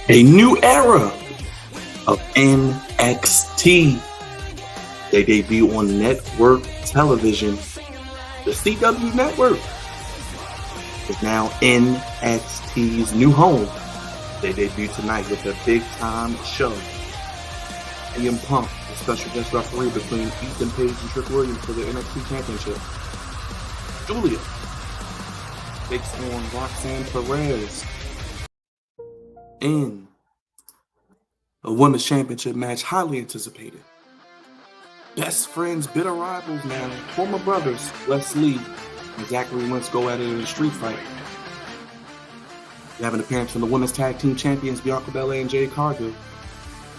A new era of NXT. They debut on network television. The CW network is now NXT's new home. They debut tonight with a big-time show. CM Punk, a special guest referee between Ethan Page and Trick Williams for the NXT Championship. Julia takes on Roxanne Perez in a women's championship match highly anticipated. Best friends, bitter rivals now, former brothers, Les Lee and Zachary Wentz go at it in a street fight. We have an appearance from the women's tag team champions Bianca Belair and Jade Cargill,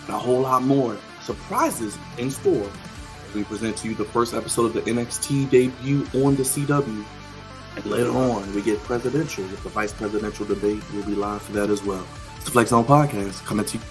and a whole lot more surprises in store. We present to you the first episode of the NXT debut on the CW, and later on we get presidential with the vice presidential debate. We'll be live for that as well. It's the Flex Zone Podcast coming to you.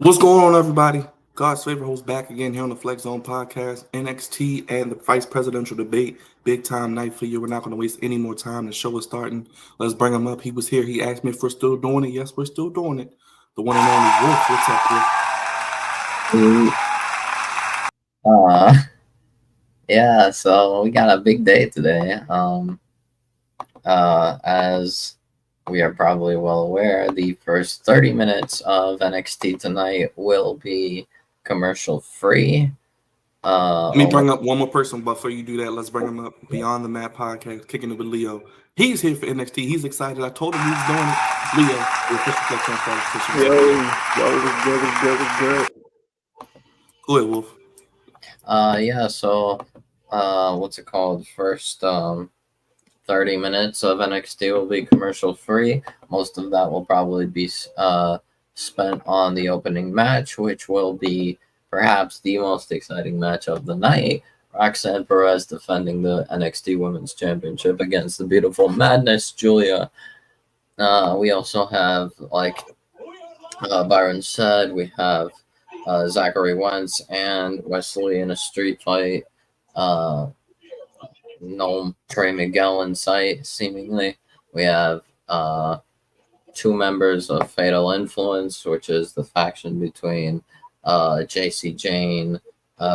What's going on, everybody? God's favorite host back again here on the Flex Zone Podcast. NXT and the vice presidential debate. Big time night for you. We're not going to waste any more time. The show is starting. Let's bring him up. He was here. He asked me if we're still doing it. Yes, we're still doing it. the one and only Wolf. What's up, Wolf? Yeah, so we got a big day today. As we are probably well aware, the first 30 minutes of NXT tonight will be commercial free. Let me bring up one more person before you do that. Let's bring him up. Beyond the Map podcast, kicking it with Leo. He's here for NXT. He's excited. I told him he's doing it. Leo, the official Flex on Friday petition. What's good? Go ahead, Wolf. Yeah, so what's it called? First 30 minutes of NXT will be commercial free. Most of that will probably be spent on the opening match, which will be perhaps the most exciting match of the night. Roxanne Perez defending the NXT Women's Championship against the beautiful Madness Julia. We also have, like Byron said, we have Zachary Wentz and Wesley in a street fight. No Trey Miguel in sight, seemingly. We have two members of Fatal Influence, which is the faction between JC Jane,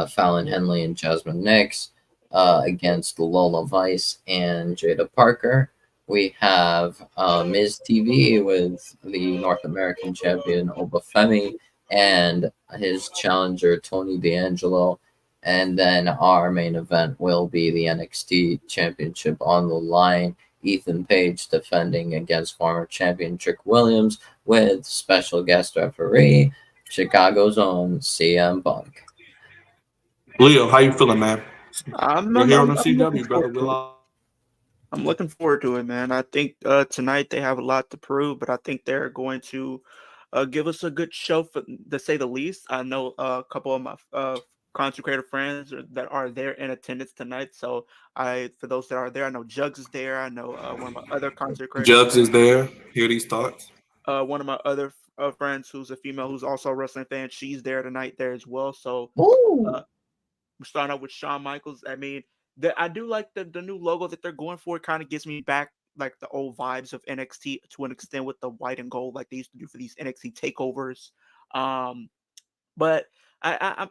Fallon Henley, and Jasmine Nix, against Lola Vice and Jada Parker. We have Miz TV with the North American champion Obafemi and his challenger Tony D'Angelo. And then our main event will be the NXT Championship on the line. Ethan Page defending against former champion Trick Williams with special guest referee Chicago's own CM Punk. Leo, how you feeling, man? We're here on the CW, brother. I'm looking forward to it, man. I think tonight they have a lot to prove, but I think they're going to give us a good show, to say the least. I know a couple of my content creator friends that are there in attendance tonight. So for those that are there, I know Jugs is there. I know one of my other content creators. Jugs is there. Hear these thoughts. One of my other friends who's a female who's also a wrestling fan, she's there tonight there as well. So we're starting out with Shawn Michaels. I mean, I do like the new logo that they're going for. It kind of gives me back like the old vibes of NXT to an extent with the white and gold, like they used to do for these NXT takeovers. But I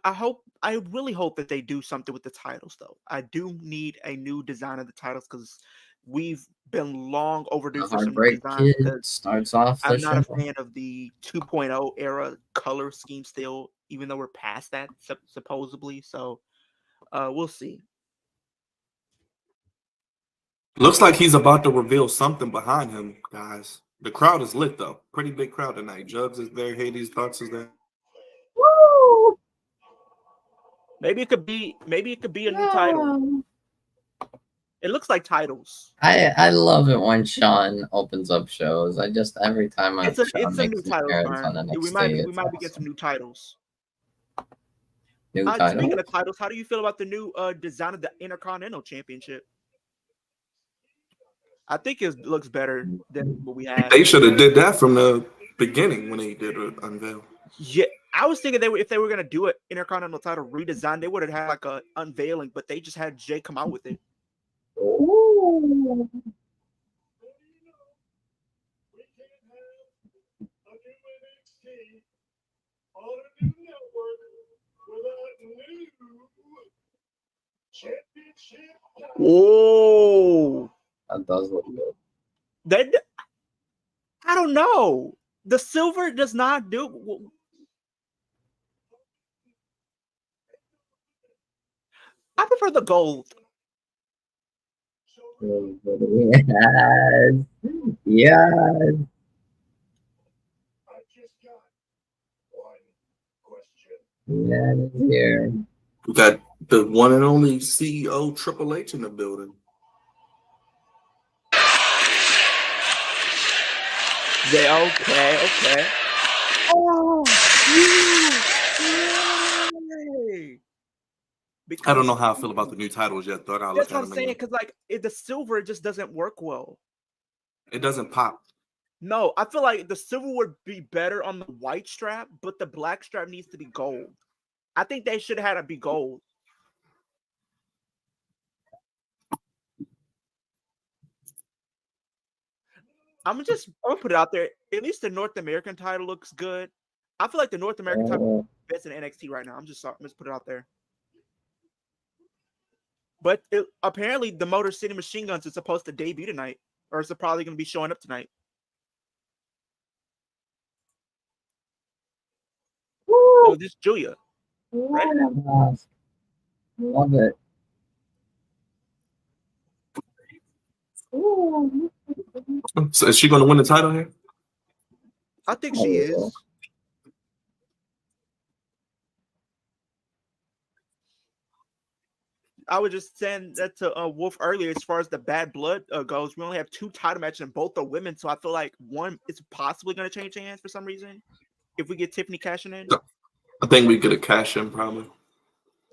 really hope that they do something with the titles, though. I do need a new design of the titles because we've been long overdue for some new designs. Starts off. I'm not a fan of the 2.0 era color scheme still, even though we're past that supposedly. So we'll see. Looks like he's about to reveal something behind him, guys. The crowd is lit, though. Pretty big crowd tonight. Jugs is there. Hades Thoughts is there. Woo! Maybe it could be a new title. It looks like titles. I love it when Sean opens up shows. I just every time it's a new title. We might be getting some new titles. Speaking of titles, how do you feel about the new design of the Intercontinental Championship? I think it looks better than what we had. They should have did that from the beginning when they did it unveil. Yeah, I was thinking if they were gonna do an Intercontinental title redesign, they would have had like a unveiling, but they just had Jay come out with it. Ooh. Whoa, that does look good. I don't know. The silver does not do. I prefer the gold. Yes. Yes. Yeah, here. We got the one and only CEO Triple H in the building. Okay. Oh, yay! I don't know how I feel about the new titles yet, though. That's what I'm saying, because like the silver just doesn't work well. It doesn't pop. No, I feel like the silver would be better on the white strap, but the black strap needs to be gold. I think they should have had it be gold. I'm gonna put it out there. At least the North American title looks good. I feel like the North American title is best in NXT right now. I'm just put it out there. But apparently, the Motor City Machine Guns is supposed to debut tonight, or is probably going to be showing up tonight. Woo! Oh, this Julia. Right? Love it. So is she going to win the title here? I think she is. I was just saying that to Wolf earlier. As far as the Bad Blood goes, we only have 2 title matches and both are women. So I feel like one is possibly going to change hands for some reason. If we get Tiffany cashing in, I think we get a cash in probably.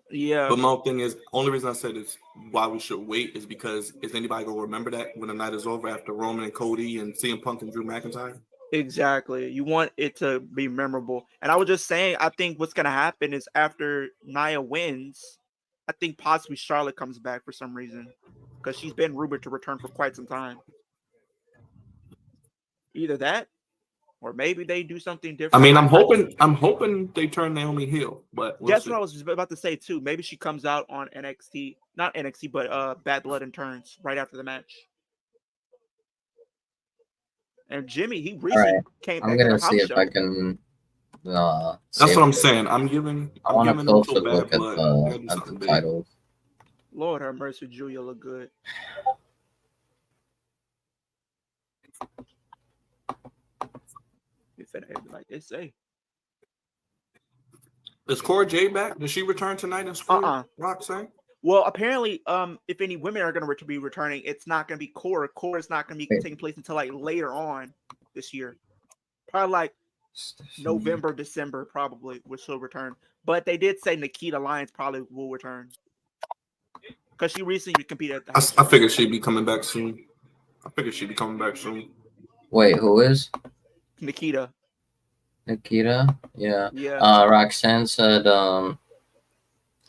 Yeah. But my thing is, only reason I said is why we should wait is because is anybody gonna remember that when the night is over after Roman and Cody and CM Punk and Drew McIntyre? Exactly. You want it to be memorable. And I was just saying, I think what's gonna happen is after Nia wins, I think possibly Charlotte comes back for some reason because she's been rumored to return for quite some time. Either that, or maybe they do something different. I mean, I'm hoping they turn Naomi heel, but that's what I was about to say too. Maybe she comes out on NXT, not NXT, but Bad Blood and turns right after the match. And Jimmy, he recently came back. I'm gonna see if I can. That's what I'm saying. I'm giving them till Bad Blood. At the titles. Lord have mercy, Julia look good. If it ain't like they say. Is Cora Jade back? Does she return tonight in school? Roxanne? Well, apparently, if any women are going to be returning, it's not going to be Cora. Cora's not going to be taking place until like later on this year, probably like November, December, probably, which she'll return. But they did say Nikita Lyons probably will return because she recently competed at the. I figured she'd be coming back soon. Wait, who is? Nikita. Yeah. Roxanne said,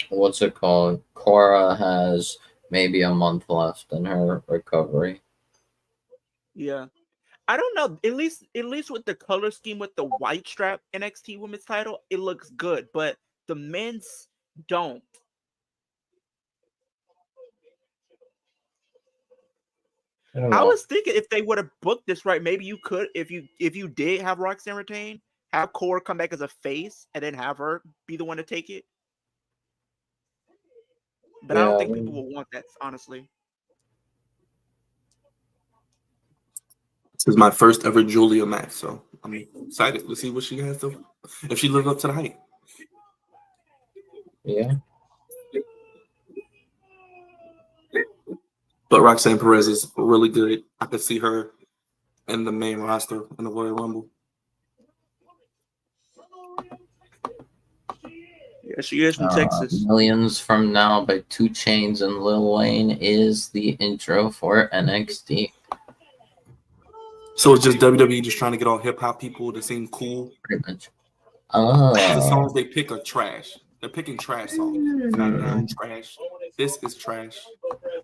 what's it called? Cora has maybe a month left in her recovery. Yeah. I don't know. At least with the color scheme with the white strap NXT Women's title, it looks good, but the men's don't. I was thinking if they would have booked this right, maybe you could, if you did have Roxanne retain, have Cora come back as a face and then have her be the one to take it. But I don't think people will want that, honestly. This is my first ever Julia match, so I'm excited to see what she has to, if she lives up to the hype. Yeah. But Roxanne Perez is really good. I could see her in the main roster in the Royal Rumble. Yeah, she is from Texas. Millions from Now by 2 Chainz and Lil Wayne is the intro for NXT. So it's just WWE just trying to get all hip hop people to seem cool. Pretty much. The songs they pick are trash. They're picking trash songs. SmackDown trash. This is trash.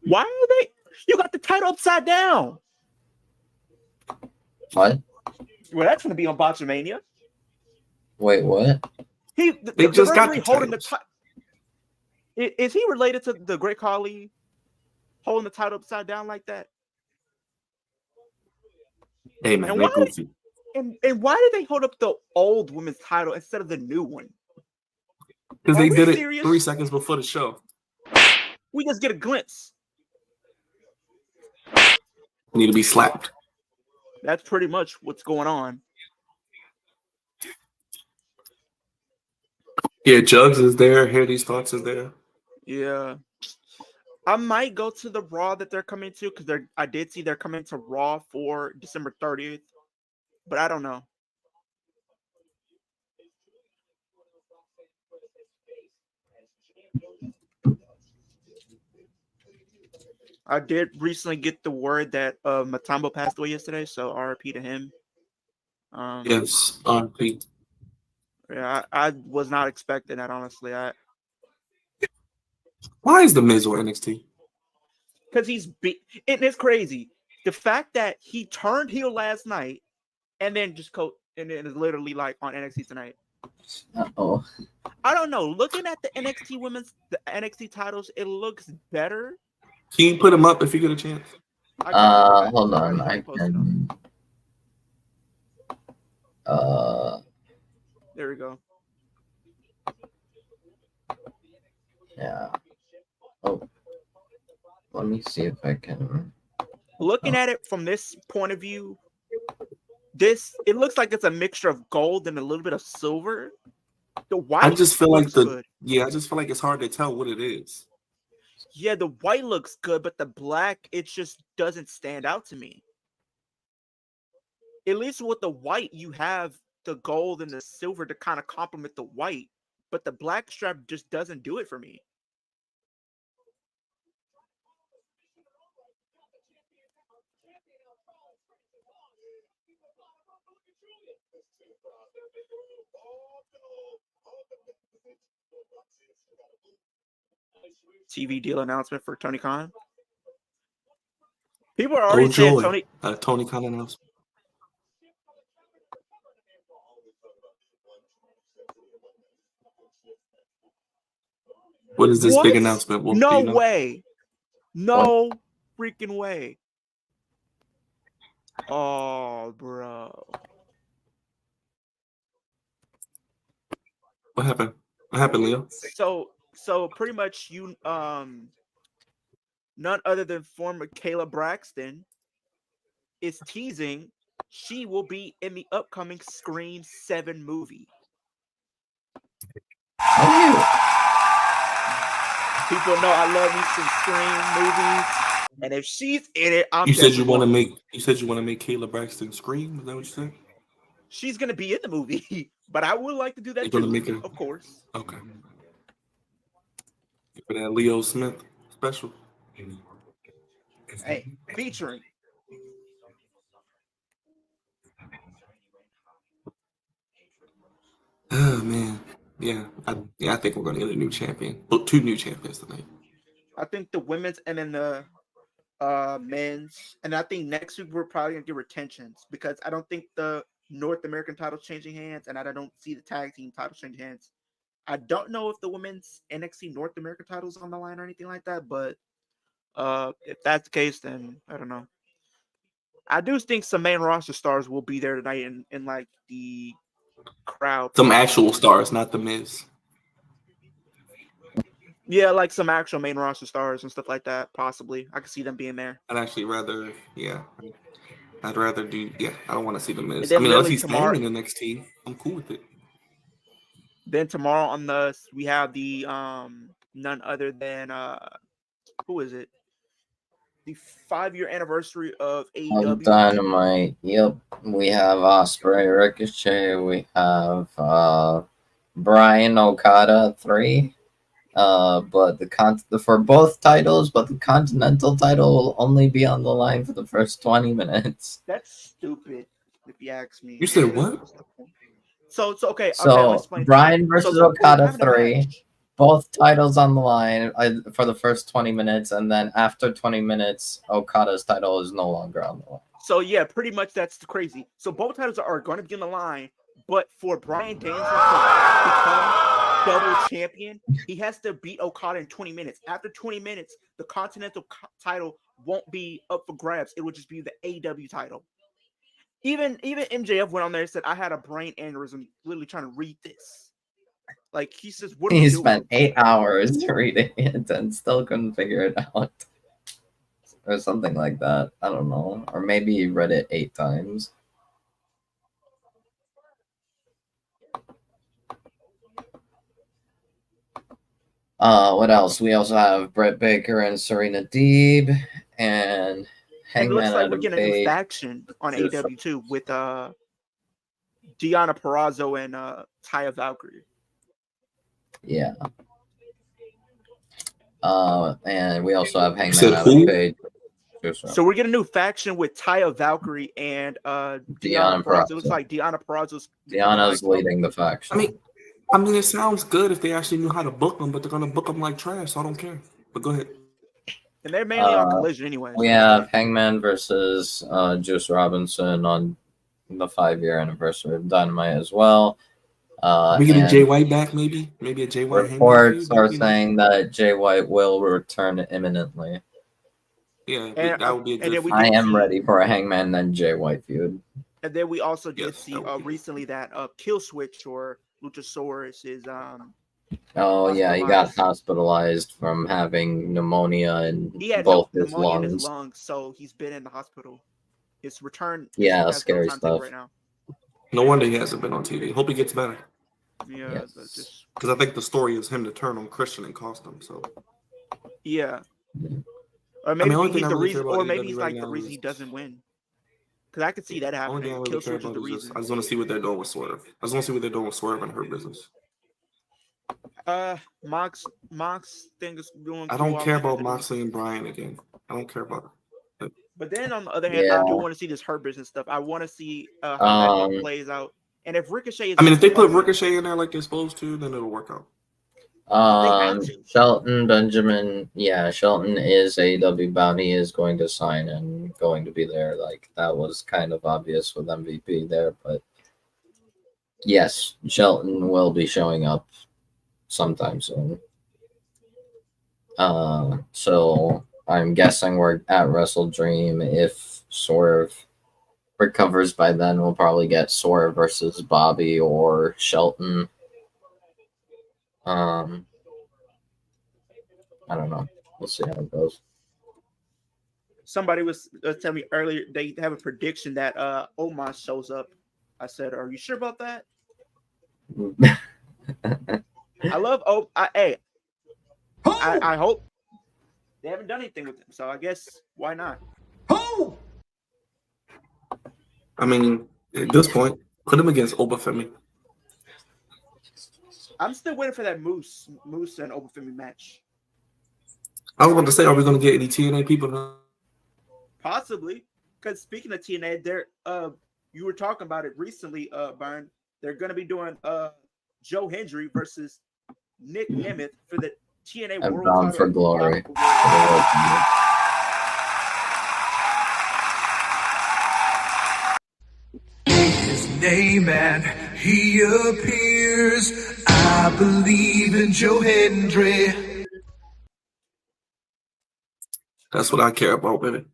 Why are they? You got the title upside down. What? Well, that's going to be on Botchamania. Wait, what? They just got the holding the title. Is he related to the Great Khali holding the title upside down like that? Hey man, and why did they hold up the old women's title instead of the new one? Because they did it 3 seconds before the show. We just get a glimpse. Need to be slapped. That's pretty much what's going on. Yeah, Jugs is there. Hear These Thoughts is there. Yeah. I might go to the Raw that they're coming to because I did see they're coming to Raw for December 30th, but I don't know. I did recently get the word that Matumbo passed away yesterday, so RIP to him. Yes, RIP. Yeah, I was not expecting that, honestly. Why is The Miz on NXT? Because he's big. It's crazy. the fact that he turned heel last night and then and then is literally like on NXT tonight. Oh, I don't know. Looking at the NXT titles, it looks better. Can you put them up if you get a chance? Hold on. I can. There we go. Yeah. Oh, let me see if I can. Looking at it from this point of view, it looks like it's a mixture of gold and a little bit of silver. The white. I just feel like good. I just feel like it's hard to tell what it is. Yeah, the white looks good, but the black, it just doesn't stand out to me. At least with the white, you have the gold and the silver to kind of complement the white, but the black strap just doesn't do it for me. TV deal announcement for Tony Khan. People are already saying Tony Khan announcement. What is this big announcement? No way. No freaking way. Oh, bro. What happened? What happened, Leo? So pretty much none other than former Kayla Braxton is teasing she will be in the upcoming Scream 7 movie. People know I love me some Scream movies, and if she's in it, You said you want to make Kayla Braxton scream. Is that what you said? She's gonna be in the movie, but I would like to do that too. Of course. Okay. For that Leo Smith special. Hey, featuring. Oh man, yeah. I think we're gonna get a new champion. Well, 2 new champions tonight. I think the women's and then the men's, and I think next week we're probably gonna get retentions because I don't think the North American title's changing hands, and I don't see the tag team titles changing hands. I don't know if the women's NXT North American title's on the line or anything like that, but if that's the case, then I don't know. I do think some main roster stars will be there tonight in like the crowd. Some actual stars, not the Miz. Yeah, like some actual main roster stars and stuff like that. Possibly, I could see them being there. I'd actually rather, I'd rather do, I don't want to see the Miz. I mean, unless he's staying in the next team, I'm cool with it. Then tomorrow we have the none other than who is it? The 5-year anniversary of AEW. Dynamite. Yep. We have Ospreay, Ricochet. We have Brian Okada 3. But for both titles, but the Continental title will only be on the line for the first 20 minutes. That's stupid, if you ask me. You said what? So okay. So Brian versus Okada 3. Both titles on the line for the first 20 minutes, and then after 20 minutes, Okada's title is no longer on the line. So yeah, pretty much that's crazy. So both titles are going to be on the line, but for Bryan Danielson to become double champion, he has to beat Okada in 20 minutes. After 20 minutes, the Continental title won't be up for grabs. It will just be the AEW title. Even MJF went on there and said, "I had a brain aneurysm literally trying to read this." Like he says, "What?" He spent 8 hours reading it and still couldn't figure it out, or something like that. I don't know, or maybe he read it 8 times. What else? We also have Britt Baker and Serena Deeb, and Hangman. It looks like we're getting a new faction on AEW too with Deonna Purrazzo and Taya Valkyrie. Yeah. And we also have Hangman Adam Page. So we're getting a new faction with Taya Valkyrie and Deonna Purrazzo. It looks like Deonna's leading the faction. I mean, it sounds good if they actually knew how to book them, but they're gonna book them like trash. So I don't care. But go ahead. And they're mainly on Collision anyway. We have Hangman versus Juice Robinson on the 5-year anniversary of Dynamite as well. We getting Jay White back, maybe? Maybe a Jay White reports are saying that Jay White will return imminently. Yeah, that would be a good. I am ready for a Hangman and Jay White feud. And then we also did see recently that Kill Switch or Luchasaurus is Oh yeah, he got hospitalized from having pneumonia in both his lungs. In his lungs, so he's been in the hospital. His return, scary stuff right now. No wonder he hasn't been on TV. Hope he gets better. Yeah, because I think the story is him to turn on Christian and cost him. So yeah, or maybe he's the reason, or maybe he's like the reason he doesn't win. Because I could see that happening. Kill Switch is the reason. I just want to see what they're doing with Swerve. I just want to see what they're doing with Swerve and Hurt Business. Mox thing is doing. I don't care about Moxley and Bryan again. I don't care about it. But then on the other hand, I do want to see this Hurt Business stuff. I want to see how that plays out. And if Ricochet is, if they put Ricochet in there like they're supposed to, then it'll work out. Shelton Benjamin, Shelton is AEW bound. He is going to sign and going to be there. Like that was kind of obvious with MVP there, but yes, Shelton will be showing up sometime soon. So I'm guessing we're at Wrestle Dream. If Swerve recovers by then, we'll probably get Swerve versus Bobby or Shelton. I don't know. We'll see how it goes. Somebody was telling me earlier they have a prediction that Omos shows up. I said, "Are you sure about that?" I love I hope they haven't done anything with him, so I guess why not? At this point, put him against Obafemi. I'm still waiting for that Moose and Obafemi match. I was about to say, are we going to get any TNA people? Possibly, because speaking of TNA, you were talking about it recently, Byron. They're going to be doing Joe Hendry versus Nick Nemeth for the TNA World Bound for Glory. His name and he appears. I believe in Joe Hendry. That's what I care about, baby.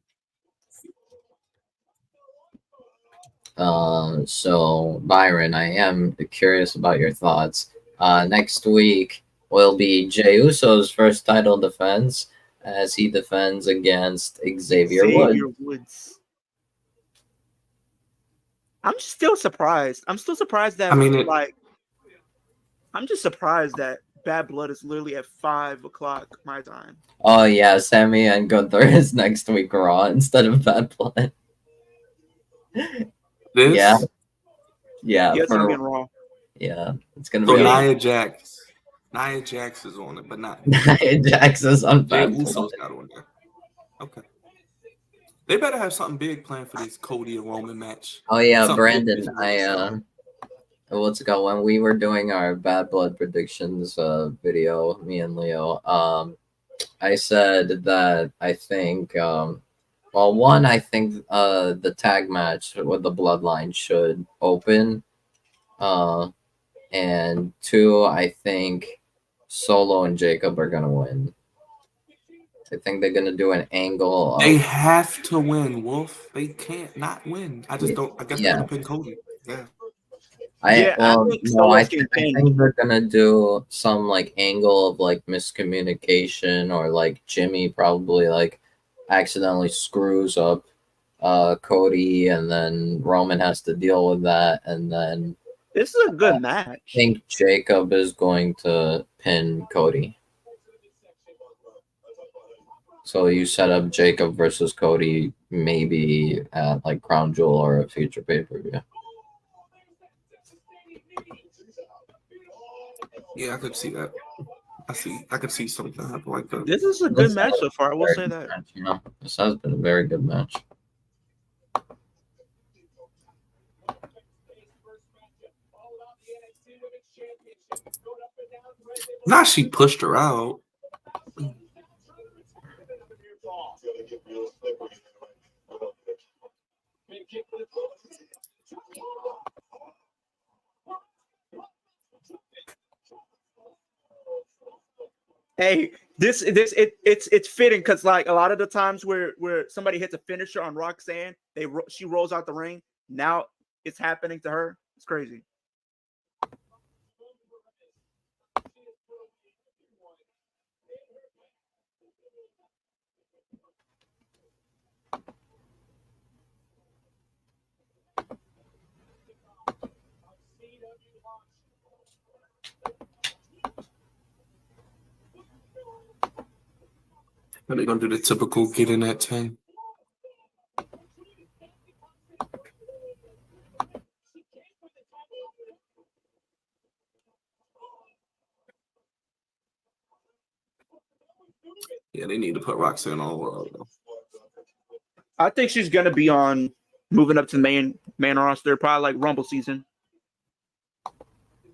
So Byron, I am curious about your thoughts. Next week will be Jey Uso's first title defense as he defends against Xavier Woods. I'm still surprised. I'm still surprised that I'm just surprised that Bad Blood is literally at 5:00 my time. Oh yeah, Sammy and Gunther is next week Raw instead of Bad Blood. Yeah, it's gonna be Raw. Yeah, it's gonna be. Nia Jax is on it, but not Nia Jax is on Bad Blood. Uso's got on there. Okay. They better have something big planned for this Cody and Roman match. Oh yeah, something Brandon, what's it called? When we were doing our Bad Blood predictions video, me and Leo, I said that I think I think the tag match with the Bloodline should open. And 2, I think Solo and Jacob are gonna win. I think they're gonna do an angle. They have to win, Wolf. They can't not win. I just don't. I guess they're gonna pin Cody. Yeah. I think they're gonna do some like angle of like miscommunication or like Jimmy probably like accidentally screws up Cody and then Roman has to deal with that and then this is a good match. I think Jacob is going to pin Cody. So you set up Jacob versus Cody maybe at like Crown Jewel or a future pay-per-view. Yeah, I could see that. I could see something happen like that. This is a good match so far. I will say that. Match, this has been a very good match. Now she pushed her out. Hey, it's fitting because like a lot of the times where somebody hits a finisher on Roxanne, she rolls out the ring. Now it's happening to her. It's crazy. Are they gonna do the typical get in at 10? Yeah, they need to put Roxanne on World though. I think she's gonna be on moving up to the main roster, probably like Rumble season.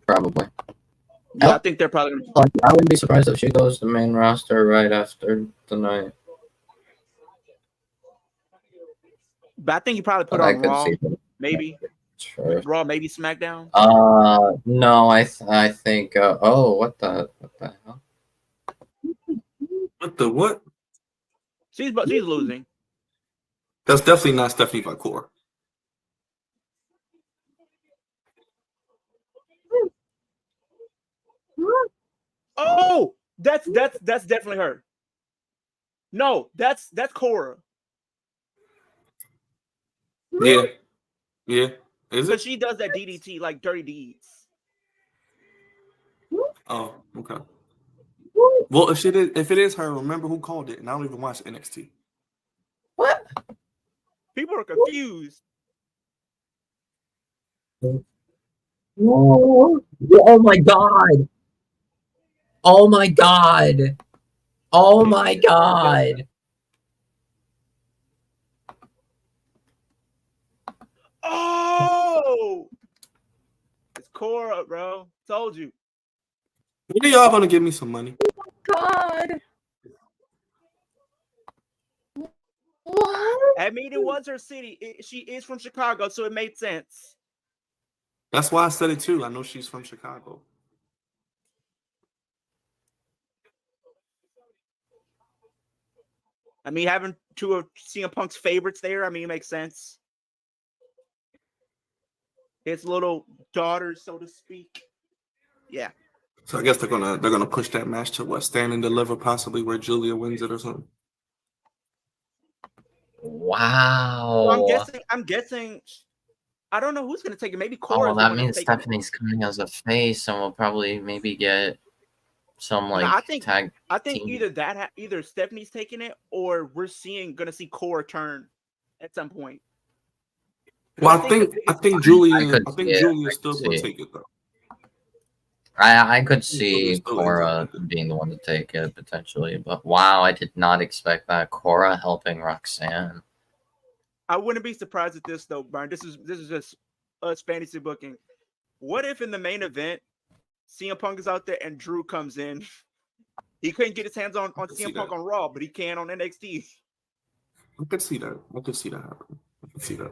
Probably. Yeah, I think they're probably gonna. Like, I wouldn't be surprised if she goes to the main roster right after tonight. But I think you probably put But I on could Raw, see that. maybe Sure. Raw, maybe SmackDown. No, I think. Oh, what the hell? What the what? She's losing. That's definitely not Stephanie Vicor. Oh, that's definitely her. No, that's Cora. Yeah. Yeah. Is Because it? she does that DDT like dirty deeds. Oh, okay. Well, if it is her, remember who called it, and I don't even watch NXT. What? People are confused. Oh my god! Oh my god! Oh my god! Oh, it's Cora, bro. Told you. When are y'all gonna give me some money? God! What? I mean, it was her city. She is from Chicago, so it made sense. That's why I said it too. I know she's from Chicago. I mean, having two of CM Punk's favorites there, I mean, it makes sense. His little daughters, so to speak. Yeah. So I guess they're gonna push that match to what, Stand and Deliver, possibly where Julia wins it or something. Wow. So I'm guessing. I don't know who's gonna take it. Maybe Cora. Oh, well, that means Stephanie's coming as a face, and we'll probably maybe get some like I think tag. team. Either Stephanie's taking it, or we're gonna see Cora turn at some point. Well, I think Julia still see gonna take it though. I could see Cora being the one to take it potentially, but wow, I did not expect that. Cora helping Roxanne. I wouldn't be surprised at this though, Brian. This is just us fantasy booking. What if in the main event, CM Punk is out there and Drew comes in? He couldn't get his hands on CM Punk on Raw, but he can on NXT. I could see that. I could see that happen. I could see that.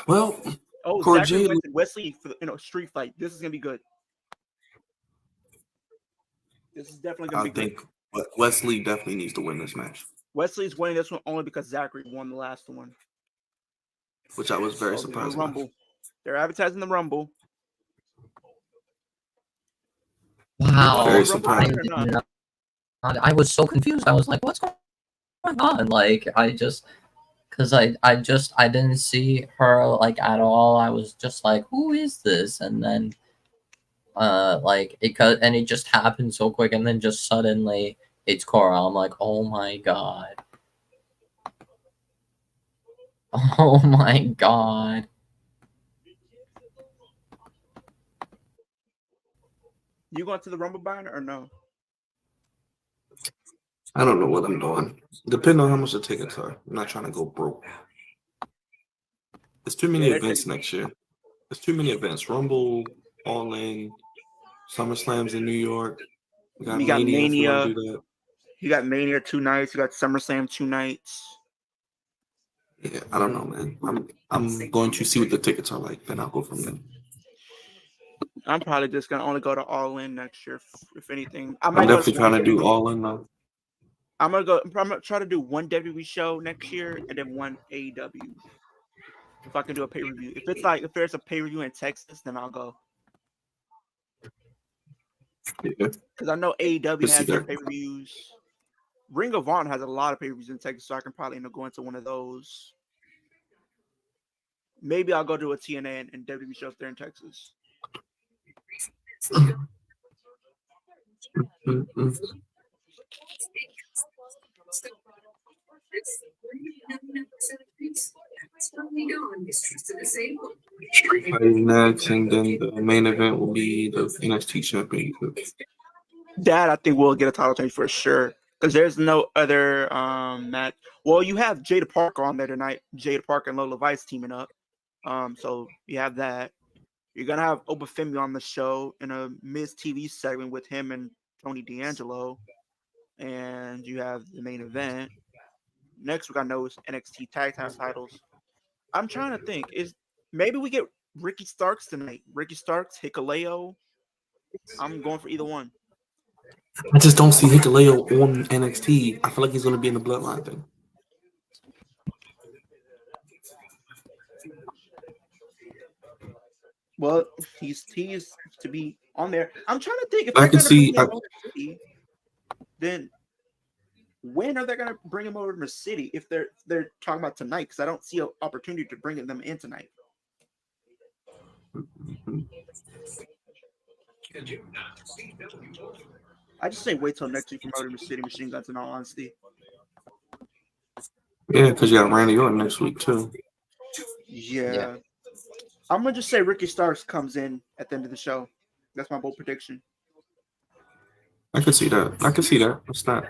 Well, Zachary Wentz and Wesley for the street fight. This is gonna be good. This is definitely gonna be good. I think Wesley definitely needs to win this match. Wesley's winning this one only because Zachary won the last one, which I was very surprised about. Rumble. They're advertising the Rumble. Wow, very surprised. I was so confused. I was like, "What's going on?" Like, because I didn't see her like at all. I was just like, "Who is this?" And then, it just happened so quick, and then just suddenly it's Cora. I'm like, "Oh my god." Oh my god. You going to the Rumble Barn or no? I don't know what I'm doing. Depending on how much the tickets are. I'm not trying to go broke. There's too many events next year. There's too many events. Rumble, All In, SummerSlam's in New York. You got Mania. You got Mania 2 nights. You got SummerSlam 2 nights. Yeah, I don't know, man. I'm going to see what the tickets are like, then I'll go from there. I'm probably just gonna only go to All In next year, if anything. I I'm might go definitely to trying to one. do All In though. I'm gonna try to do one WWE show next year and then one AEW. If I can do a pay per view, if there's a pay per view in Texas, then I'll go. Yeah, Because I know AEW see has their that. pay per views. Ring of Honor has a lot of pay per views in Texas, so I can probably end up going to one of those. Maybe I'll go to a TNA and WWE show if they're in Texas. Mm-mm. Street Fighting next, and then the main event will be the NXT Championship. That I think we'll get a title change for sure. Because there's no other match. Well, you have Jada Parker on there tonight. Jada Parker and Lola Vice teaming up. So you have that. You're gonna have Obafemi on the show in a Miz TV segment with him and Tony D'Angelo. And you have the main event. Next week I know is NXT Tag Team titles. I'm trying to think. Maybe we get Ricky Starks tonight. Ricky Starks, Hikuleo. I'm going for either one. I just don't see Hikuleo on NXT. I feel like he's going to be in the Bloodline thing. Well, he's to be on there. I'm trying to think if I they're can going to see. bring him over to City, then when are they going to bring him over to City? If they're talking about tonight, because I don't see an opportunity to bring them in tonight. I just say wait till next week for Motor City Machine Guns. In all honesty, Yeah, because you got Randy Orton next week too. Yeah. I'm gonna just say Ricky Starks comes in at the end of the show. That's my bold prediction. I can see that. It's not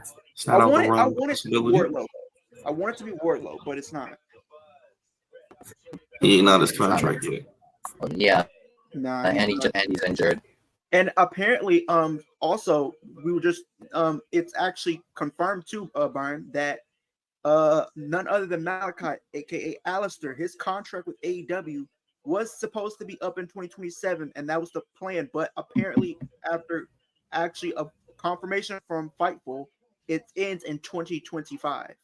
I out of want the it realm of to be possibility. Wardlow. I want it to be Wardlow, but it's not. He ain't out his contract yet. Yeah. Nah, And he's injured. And apparently, also we were just it's actually confirmed too, Byron, that none other than Malachi, aka Alistair, his contract with AEW was supposed to be up in 2027, and that was the plan. But apparently, after actually a confirmation from Fightful, it ends in 2025.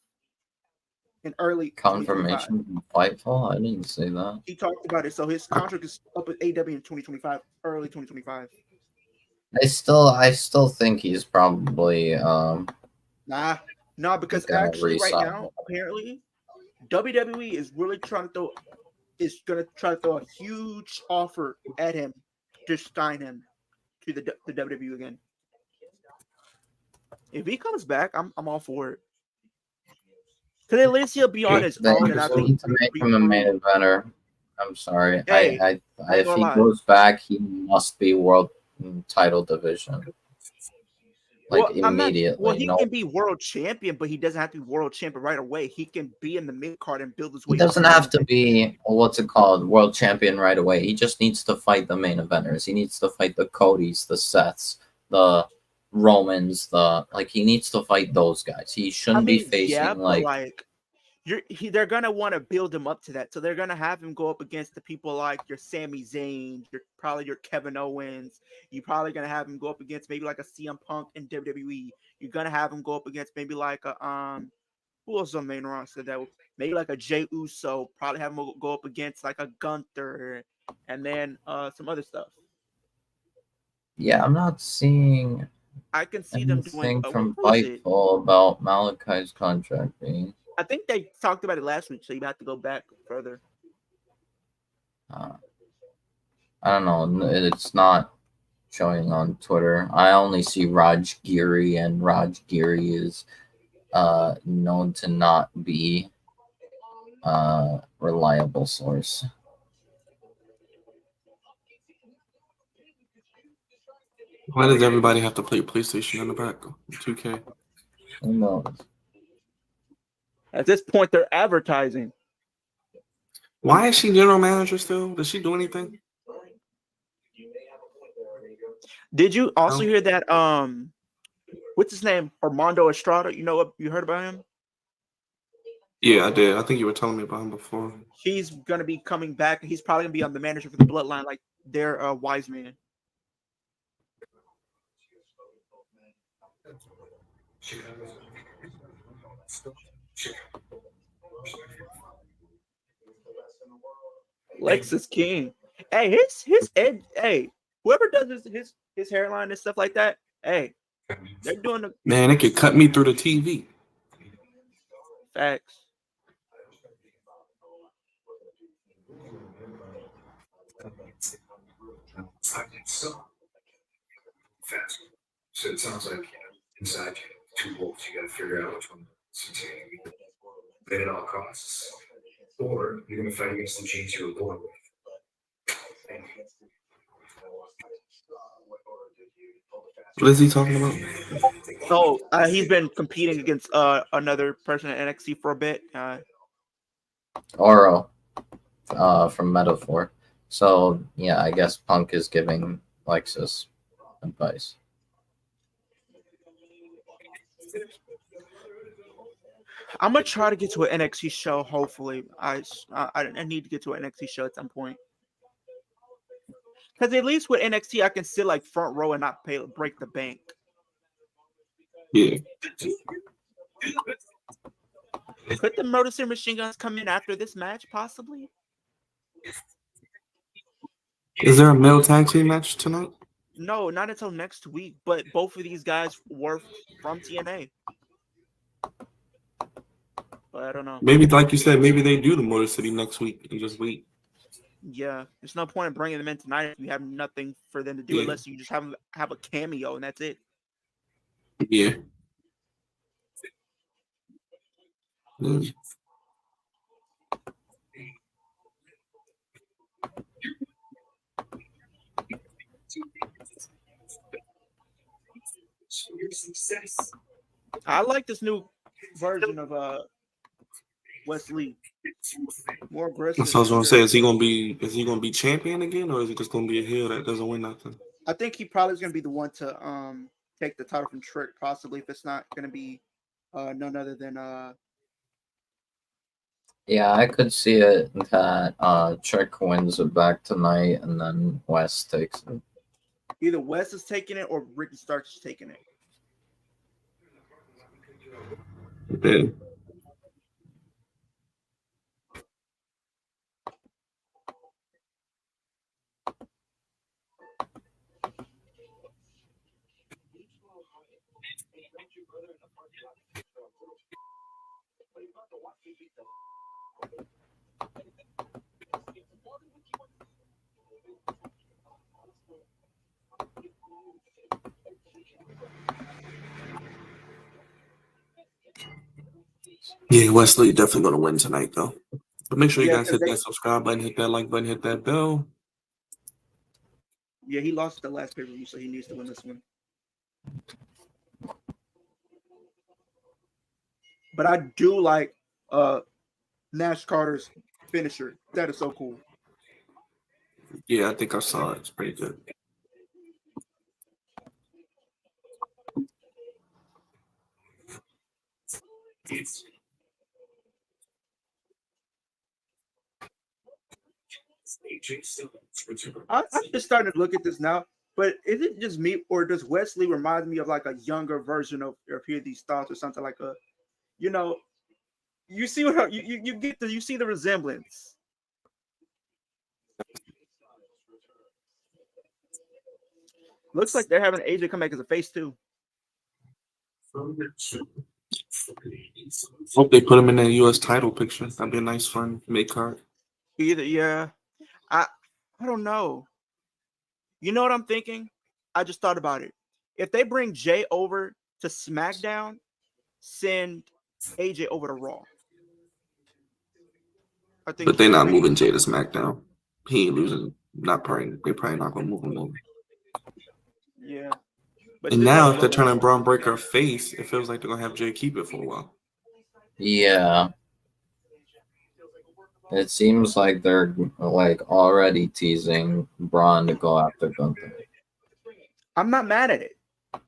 In early Confirmation from Fightful? I didn't see that. He talked about it, so his contract is up with AEW in 2025, early 2025. I still think he's probably Nah, because actually right now, apparently, WWE is really trying to throw a huge offer at him to sign him to the WWE again. If he comes back, I'm all for it. Because at least he'll be on his own, and I think need to make him a main eventer. I'm sorry. Hey, if he goes back, he must be world title division. Immediately. He can be world champion, but he doesn't have to be world champion right away. He can be in the mid card and build his way. He doesn't have to be world champion right away. He just needs to fight the main eventers. He needs to fight the Codys, the Seths, the Romans, he needs to fight those guys. He shouldn't be facing they're gonna want to build him up to that. So they're gonna have him go up against the people like your Sami Zayn, your Kevin Owens. You're probably gonna have him go up against maybe like a CM Punk in WWE. You're gonna have him go up against maybe like a who else on the main roster that maybe like a Jey Uso. Probably have him go up against like a Gunther, and then some other stuff. Yeah, I'm not seeing. I can see them doing from Fightful about Malachi's contract being. I think they talked about it last week, so you have to go back further. I don't know. It's not showing on Twitter. I only see Raj Giri, and Raj Giri is known to not be a reliable source. Why does everybody have to play PlayStation in the back? 2K. Who knows? At this point, they're advertising. Why is she general manager still? Does she do anything? Did you also hear that? What's his name? Armando Estrada. You know what? You heard about him? Yeah, I did. I think you were telling me about him before. He's gonna be coming back. He's probably gonna be on the manager for the Bloodline, like their wise man. Lexus King. Hey, his edge. Hey, whoever does his hairline and stuff like that. Hey, they're doing the Man, it could cut me through the TV. facts. So it sounds like inside two bolts, you got to figure out which one at all costs, or you're going to fight against the genes you were born with. What is he talking about? Oh, he's been competing against another person at NXT for a bit. Oro, from Metaphor. So yeah, I guess Punk is giving Lexus advice. I'm gonna try to get to an NXT show. Hopefully, I need to get to an NXT show at some point. Because at least with NXT, I can sit like front row and not break the bank. Yeah. Could the Motor City Machine Guns come in after this match, possibly? Is there a male tag team match tonight? No, not until next week. But both of these guys were from TNA. But I don't know. Maybe, like you said, maybe they do the Motor City next week and just wait. Yeah, there's no point in bringing them in tonight if you have nothing for them to do, unless you just have a cameo and that's it. Yeah. Mm. I like this new version of Wesley. More aggressive. That's what I was gonna say. Is he gonna be champion again, or is it just gonna be a heel that doesn't win nothing? I think he probably is gonna be the one to take the title from Trick, possibly, if it's not gonna be none other than Yeah, I could see it that Trick wins it back tonight and then West takes it. Either West is taking it or Ricky Starks is taking it. Okay. Yeah, Wesley definitely gonna win tonight, though. But make sure you guys hit that subscribe button, hit that like button, hit that bell. Yeah, he lost the last pay-per-view, so he needs to win this one. But I do like Nash Carter's finisher. That is so cool. Yeah, I think I saw it. It's pretty good. I'm just starting to look at this now, but is it just me, or does Wesley remind me of like a younger version of Hear These Thoughts or something like a, you see what you see the resemblance. Looks like they're having AJ come back as a face too. Hope they put him in that U.S. title picture. That'd be a nice, fun make card. Yeah. I don't know. You know what I'm thinking? I just thought about it. If they bring Jay over to SmackDown, send AJ over to Raw. I think. But they're not moving Jay to SmackDown. He ain't losing. They're probably not gonna move him over. Yeah. But and now, if they're turning Braun Breaker face, it feels like they're gonna have Jay keep it for a while. Yeah. It seems like they're like already teasing Braun to go after Gunther. I'm not mad at it.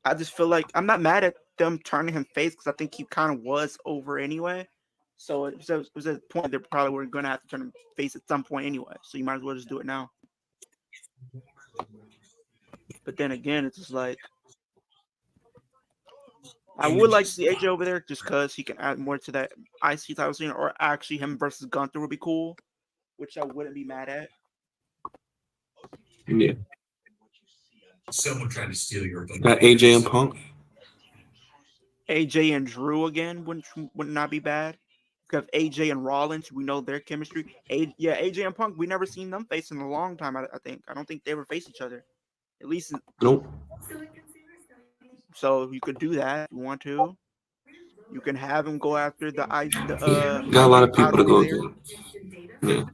I just feel like I'm not mad at them turning him face because I think he kind of was over anyway. So it was a point they probably were going to have to turn him face at some point anyway. So you might as well just do it now. But then again, it's just like I would like to see AJ over there just because he can add more to that IC title scene, or actually him versus Gunther would be cool, which I wouldn't be mad at. Yeah. Someone trying to steal your AJ and Punk. AJ and Drew again would not be bad. Because AJ and Rollins, we know their chemistry. AJ and Punk, we never seen them face in a long time. I think. I don't think they ever face each other. At least. Nope. So you could do that if you want to. You can have him go after the got a lot of people to go against. Yeah.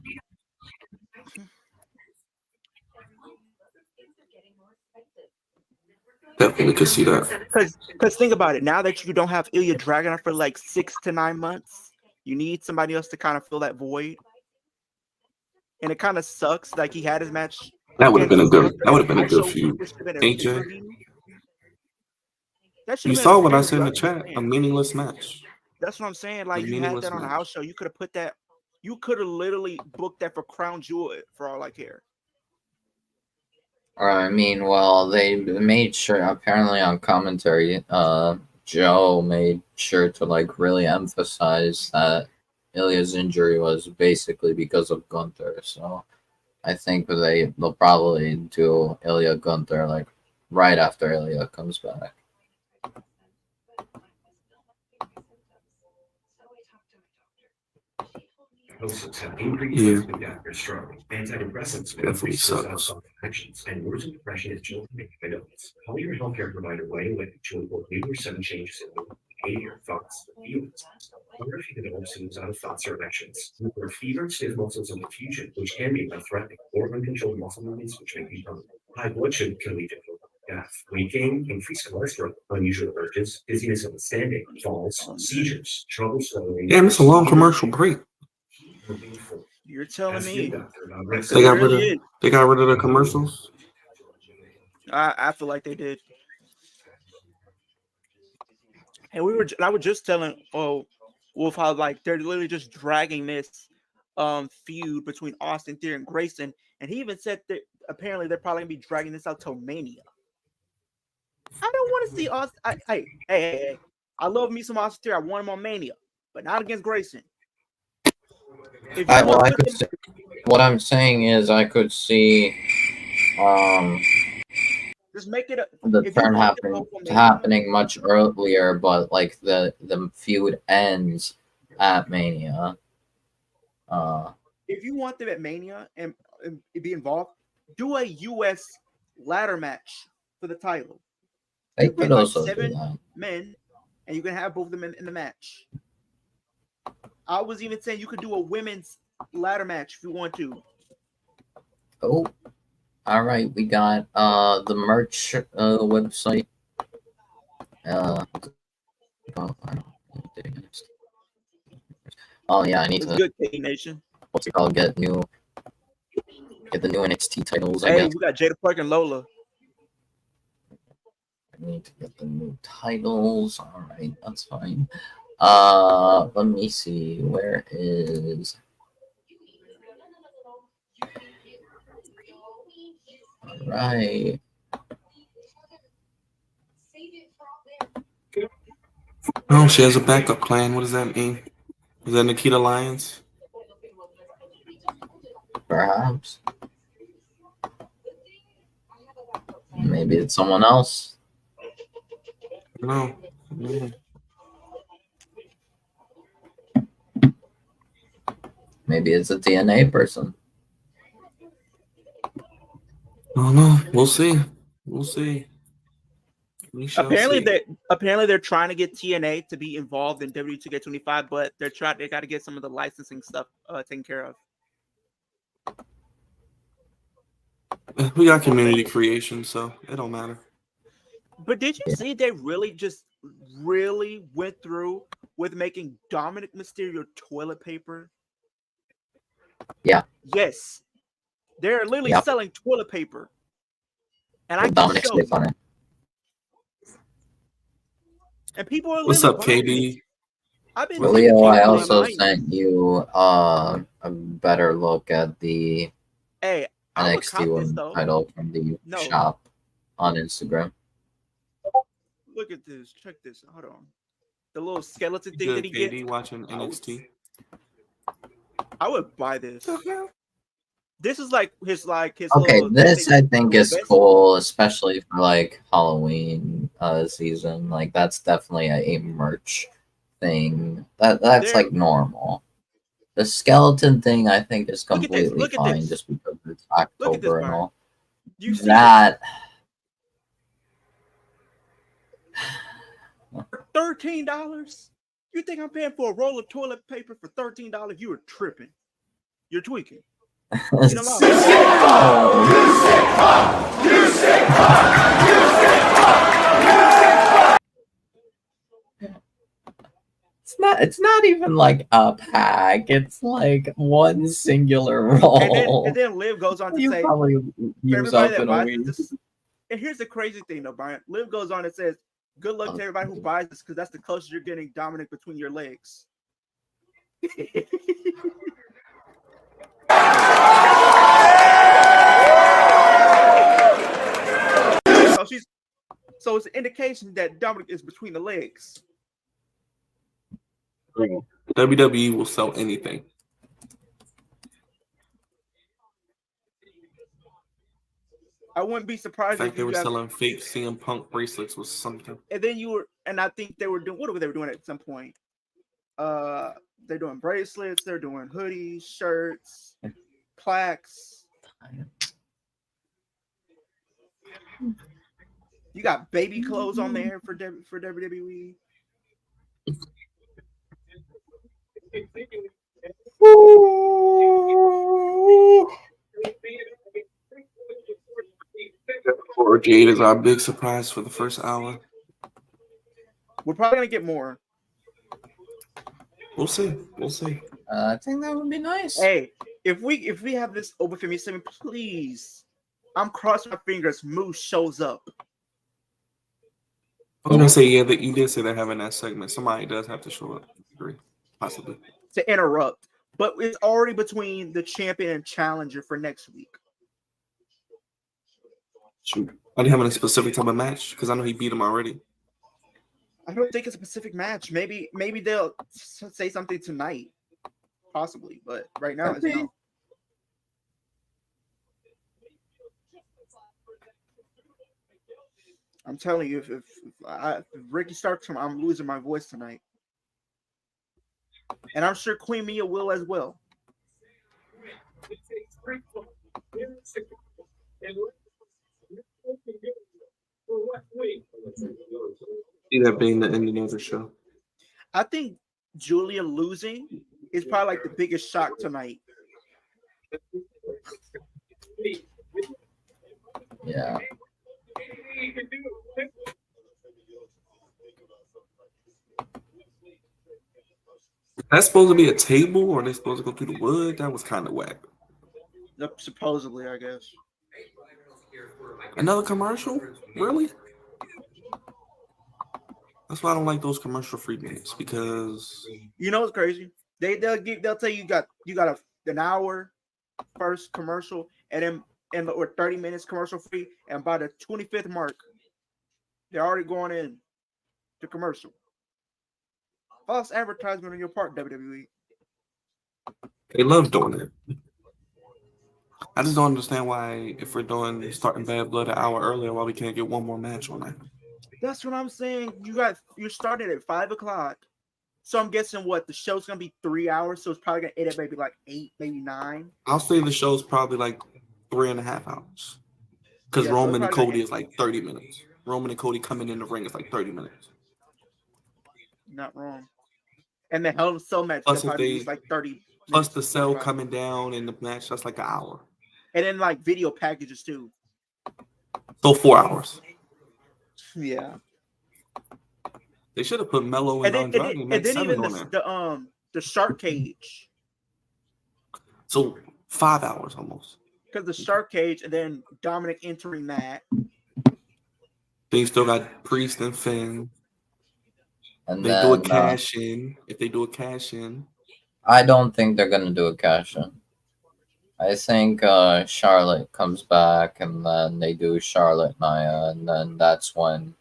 Definitely could see that. Because think about it. Now that you don't have Ilya Dragunov for like 6 to 9 months, you need somebody else to kind of fill that void. And it kind of sucks. Like he had his match. That would have been a good. That would have been a good feud. AJ. You saw what I said in the chat. A meaningless match. That's what I'm saying. Like you had that on a house show. You could have put that. You could have literally booked that for Crown Jewel for all I care. I mean, well, they made sure, apparently on commentary, Joe made sure to like really emphasize that Ilya's injury was basically because of Gunther. So I think they'll probably do Ilya Gunther like right after Ilya comes back. Hosts have increased after stroke. Antidepressants definitely sucks. Actions and words of depression is children making adults. Call your healthcare provider right away to report numerous sudden changes in mood, behavior, thoughts, and feelings. Wonder if you can develop symptoms out of thoughts or actions. Report fever, stiff muscles, and confusion, which can be life-threatening, or uncontrolled muscle movements, which may be permanent. High blood sugar can lead to death, weight gain, increased cholesterol, unusual urges, dizziness of the standing, falls, seizures, trouble swallowing. Damn, it's a long commercial break. You're telling me they got rid of the commercials? I feel like they did. And I was just telling Wolf how like they're literally just dragging this feud between Austin Theory and Grayson, and he even said that apparently they're probably gonna be dragging this out till Mania. I don't want to see Austin. Hey, I love me some Austin Theory. I want him on Mania, but not against Grayson. What I'm saying is I could see just make it the turn happening much earlier, but like the feud ends at Mania. If you want them at Mania and be involved, do a US ladder match for the title. They could also 7 do that. men, and you can have both of them in the match. I was even saying you could do a women's ladder match if you want to. Oh, all right. We got the merch website. Oh yeah, I need to. Good, K-Nation. What's it called? Get the new NXT titles. Hey, we got Jada Park and Lola. I need to get the new titles. All right, that's fine. Let me see. Where is? All right. Oh, she has a backup plan. What does that mean? Is that Nikita Lyons? Perhaps. Maybe it's someone else. No. Maybe it's a TNA person. Oh no, we'll see. We'll see. Apparently they're trying to get TNA to be involved in W2K25, but they got to get some of the licensing stuff taken care of. We got community creation, so it don't matter. But did you see they really went through with making Dominic Mysterio toilet paper? Yeah. Yes. They're literally selling toilet paper. And I Dominic can show you. On it. And people are What's up, KD? Leo, I also sent you a better look at the NXT Women's title from the shop on Instagram. Look at this. Check this. Hold on. The little skeleton thing Good, that he KD gets. watching NXT. I would buy this. This is like his Okay, little. this I think is best- cool, especially for like Halloween season. Like that's definitely a merch thing. That's like normal. The skeleton thing I think is completely Look at fine this. just because it's October and all. You see That $13? You think I'm paying for a roll of toilet paper for $13? You are tripping. You're tweaking. You know It's not even like a pack. It's like one singular roll. And then Liv goes on to you say, probably use up in a week. And here's the crazy thing, though, Brian. Liv goes on and says, "Good luck to everybody who buys this, because that's the closest you're getting Dominic between your legs." So it's an indication that Dominic is between the legs. WWE will sell anything. I wouldn't be surprised if they were selling fake CM Punk bracelets was something. And then I think they were doing, what were they doing at some point? They're doing bracelets, they're doing hoodies, shirts, plaques. You got baby clothes on there for WWE. Or Jade is our big surprise for the first hour. We're probably gonna get more. We'll see. We'll see. I think that would be nice. Hey, if we have this open for me, please. I'm crossing my fingers. Moose shows up. I was gonna say, yeah, that you did say they're having that segment. Somebody does have to show up. Possibly. To interrupt. But it's already between the champion and challenger for next week. Shoot. Are they having a specific type of match? Because I know he beat him already. I don't think it's a specific match. Maybe they'll say something tonight. Possibly. But right now, it's no. I'm telling you, if Ricky starts, I'm losing my voice tonight. And I'm sure Queen Mia will as well. See that being the ending of the show. I think Julia losing is probably like the biggest shock tonight. Yeah. That's supposed to be a table, or are they supposed to go through the wood? That was kind of whack. Supposedly, I guess. Another commercial? Really? That's why I don't like those commercial-free minutes, because you know what's crazy? They'll tell you got an hour first commercial, and then or 30 minutes commercial free, and by the 25th mark, they're already going in to commercial. False advertisement on your part, WWE. They love doing it. I just don't understand why, if we're doing starting Bad Blood an hour earlier, why we can't get one more match on that. That's what I'm saying. You're starting at 5:00, so I'm guessing the show's gonna be 3 hours, so it's probably gonna end at maybe like 8, maybe 9. I'll say the show's probably like 3.5 hours, because Roman and Cody is like 30 minutes. Roman and Cody coming in the ring is like 30 minutes. Not wrong. And the Hell in a Cell match is like 30. Plus the cell coming down in the match, that's like an hour. And then like video packages too. So 4 hours. Yeah. They should have put Mello and Andrade and then even the Shark Cage. So 5 hours almost. Because the Shark Cage and then Dominic entering that. Then you still got Priest and Finn. And they do a cash in. If they do a cash in, I don't think they're gonna do a cash in. I think Charlotte comes back, and then they do Charlotte Nia, and then that's when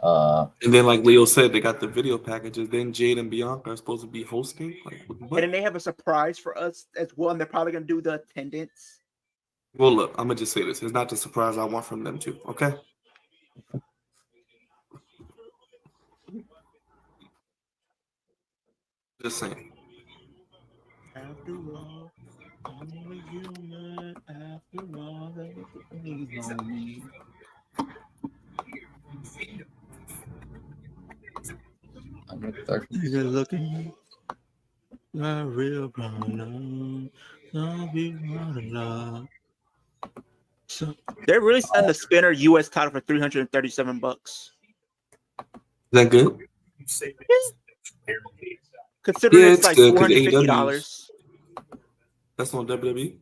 And then, like Leo said, they got the video packages. Then Jade and Bianca are supposed to be hosting. Like, what? And then they have a surprise for us as well, and they're probably gonna do the attendance. Well, look, I'm gonna just say this: it's not the surprise I want from them too. Okay. Just saying. After all, I'm a human. After all, everything's on me. You're looking my real problem. Don't be lot. So they're really selling the spinner U.S. title for $337. Is that good? Considering Yeah, it's it's like good because $450. That's on WWE.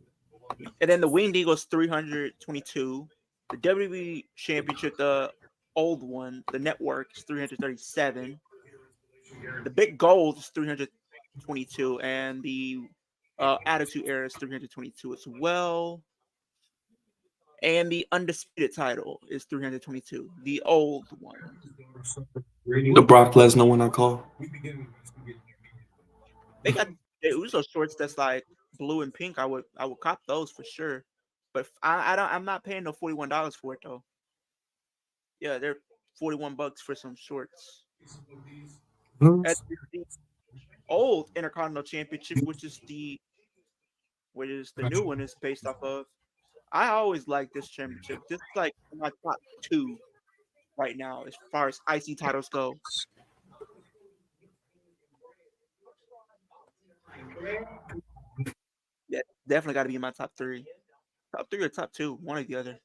And then the Winged Eagle's $322. The WWE Championship, the old one, the network is $337. The Big Gold is $322, and the Attitude Era is $322 as well. And the Undisputed title is $322, the old one. The Brock Lesnar one I call. They got Uso shorts that's like blue and pink. I would cop those for sure. But I'm not paying no $41 for it though. Yeah, they're $41 for some shorts. At the old Intercontinental Championship, which is the new one is based off of. I always like this championship. This is like my top 2 right now as far as IC titles go. Yeah, definitely got to be in my top 3. Top 3 or top 2, one or the other.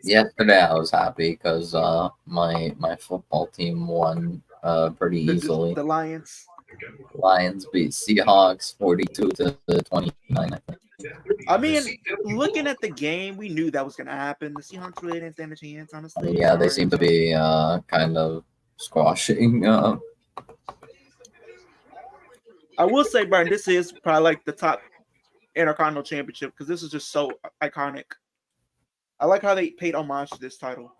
Yesterday I was happy because my football team won pretty easily. The Lions. Lions beat Seahawks 42-29. I think. I mean, looking at the game, we knew that was going to happen. The Seahawks really didn't stand a chance, honestly. Yeah, they seem to be kind of squashing. I will say, Brian, this is probably like the top Intercontinental Championship because this is just so iconic. I like how they paid homage to this title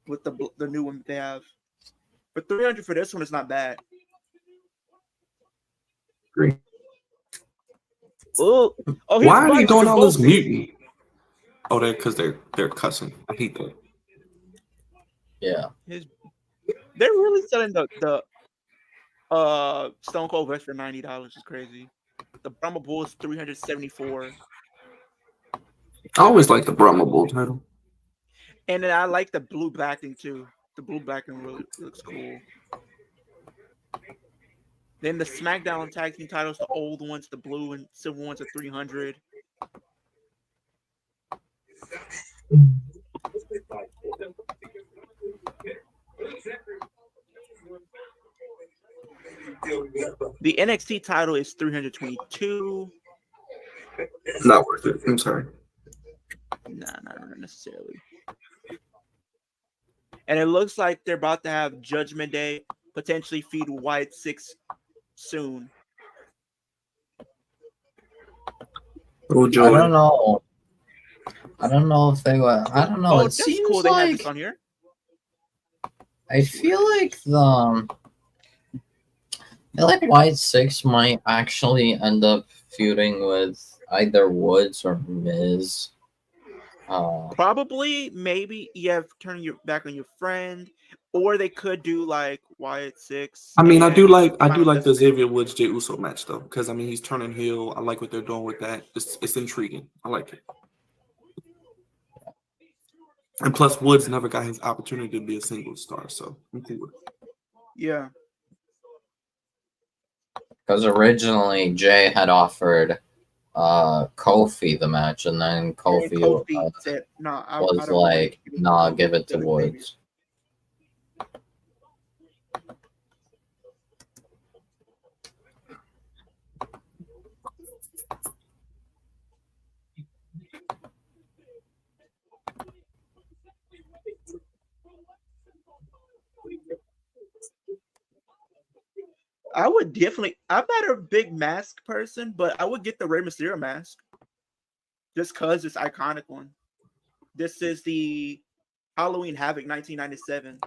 with the new one that they have. But $300 for this one is not bad. Great. Oh, why are they doing all this mutant? Oh, they're cussing. I hate that. Yeah. They're really selling the Stone Cold vest for $90. Is crazy. The Brahma Bull is $374. I always like the Brahma Bull title. And then I like the blue blacking too. The blue blacking really looks cool. Then the SmackDown tag team titles, the old ones, the blue and silver ones are $300. The NXT title is $322. Not worth it. I'm sorry. Nah, not necessarily. And it looks like they're about to have Judgment Day potentially feed Wyatt 6 soon. Oh, I don't know. I don't know if they were. I don't know. Oh, It that's seems cool. They like have this on here. I feel like Wyatt 6 might actually end up feuding with either Woods or Miz. Probably, maybe you have turning your back on your friend, or they could do like Wyatt 6. I mean, I do like the Xavier Woods Jey Uso match though, because I mean he's turning heel. I like what they're doing with that. It's intriguing. I like it. And plus, Woods never got his opportunity to be a single star, so I'm cool with it. Yeah. Because originally Jay had offered Kofi the match, and then Kofi said, "No, was like, nah, give it to Woods." I would definitely. I'm not a big mask person, but I would get the Rey Mysterio mask just because it's iconic one. This is the Halloween Havoc 1997.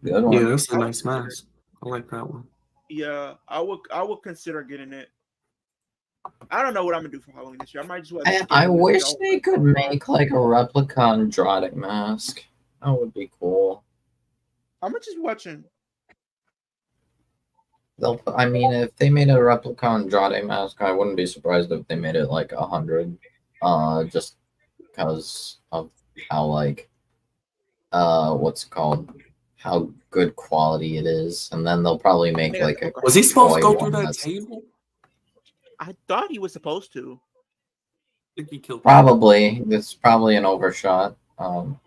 Good one. Yeah, that's a nice mask. I like that one. Yeah, I would consider getting it. I don't know what I'm gonna do for Halloween this year. I might just. I wish they could make like a replica Andrade mask. That would be cool. How much is watching? I mean, if they made a replica Andrade mask, I wouldn't be surprised if they made it like 100. Just because of how like what's it called? How good quality it is, and then they'll probably make Yeah, like a. Was he supposed to toy go through one that that's- table? I thought he was supposed to. I think he killed. Probably. It's probably an overshot. Oh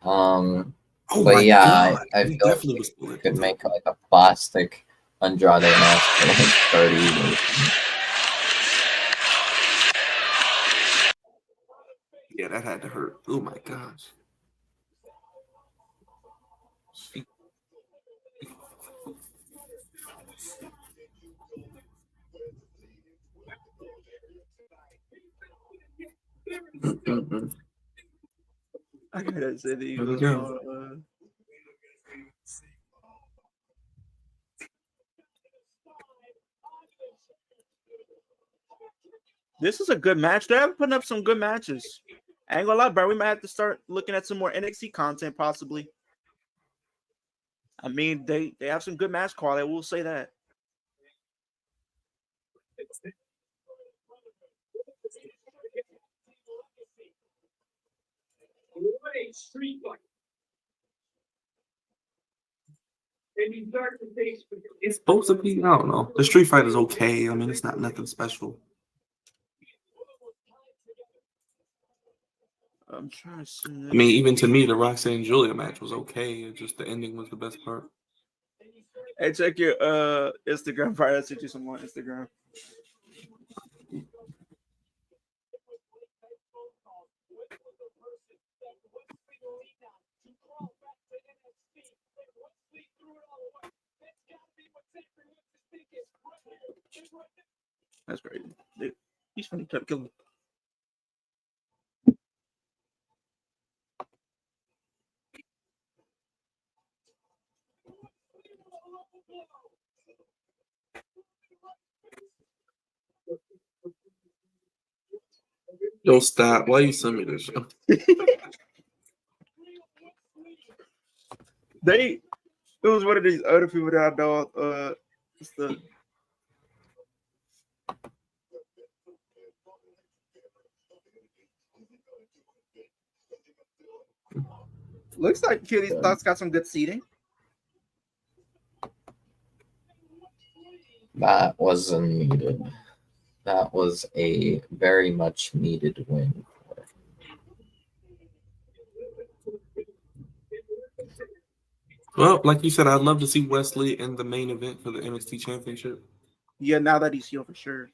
But my yeah, God. I He feel like definitely they was bullet. could make like a plastic Andrade mask for like 30 years. Yeah, that had to hurt. Oh my gosh. I gotta say these. There we go. This is a good match. They're putting up some good matches. I ain't gonna lie, bro. We might have to start looking at some more NXT content, possibly. I mean, they have some good match quality. I will say that. It's supposed to be. I don't know. The Street Fight is okay. I mean, it's not nothing special. I'm trying to see. I mean, even to me, the Roxanne Julia match was okay. It's just the ending was the best part. Hey, check your Instagram. Probably I sent you some on Instagram. That's great. He's funny. Try to kill him. Yo, stop. Why you send me this? It was one of these other people that I know. It's the looks like Kitty's thoughts got some good seating. That wasn't needed. That was a very much needed win. Well, like you said, I'd love to see Wesley in the main event for the NXT Championship. Yeah, now that he's here for sure.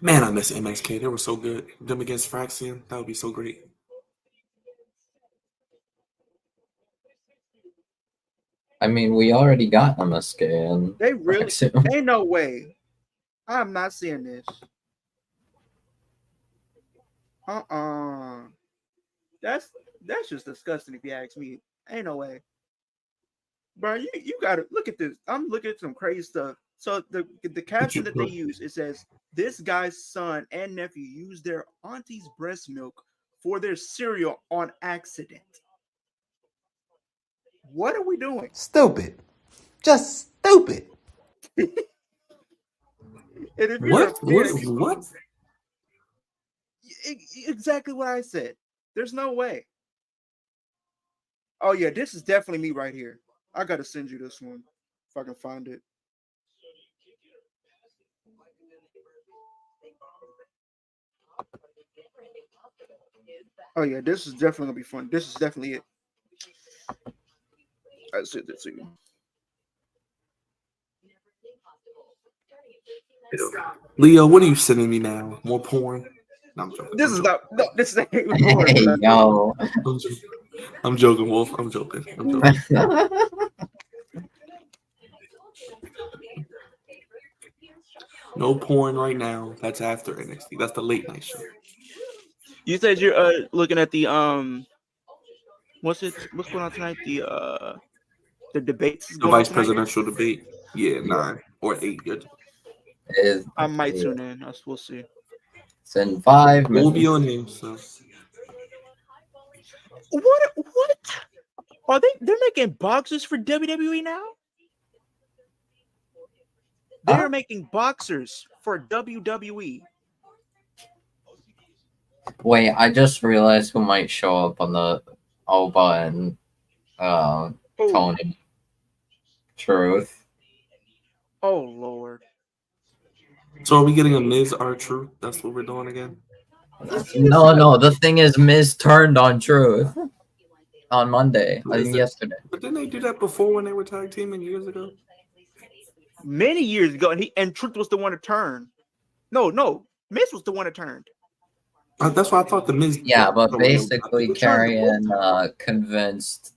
Man, I miss MXK. They were so good. Them against Fraxian, that would be so great. I mean, we already got MSK, and They really ain't no way. I'm not seeing this. That's just disgusting if you ask me. Ain't no way. Bro, you gotta look at this. I'm looking at some crazy stuff. So the caption that they use, it says this guy's son and nephew used their auntie's breast milk for their cereal on accident. What are we doing? Stupid. Just stupid. What? Exactly what I said. There's no way. Oh yeah, this is definitely me right here. I gotta send you this one if I can find it. Oh yeah, this is definitely gonna be fun. This is definitely it. I sent it to you. Leo, what are you sending me now? More porn? No, I'm joking. This I'm is joking. not. No, this is Hey, yo. I'm joking, Wolf. I'm joking. I'm joking. No porn right now. That's after NXT. That's the late night show. You said you're looking at the what's going on tonight? The debates is The going on vice tonight. presidential debate. Yeah, 9 or 8. I might tune in. We'll see. It's in 5 We'll minutes. be on him. So What are they? They're making boxers for WWE now. They're making boxers for WWE. Wait, I just realized who might show up on the Oba and Tony. Truth. Oh Lord. So are we getting a Miz R-Truth? That's what we're doing again? No. The thing is, Miz turned on Truth on Monday. I think yesterday. But didn't they do that before when they were tag teaming years ago? Many years ago, and Truth was the one to turn. No, Miz was the one that turned. That's why I thought the Miz. Yeah, but basically, Karrion convinced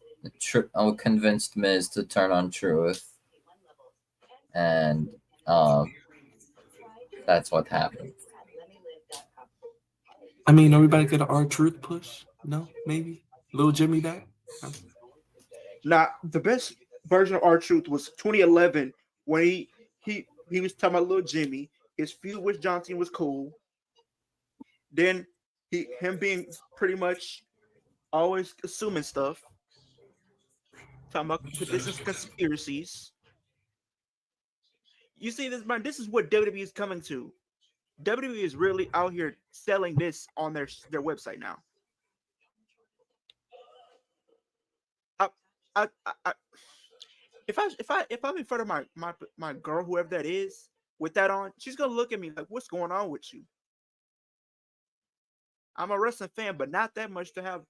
Miz to turn on Truth, and that's what happened. I mean, everybody get an R-Truth push? No, maybe Little Jimmy back. No. Now, the best version of R-Truth was 2011 when he was talking about Little Jimmy. His feud with John Cena was cool. Then him being pretty much always assuming stuff, talking about business conspiracies. You see this, man? This is what WWE is coming to. WWE is really out here selling this on their website now. If I'm in front of my girl, whoever that is, with that on, she's gonna look at me like, "What's going on with you?" I'm a wrestling fan, but not that much to have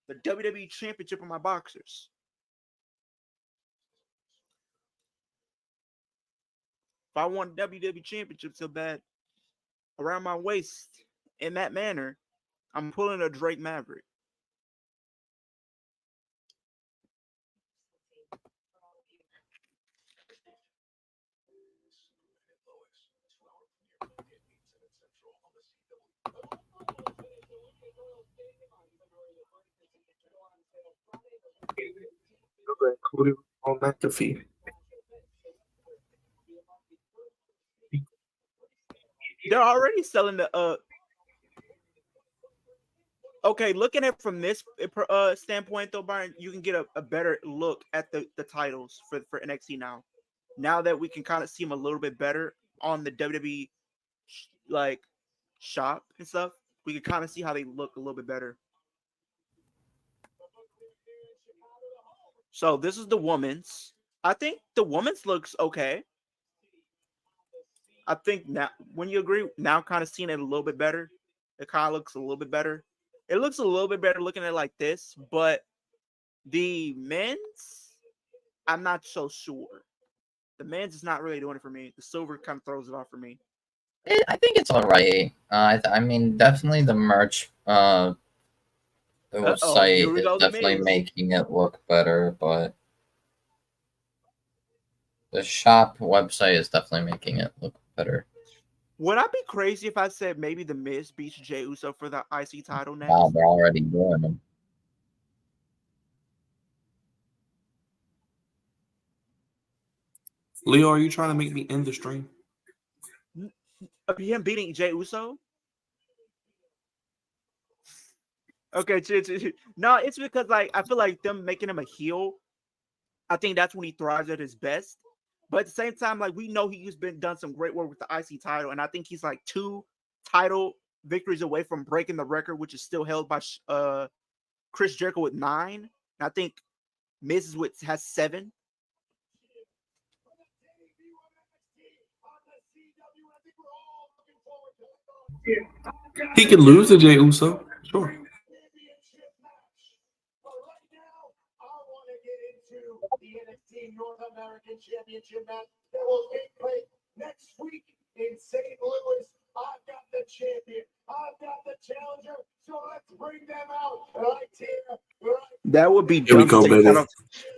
the WWE Championship on my boxers. If I want WWE Championship so bad around my waist in that manner, I'm pulling a Drake Maverick. On McAfee. They're already selling the okay, looking at it from this standpoint though, Byron, you can get a better look at the titles for NXT now. Now that we can kind of see them a little bit better on the WWE like shop and stuff, we can kind of see how they look a little bit better. So this is the woman's. I think the woman's looks okay. I think now, when you agree, now kind of seeing it a little bit better, it kind of looks a little bit better. It looks a little bit better looking at it like this, but the men's, I'm not so sure. The men's is not really doing it for me. The silver kind of throws it off for me. I think it's all right. I mean, definitely the merch site is definitely making it look better, but the shop website is definitely making it look better. Would I be crazy if I said maybe the Miz beats Jey Uso for the IC title next? Wow, they're already doing them. Leo, are you trying to make me end the stream? Him beating Jey Uso? Okay, no, it's because like I feel like them making him a heel. I think that's when he thrives at his best. But at the same time, like we know he's done some great work with the IC title, and I think he's like 2 title victories away from breaking the record, which is still held by Chris Jericho with 9. And I think Miz has 7. He could lose to Jey Uso, sure. The NXT North American Championship match that will take place next week in St. Louis. I've got the champion. I've got the challenger. So let's bring them out right here. That would be Here we go, baby.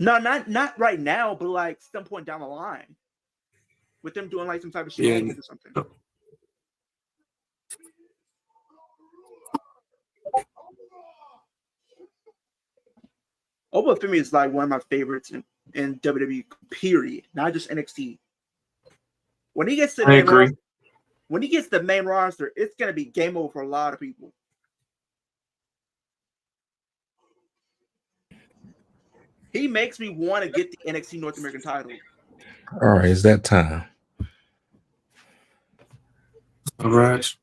No, not right now, but like some point down the line, with them doing like some type of shenanigans or something. Oba for me is like one of my favorites in WWE. Period, not just NXT. When he gets to when he gets the main roster, it's gonna be game over for a lot of people. He makes me want to get the NXT North American title. All right, it's that time. All right.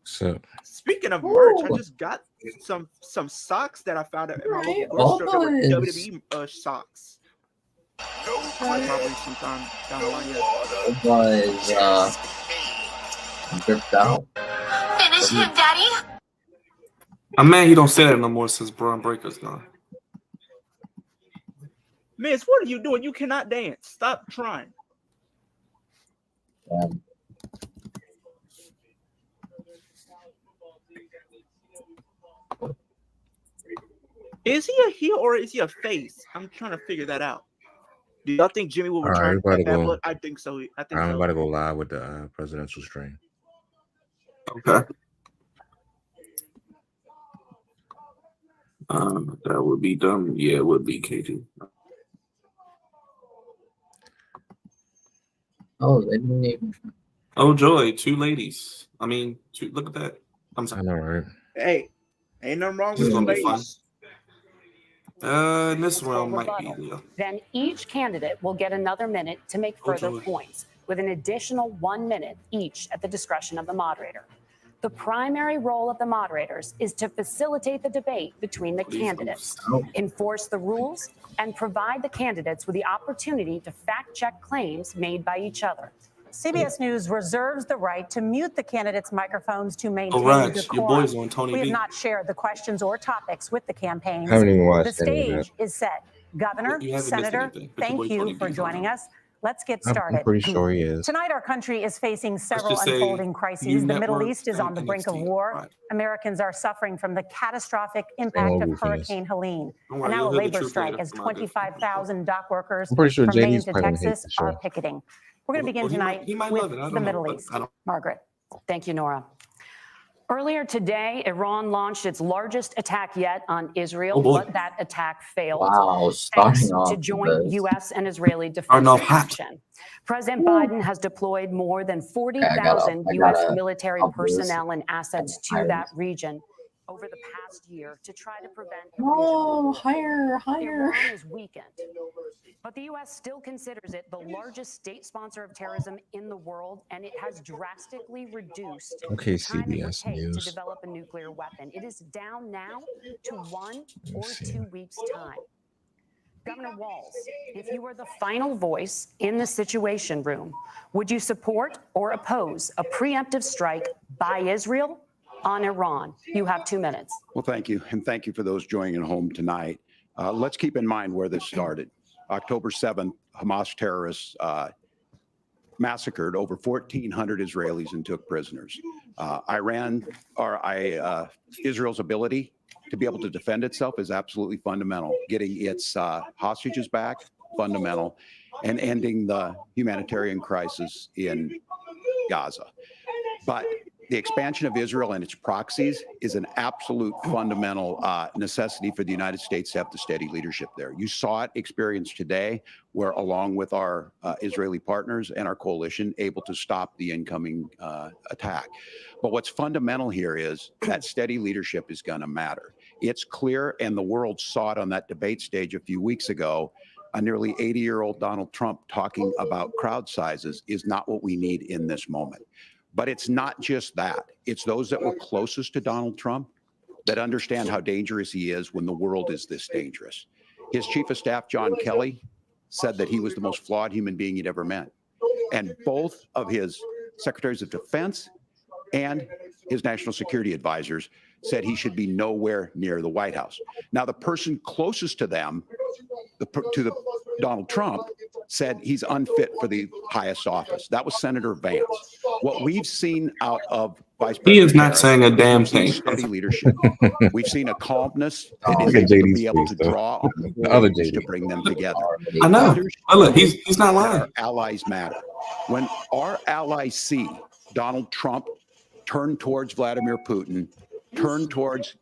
So speaking of merch, I just got some socks that I found at my local grocery store. They were WWE socks. Probably sometime down the line. Dripped out. Finish him, Daddy. I'm mad he don't say that no more since Braun Breaker's gone. Miss, what are you doing? You cannot dance. Stop trying. Is he a heel or is he a face? I'm trying to figure that out. Do y'all think Jimmy will return to Bad Blood? I think so. I'm about to go live with the presidential stream. Okay. That would be dumb. Yeah, it would be KT. Oh, they didn't even. Oh, joy. 2 ladies. I mean, look at that. I'm sorry. I know, right? Hey, ain't nothing wrong This is with gonna be fun. ladies. This round might be Leo. Then each candidate will get another minute to make further points, with an additional 1 minute each at the discretion of the moderator. The primary role of the moderators is to facilitate the debate between the candidates, enforce the rules, and provide the candidates with the opportunity to fact-check claims made by each other. CBS News reserves the right to mute the candidates' microphones to maintain decorum. Your boy's on Tony We have B. not shared the questions or topics with the campaigns. Haven't even watched the any of that. stage is set. Governor, Senator, thank you for joining us. Let's get started. I'm pretty sure he is. Tonight, our country is facing several just say unfolding crises. you The Middle network East is on the and brink of NXT. war. Right. Americans are suffering from the catastrophic impact of Hurricane Helene. Don't worry, And now a you'll hear the labor truth strike later as from my good 25,000 dock workers I'm pretty sure from Maine JD's to probably gonna hate Texas the show. are picketing. We're going to begin Well, tonight he might with love it. I don't the know, Middle but East. I don't- Margaret. Thank you, Nora. Earlier today, Iran launched its largest attack yet on Israel, but that attack failed. Wow, Thanks starting off to joint this. U.S. and Israeli Starting defensive off hot. action. President Biden has deployed more than 40,000 I U.S. gotta military up this. personnel and assets to Higher. that region over the past year to try to prevent a Oh, regional war. higher. Iran is weakened, but the U.S. still considers it the largest state sponsor of terrorism in the world, and it has drastically reduced Okay, the time it would CBS take to News. develop a nuclear weapon. It is down now to 1 or see. 2 weeks' time. Governor Walz, if you were the final voice in the Situation Room, would you support or oppose a preemptive strike by Israel on Iran? You have 2 minutes. Well, thank you. And thank you for those joining at home tonight. Let's keep in mind where this started. October 7th, Hamas terrorists massacred over 1,400 Israelis and took prisoners. Israel's ability to be able to defend itself is absolutely fundamental. Getting its hostages back, fundamental, and ending the humanitarian crisis in Gaza. But the expansion of Israel and its proxies is an absolute fundamental necessity for the United States to have the steady leadership there. You saw it experienced today, where along with our Israeli partners and our coalition, able to stop the incoming attack. But what's fundamental here is that steady leadership is going to matter. It's clear, and the world saw it on that debate stage a few weeks ago, a nearly 80-year-old Donald Trump talking about crowd sizes is not what we need in this moment. But it's not just that. It's those that were closest to Donald Trump that understand how dangerous he is when the world is this dangerous. His chief of staff, John Kelly, said that he was the most flawed human being he'd ever met. And both of his secretaries of defense and his national security advisors said he should be nowhere near the White House. Now, the person closest to them, to Donald Trump, said he's unfit for the highest office. That was Senator Vance. What we've seen out of Vice President He is not Harris, saying a damn we've seen thing. steady leadership. We've seen a calmness that is Look at able to JD's be able face, to though. draw on The other warriors to JD. bring them together. I know. Oh, look, he's not That lying. our allies matter. When our allies see Donald Trump turn towards Vladimir Putin, turn towards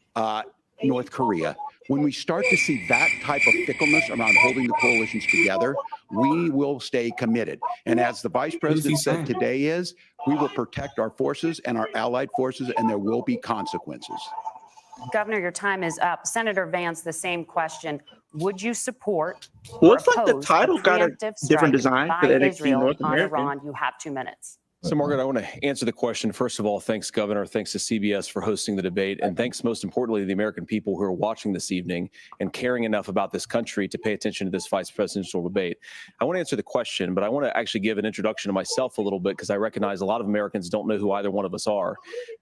North Korea, when we start to see that type of fickleness around holding the coalitions together, we will stay committed. And as the vice president said today is, we will protect our forces and our allied forces, and there will be consequences. Governor, your time is up. Senator Vance, the same question. Would you support Looks or like the oppose title got a preemptive different strike design by for the NXT Israel North on American. Iran? You have 2 minutes. So, Margaret, I want to answer the question. First of all, thanks, Governor. Thanks to CBS for hosting the debate. And thanks, most importantly, to the American people who are watching this evening and caring enough about this country to pay attention to this vice presidential debate. I want to answer the question, but I want to actually give an introduction to myself a little bit because I recognize a lot of Americans don't know who either one of us are.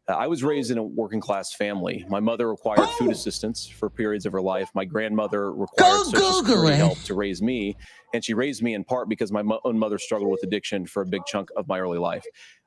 I was raised in a working class family. My mother required food assistance for periods of her life. My grandmother required Social Security help to raise me. And she raised me in part because my own mother struggled with addiction for a big chunk of my early life.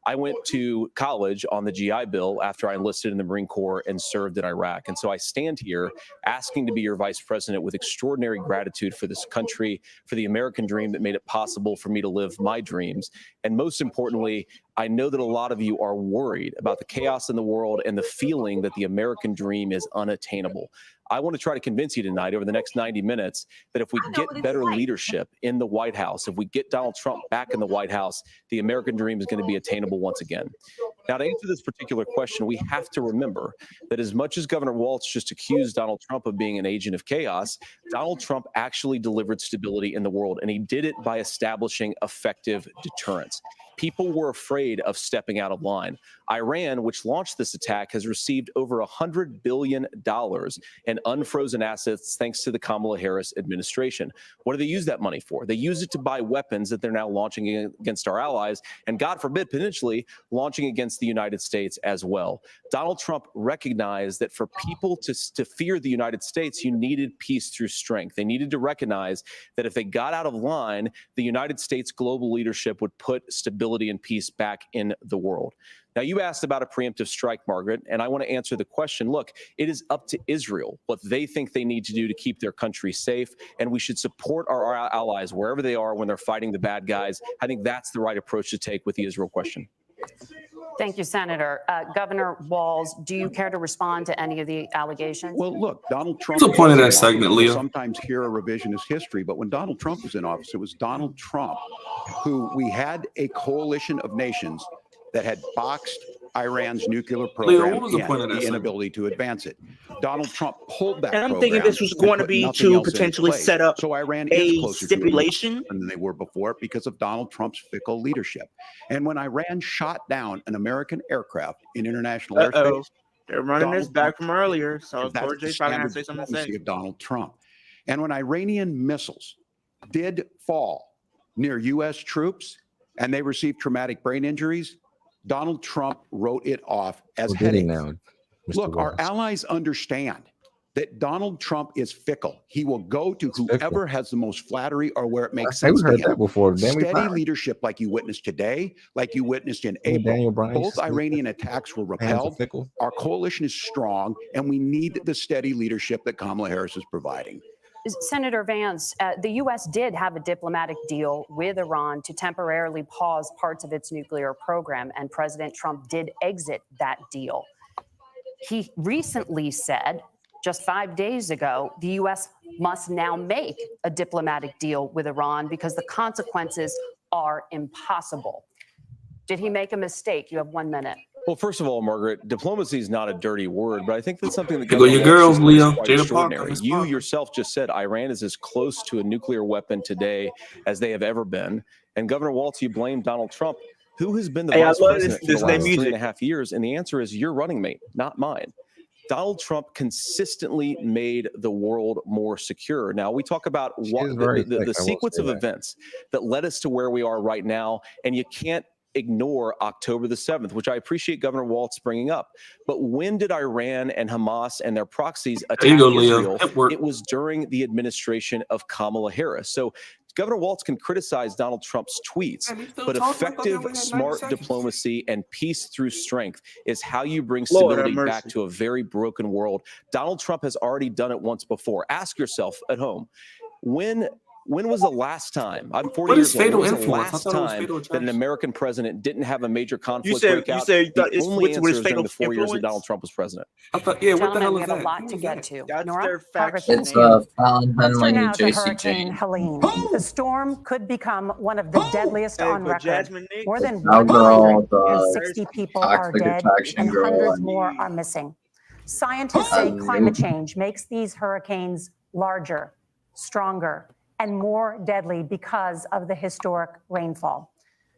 I went to college on the GI Bill after I enlisted in the Marine Corps and served in Iraq. And so I stand here asking to be your vice president with extraordinary gratitude for this country, for the American dream that made it possible for me to live my dreams. And most importantly, I know that a lot of you are worried about the chaos in the world and the feeling that the American dream is unattainable. I want to try to convince you tonight over the next 90 minutes that if we get better leadership in the White House, if we get Donald Trump back in the White House, the American dream is going to be attainable once again. Now, to answer this particular question, we have to remember that as much as Governor Walz just accused Donald Trump of being an agent of chaos, Donald Trump actually delivered stability in the world, and he did it by establishing effective deterrence. People were afraid of stepping out of line. Iran, which launched this attack, has received over $100 billion in unfrozen assets thanks to the Kamala Harris administration. What do they use that money for? They use it to buy weapons that they're now launching against our allies and, God forbid, potentially launching against the United States as well. Donald Trump recognized that for people to fear the United States, you needed peace through strength. They needed to recognize that if they got out of line, the United States global leadership would put stability and peace back in the world. Now, you asked about a preemptive strike, Margaret, and I want to answer the question. Look, it is up to Israel what they think they need to do to keep their country safe, and we should support our allies wherever they are when they're fighting the bad guys. I think that's the right approach to take with the Israel question. Thank you, Senator. Governor Walz, do you care to respond to any of the allegations? Well, look, Donald Trump. What's the point of that segment, Leo? Sometimes hear a revisionist history, but when Donald Trump was in office, it was Donald Trump who we had a coalition of nations that had boxed Iran's nuclear program Leo, what was the point of that and the segment? inability to advance it. Donald Trump pulled that And I'm program thinking this was going to and put be nothing to else in potentially place. set up so Iran a is closer stipulation to than they were before because of Donald Trump's fickle leadership. And when Iran shot down an American aircraft in international airspace, they're running this Donald back Trump from earlier, so that's George the J's probably gonna standard say something to diplomacy say. of Donald Trump. And when Iranian missiles did fall near U.S. troops and they received traumatic brain injuries, Donald Trump wrote it off as headaches. Now, Look, our allies understand that Donald Trump is fickle. He will go to whoever has the most flattery or where it makes sense. We've heard that before. Steady leadership like you witnessed today, like you witnessed in April. Both Iranian attacks were repelled. Our coalition is strong, and we need the steady leadership that Kamala Harris is providing. Senator Vance, the U.S. did have a diplomatic deal with Iran to temporarily pause parts of its nuclear program, and President Trump did exit that deal. He recently said, just 5 days ago, the U.S. must now make a diplomatic deal with Iran because the consequences are impossible. Did he make a mistake? You have 1 minute. Well, first of all, Margaret, diplomacy is not a dirty word, but I think that's something that Here go your girls, Leo. Jada extraordinary. Parker, Miss You Parker. yourself just said Iran is as close to a nuclear weapon today as they have ever been. And Governor Walz, you blame Donald Trump. Who has been the vice president for the last 3.5 years? And the answer is your running mate, not mine. Donald Trump consistently made the world more secure. Now, we talk about what the sequence of events that led us to where we are right now, and you can't ignore October the 7th, which I appreciate Governor Walz bringing up. But when did Iran and Hamas and their proxies attack Israel? It was during the administration of Kamala Harris. So Governor Walz can criticize Donald Trump's tweets, but effective, smart diplomacy and peace through strength is how you bring stability back to a very broken world. Donald Trump has already done it once before. Ask yourself at home, when was the last time? I'm 40 years old. When was the last time that an American president didn't have a major conflict break out? The only answer is during the 4 years that Donald Trump was president. Gentlemen, we have a lot to get to. Nora, It's Fallon Let's turn Henley, now to JC Hurricane Jane. Helene. The storm could become one of the deadliest on record. More than Cowgirl, 160 people are toxic dead attraction and girl, hundreds and more are missing. Scientists say climate change makes these hurricanes larger, stronger, and more deadly because of the historic rainfall.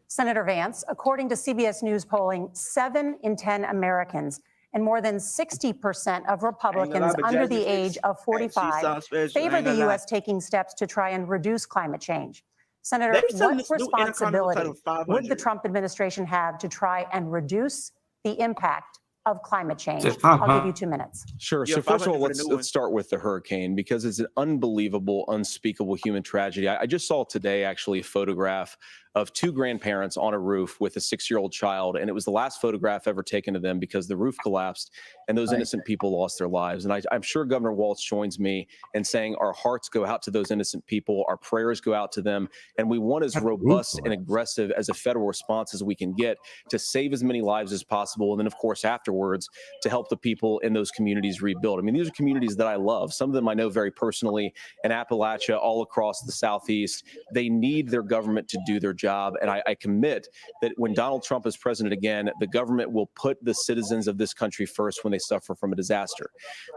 Senator Vance, according to CBS News polling, 7 in 10 Americans and more than 60% of Republicans under the age of 45 favor the U.S. taking steps to try and reduce climate change. Senator, what responsibility would the Trump administration have to try and reduce the impact of climate change? I'll give you 2 minutes. Sure. So first of all, let's start with the hurricane, because it's an unbelievable, unspeakable human tragedy. I just saw today actually a photograph of 2 grandparents on a roof with a 6-year-old child, and it was the last photograph ever taken of them because the roof collapsed and those innocent people lost their lives. And I'm sure Governor Walz joins me in saying our hearts go out to those innocent people, our prayers go out to them, and we want as robust and aggressive as a federal response as we can get to save as many lives as possible, and then of course afterwards to help the people in those communities rebuild. I mean, these are communities that I love. Some of them I know very personally in Appalachia, all across the Southeast. They need their government to do their job. And I commit that when Donald Trump is president again, the government will put the citizens of this country first when they suffer from a disaster.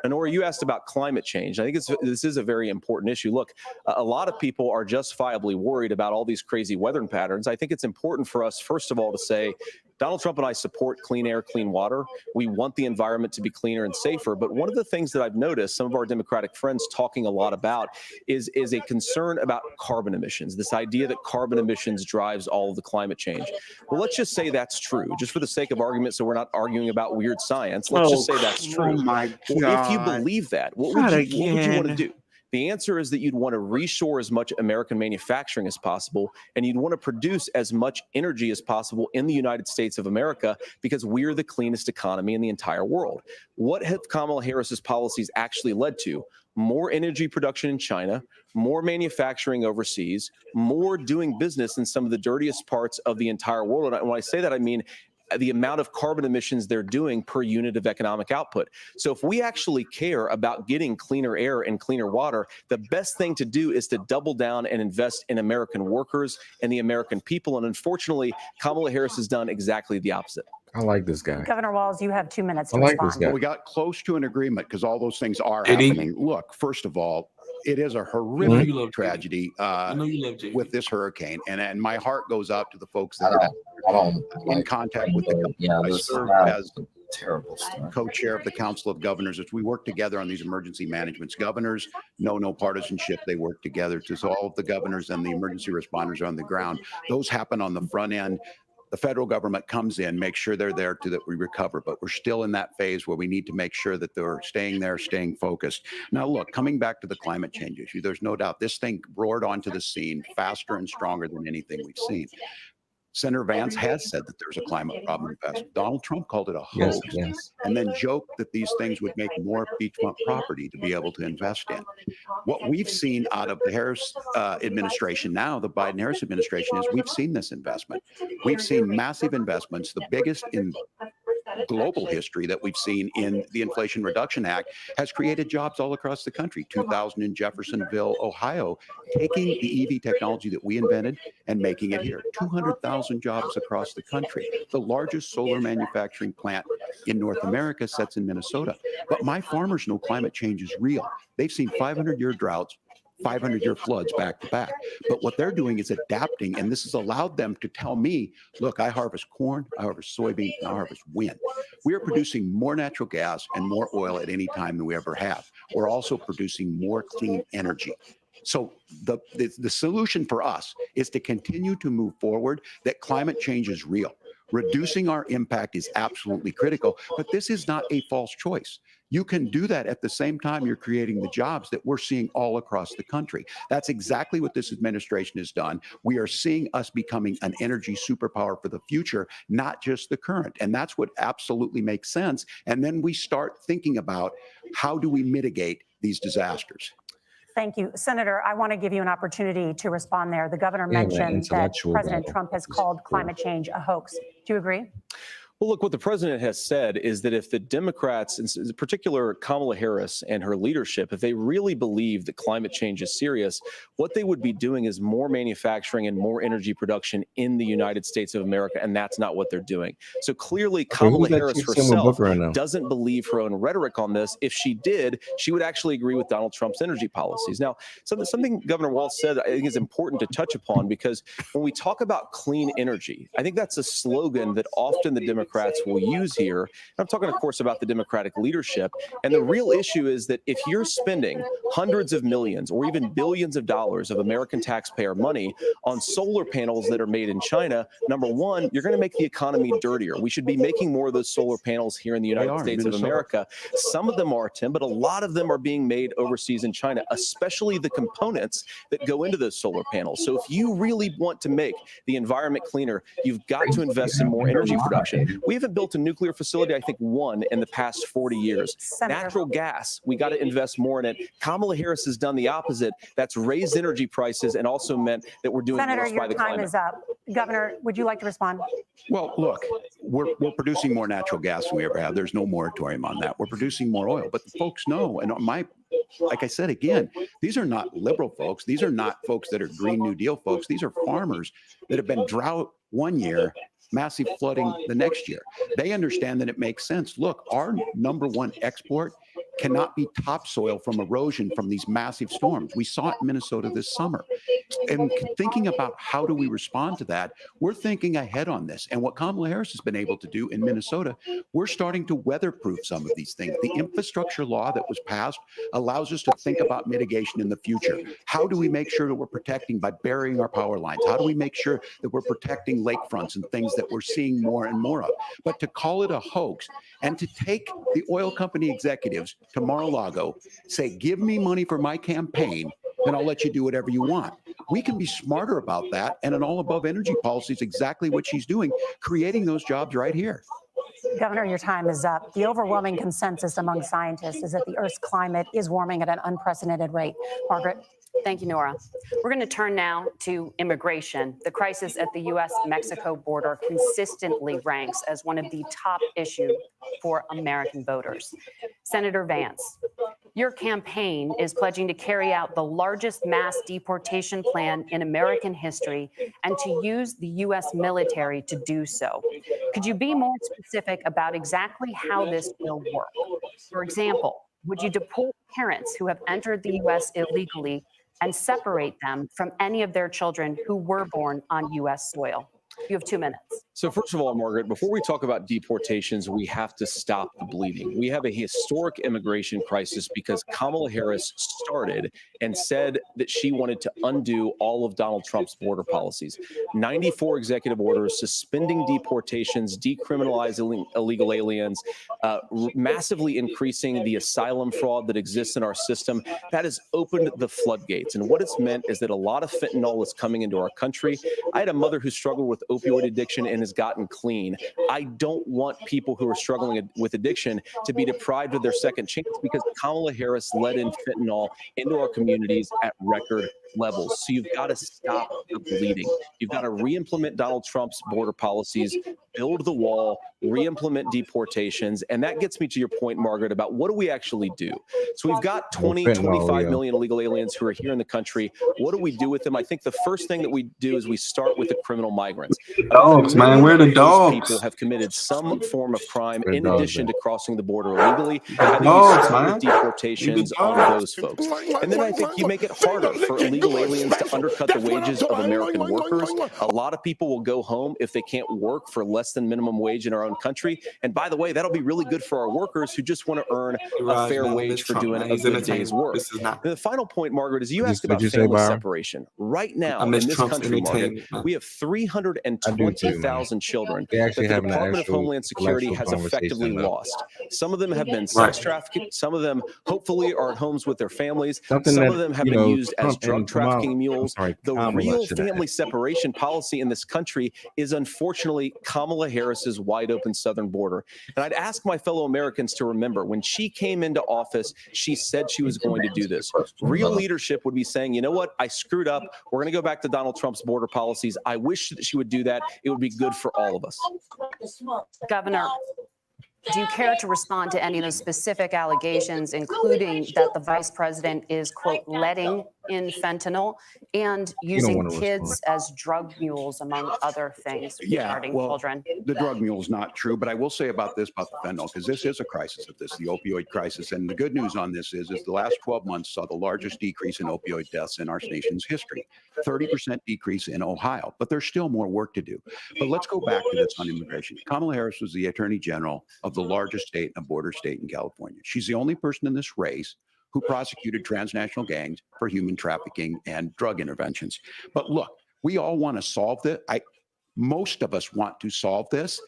And Nora, you asked about climate change. I think this is a very important issue. Look, a lot of people are justifiably worried about all these crazy weather patterns. I think it's important for us, first of all, to say, Donald Trump and I support clean air, clean water. We want the environment to be cleaner and safer. But one of the things that I've noticed some of our Democratic friends talking a lot about is a concern about carbon emissions, this idea that carbon emissions drives all of the climate change. Well, let's just say that's true, just for the sake of argument, so we're not arguing about weird science. Let's just say that's true. Oh my God. Well, if you believe that, what would you want to do? The answer is that you'd want to reshore as much American manufacturing as possible, and you'd want to produce as much energy as possible in the United States of America, because we're the cleanest economy in the entire world. What have Kamala Harris's policies actually led to? More energy production in China, more manufacturing overseas, more doing business in some of the dirtiest parts of the entire world. And when I say that, I mean the amount of carbon emissions they're doing per unit of economic output. So if we actually care about getting cleaner air and cleaner water, the best thing to do is to double down and invest in American workers and the American people. And unfortunately, Kamala Harris has done exactly the opposite. I like this guy. Governor Walz, you have 2 minutes to I like respond. this guy. We got close to an agreement because all those things are happening. Look, first of all, it is a horrific tragedy with this hurricane, and my heart goes out to the folks that are in contact with the government. Yeah, I this serve as terrible story. co-chair of the Council of Governors as we work together on these emergency managements. Governors know no partisanship. They work together. So all of the governors and the emergency responders are on the ground. Those happen on the front end. The federal government comes in, makes sure they're there that we recover, but we're still in that phase where we need to make sure that they're staying there, staying focused. Now, look, coming back to the climate change issue, there's no doubt this thing roared onto the scene faster and stronger than anything we've seen. Senator Vance has said that there's a climate problem in the past. Donald Trump called it a hoax, and then joked that these things would make more beachfront property to be able to invest in. What we've seen out of the Harris administration now, the Biden-Harris administration, is we've seen this investment. We've seen massive investments, the biggest in global history that we've seen in the Inflation Reduction Act, has created jobs all across the country. 2,000 in Jeffersonville, Ohio, taking the EV technology that we invented and making it here. 200,000 jobs across the country. The largest solar manufacturing plant in North America sits in Minnesota. But my farmers know climate change is real. They've seen 500-year droughts, 500-year floods back to back. But what they're doing is adapting, and this has allowed them to tell me, look, I harvest corn, I harvest soybean, and I harvest wind. We are producing more natural gas and more oil at any time than we ever have. We're also producing more clean energy. So the solution for us is to continue to move forward, that climate change is real. Reducing our impact is absolutely critical, but this is not a false choice. You can do that at the same time you're creating the jobs that we're seeing all across the country. That's exactly what this administration has done. We are seeing us becoming an energy superpower for the future, not just the current. And that's what absolutely makes sense. And then we start thinking about how do we mitigate these disasters. Thank you. Senator, I want to give you an opportunity to respond there. The governor mentioned that President Trump has called climate change a hoax. Do you agree? Well, look, what the president has said is that if the Democrats, in particular Kamala Harris and her leadership, if they really believe that climate change is serious, what they would be doing is more manufacturing and more energy production in the United States of America, and that's not what they're doing. So clearly, Kamala Harris herself doesn't believe her own rhetoric on this. If she did, she would actually agree with Donald Trump's energy policies. Now, something Governor Walz said I think is important to touch upon, because when we talk about clean energy, I think that's a slogan that often the Democrats will use here. I'm talking, of course, about the Democratic leadership. And the real issue is that if you're spending hundreds of millions or even billions of dollars of American taxpayer money on solar panels that are made in China, number one, you're going to make the economy dirtier. We should be making more of those solar panels here in the United States of America. Some of them are, Tim, but a lot of them are being made overseas in China, especially the components that go into those solar panels. So if you really want to make the environment cleaner, you've got to invest in more energy production. We haven't built a nuclear facility, I think, one in the past 40 years. Natural gas, we got to invest more in it. Kamala Harris has done the opposite. That's raised energy prices and also meant that we're doing Senator, worse by the climate. your time is up. Governor, would you like to respond? Well, look, we're producing more natural gas than we ever have. There's no moratorium on that. We're producing more oil, but the folks know, and like I said, again, these are not liberal folks. These are not folks that are Green New Deal folks. These are farmers that have been drought one year, massive flooding the next year. They understand that it makes sense. Look, our number one export cannot be topsoil from erosion from these massive storms. We saw it in Minnesota this summer. And thinking about how do we respond to that, we're thinking ahead on this. And what Kamala Harris has been able to do in Minnesota, we're starting to weatherproof some of these things. The infrastructure law that was passed allows us to think about mitigation in the future. How do we make sure that we're protecting by burying our power lines? How do we make sure that we're protecting lakefronts and things that we're seeing more and more of? But to call it a hoax and to take the oil company executives to Mar-a-Lago, say, give me money for my campaign, then I'll let you do whatever you want. We can be smarter about that. And an all above energy policy is exactly what she's doing, creating those jobs right here. Governor, your time is up. The overwhelming consensus among scientists is that the Earth's climate is warming at an unprecedented rate. Margaret? Thank you, Nora. We're going to turn now to immigration. The crisis at the U.S.-Mexico border consistently ranks as one of the top issues for American voters. Senator Vance, your campaign is pledging to carry out the largest mass deportation plan in American history and to use the U.S. military to do so. Could you be more specific about exactly how this will work? For example, would you deport parents who have entered the U.S. illegally and separate them from any of their children who were born on U.S. soil? You have 2 minutes. So first of all, Margaret, before we talk about deportations, we have to stop the bleeding. We have a historic immigration crisis because Kamala Harris started and said that she wanted to undo all of Donald Trump's border policies. 94 executive orders suspending deportations, decriminalizing illegal aliens, massively increasing the asylum fraud that exists in our system. That has opened the floodgates. And what it's meant is that a lot of fentanyl is coming into our country. I had a mother who struggled with opioid addiction and has gotten clean. I don't want people who are struggling with addiction to be deprived of their second chance because Kamala Harris let in fentanyl into our communities at record levels. So you've got to stop the bleeding. You've got to re-implement Donald Trump's border policies, build the wall, re-implement deportations. And that gets me to your point, Margaret, about what do we actually do? So we've got 25 million illegal aliens who are here in the country. What do we do with them? I think the first thing that we do is we start with the criminal migrants. Dogs, man, where the dogs? People have committed some form of crime in addition to crossing the border illegally. Dogs, man. Deportations on those folks. And then I think you make it harder for illegal aliens to undercut the wages of American workers. A lot of people will go home if they can't work for less than minimum wage in our own country. And by the way, that'll be really good for our workers who just want to earn a fair wage for doing a good day's work. And the final point, Margaret, is you asked about family separation. Right now in this country, Margaret, we have 300 220,000 children They that actually the having an Department of actual Homeland Security has intellectual effectively conversation, though. lost. Some of them have been sex trafficking. Some of them hopefully are at homes with their families. Something Some that, of them have you been know, used as Trump drug and Kamala- trafficking I'm mules. sorry, The Kamala real should have- family separation policy in this country is unfortunately Kamala Harris's wide open southern border. And I'd ask my fellow Americans to remember when she came into office, she said she was going to do this. Real leadership would be saying, you know what, I screwed up. We're going to go back to Donald Trump's border policies. I wish that she would do that. It would be good for all of us. Governor, do you care to respond to any of those specific allegations, including that the vice president is, quote, letting in fentanyl and using wanna kids as drug mules, among other things regarding children? The drug mule is not true, but I will say about this, about the fentanyl, because this is a crisis of this, the opioid crisis. And the good news on this is the last 12 months saw the largest decrease in opioid deaths in our nation's history, 30% decrease in Ohio, but there's still more work to do. But let's go back to this on immigration. Kamala Harris was the attorney general of the largest state and border state in California. She's the only person in this race who prosecuted transnational gangs for human trafficking and drug interventions. But look, we all want to solve this. Most of us want to solve this,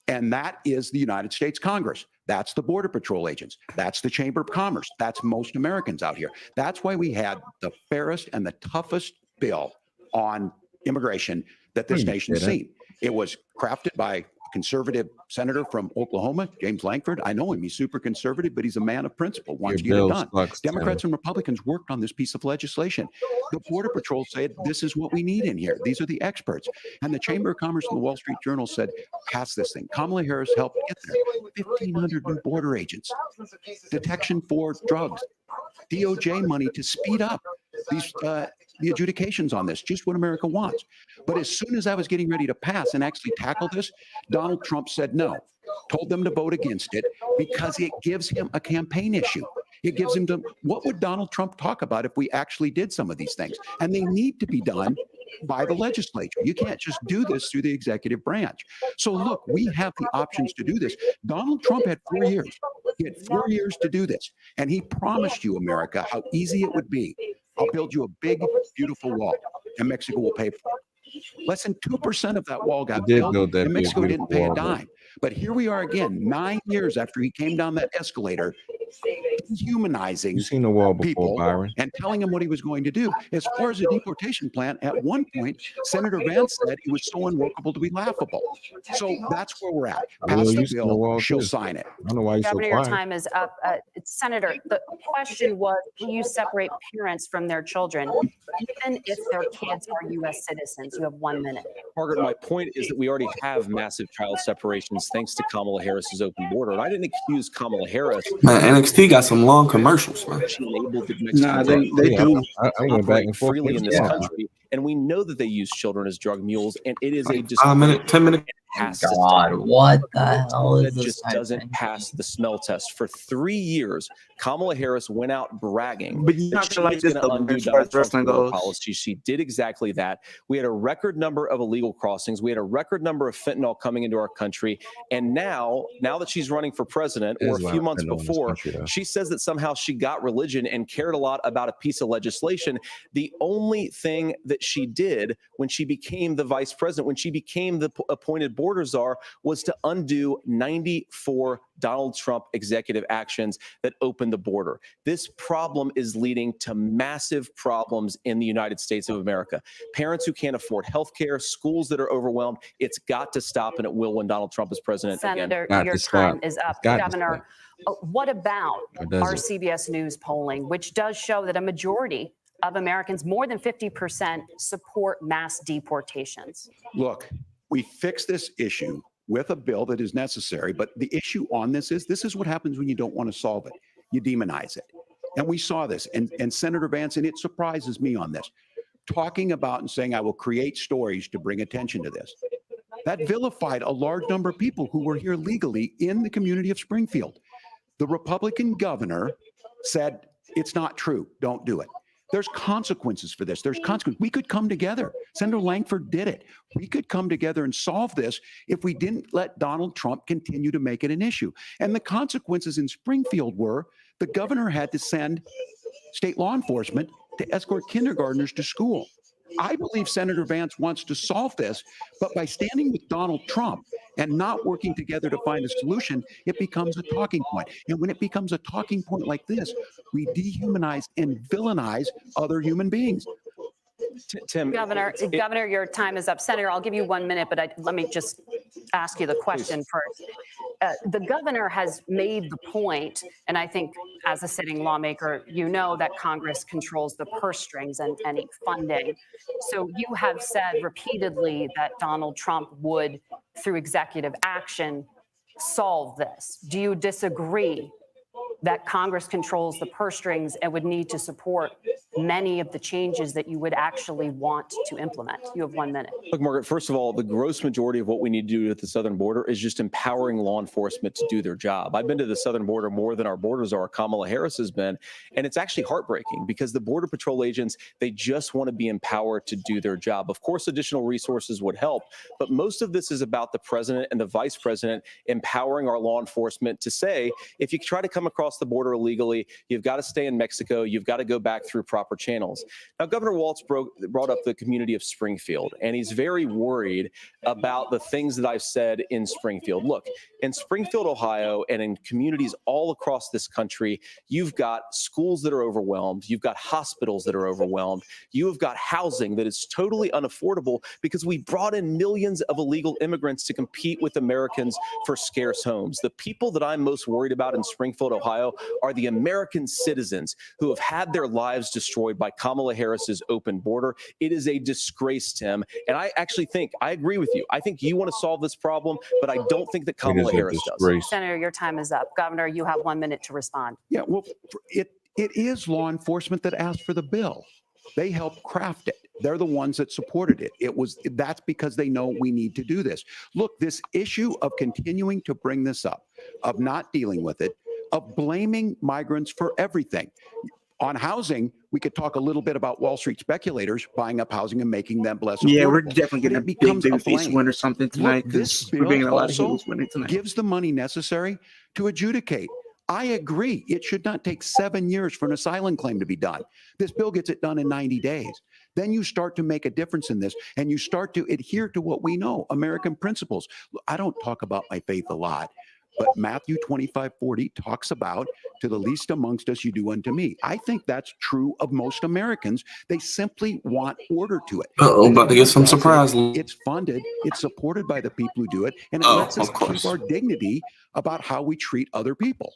and that is the United States Congress. That's the Border Patrol agents. That's the Chamber of Commerce. That's most Americans out here. That's why we had the fairest and the toughest bill on immigration that this nation's seen. It was crafted by conservative senator from Oklahoma, James Lankford. I know him. He's super conservative, but he's a man of principle, wants to get it done. Democrats and Republicans worked on this piece of legislation. The Border Patrol said, this is what we need in here. These are the experts. And the Chamber of Commerce and the Wall Street Journal said, pass this thing. Kamala Harris helped get there. 1,500 new border agents, detection for drugs, DOJ money to speed up these the adjudications on this, just what America wants. But as soon as I was getting ready to pass and actually tackle this, Donald Trump said no, told them to vote against it because it gives him a campaign issue. It gives him what would Donald Trump talk about if we actually did some of these things? And they need to be done by the legislature. You can't just do this through the executive branch. So look, we have the options to do this. Donald Trump had 4 years. He had 4 years to do this. And he promised you, America, how easy it would be. I'll build you a big, beautiful wall, and Mexico will pay for it. Less than 2% of that wall got built, and Mexico didn't pay a dime. But here we are again, 9 years after he came down that escalator, dehumanizing people and telling him what he was going to do. As far as the deportation plan, at one point, Senator Vance said it was so unworkable to be laughable. So that's where we're at. Pass the bill, she'll sign it. I don't know why you're so Governor, quiet. your time is up. Senator, the question was, will you separate parents from their children, even if their kids are U.S. citizens? You have 1 minute. Margaret, my point is that we already have massive child separations thanks to Kamala Harris's open border. And I didn't accuse Kamala Harris. Man, NXT got some long commercials, man. She enabled the Nah, they do. I went back and forth freely in this yeah. country. And we know that they use children as drug mules, and it is Like a 5 minute, 10 minute. God, what the hell that is this? just doesn't pass the smell test. For 3 years, Kamala Harris went out bragging But you're that not she gonna like was this, going to though, undo as far Donald as Trump's wrestling border goes. policy. She did exactly that. We had a record number of illegal crossings. We had a record number of fentanyl coming into our country. And now that she's running for president, or a few months before, she says that somehow she got religion and cared a lot about a piece of legislation. The only thing that she did when she became the vice president, when she became the appointed border czar, was to undo 94 Donald Trump executive actions that opened the border. This problem is leading to massive problems in the United States of America. Parents who can't afford health care, schools that are overwhelmed. It's got to stop, and it will when Donald Trump is president Senator, again. your time is up. Governor, what about our CBS News polling, which does show that a majority of Americans, more than 50%, support mass deportations? Look, we fix this issue with a bill that is necessary, but the issue on this is what happens when you don't want to solve it. You demonize it. And we saw this, and Senator Vance, and it surprises me on this, talking about and saying, I will create stories to bring attention to this. That vilified a large number of people who were here legally in the community of Springfield. The Republican governor said, it's not true, don't do it. There's consequences for this. There's consequences. We could come together. Senator Lankford did it. We could come together and solve this if we didn't let Donald Trump continue to make it an issue. And the consequences in Springfield were the governor had to send state law enforcement to escort kindergartners to school. I believe Senator Vance wants to solve this, but by standing with Donald Trump and not working together to find a solution, it becomes a talking point. And when it becomes a talking point like this, we dehumanize and villainize other human beings. Tim, Governor, your time is up. Senator, I'll give you 1 minute, but let me just ask you the question first. The governor has made the point, and I think as a sitting lawmaker, you know that Congress controls the purse strings and any funding. So you have said repeatedly that Donald Trump would, through executive action, solve this. Do you disagree that Congress controls the purse strings and would need to support many of the changes that you would actually want to implement? You have 1 minute. Look, Margaret, first of all, the gross majority of what we need to do at the southern border is just empowering law enforcement to do their job. I've been to the southern border more than our borders are. Kamala Harris has been, and it's actually heartbreaking because the Border Patrol agents, they just want to be empowered to do their job. Of course, additional resources would help, but most of this is about the president and the vice president empowering our law enforcement to say, if you try to come across the border illegally, you've got to stay in Mexico, you've got to go back through proper channels. Now, Governor Walz brought up the community of Springfield, and he's very worried about the things that I've said in Springfield. Look, in Springfield, Ohio, and in communities all across this country, you've got schools that are overwhelmed, you've got hospitals that are overwhelmed, you have got housing that is totally unaffordable because we brought in millions of illegal immigrants to compete with Americans for scarce homes. The people that I'm most worried about in Springfield, Ohio, are the American citizens who have had their lives destroyed by Kamala Harris's open border. It is a disgrace, Tim. And I actually think, I agree with you. I think you want to solve this problem, but I don't think that Kamala Harris does. Senator, your time is up. Governor, you have 1 minute to respond. Yeah, well, it is law enforcement that asked for the bill. They helped craft it. They're the ones that supported it. That's because they know we need to do this. Look, this issue of continuing to bring this up, of not dealing with it, of blaming migrants for everything. On housing, we could talk a little bit about Wall Street speculators buying up housing and making them less affordable. Yeah, we're definitely getting a big babyface win or something tonight. Look, this we're being bill a lot of also heels winning tonight. gives the money necessary to adjudicate. I agree. It should not take 7 years for an asylum claim to be done. This bill gets it done in 90 days. Then you start to make a difference in this, and you start to adhere to what we know, American principles. I don't talk about my faith a lot, but Matthew 25:40 talks about, to the least amongst us, you do unto me. I think that's true of most Americans. They simply want order to it. About to get some surprise. It's funded, it's supported by the people who do it, and it lets us keep our dignity about how we treat other people.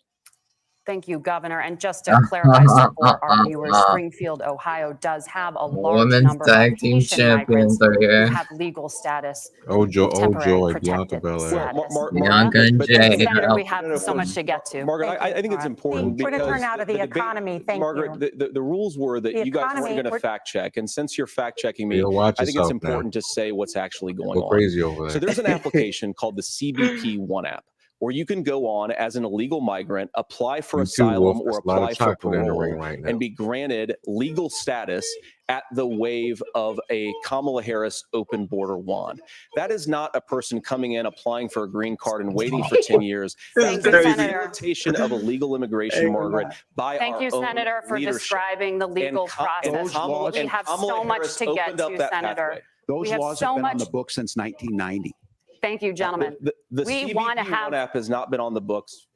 Thank you, Governor. And just to clarify for our viewers, Springfield, Ohio does have a large Women's number tag of team Haitian migrants champions are here. who have legal status. Oh, Joy, temporary Bianca protected Belair. status. Bianca and Jay. Senator, we have so much to get to. Margaret, I think it's important We're because going to turn now to the debate- economy. Thank Margaret, you. the rules were that The you guys weren't economy, going to we're- fact check, and since you're fact checking me, You'll watch I think it's yourself now. important to say what's actually going Go on. crazy over there. So there's an application called the CBP One app, where you can go on as an illegal migrant, apply for You too, asylum Wolf. or There's a lot of apply for chocolate in the parole, ring right now. and be granted legal status at the wave of a Kamala Harris open border wand. That is not a person coming in, applying for a green card and waiting for 10 years. Thank That's you, the Senator. facilitation of illegal immigration, Margaret, by Thank our you, own Senator, for leadership. describing the legal process. Kamala- We and have Kamala so much Harris to get opened up to, that Senator. pathway. Those We have laws so have been on much. the books since 1990. Thank you, gentlemen. The We CBP wanna One have- app has not been on the books.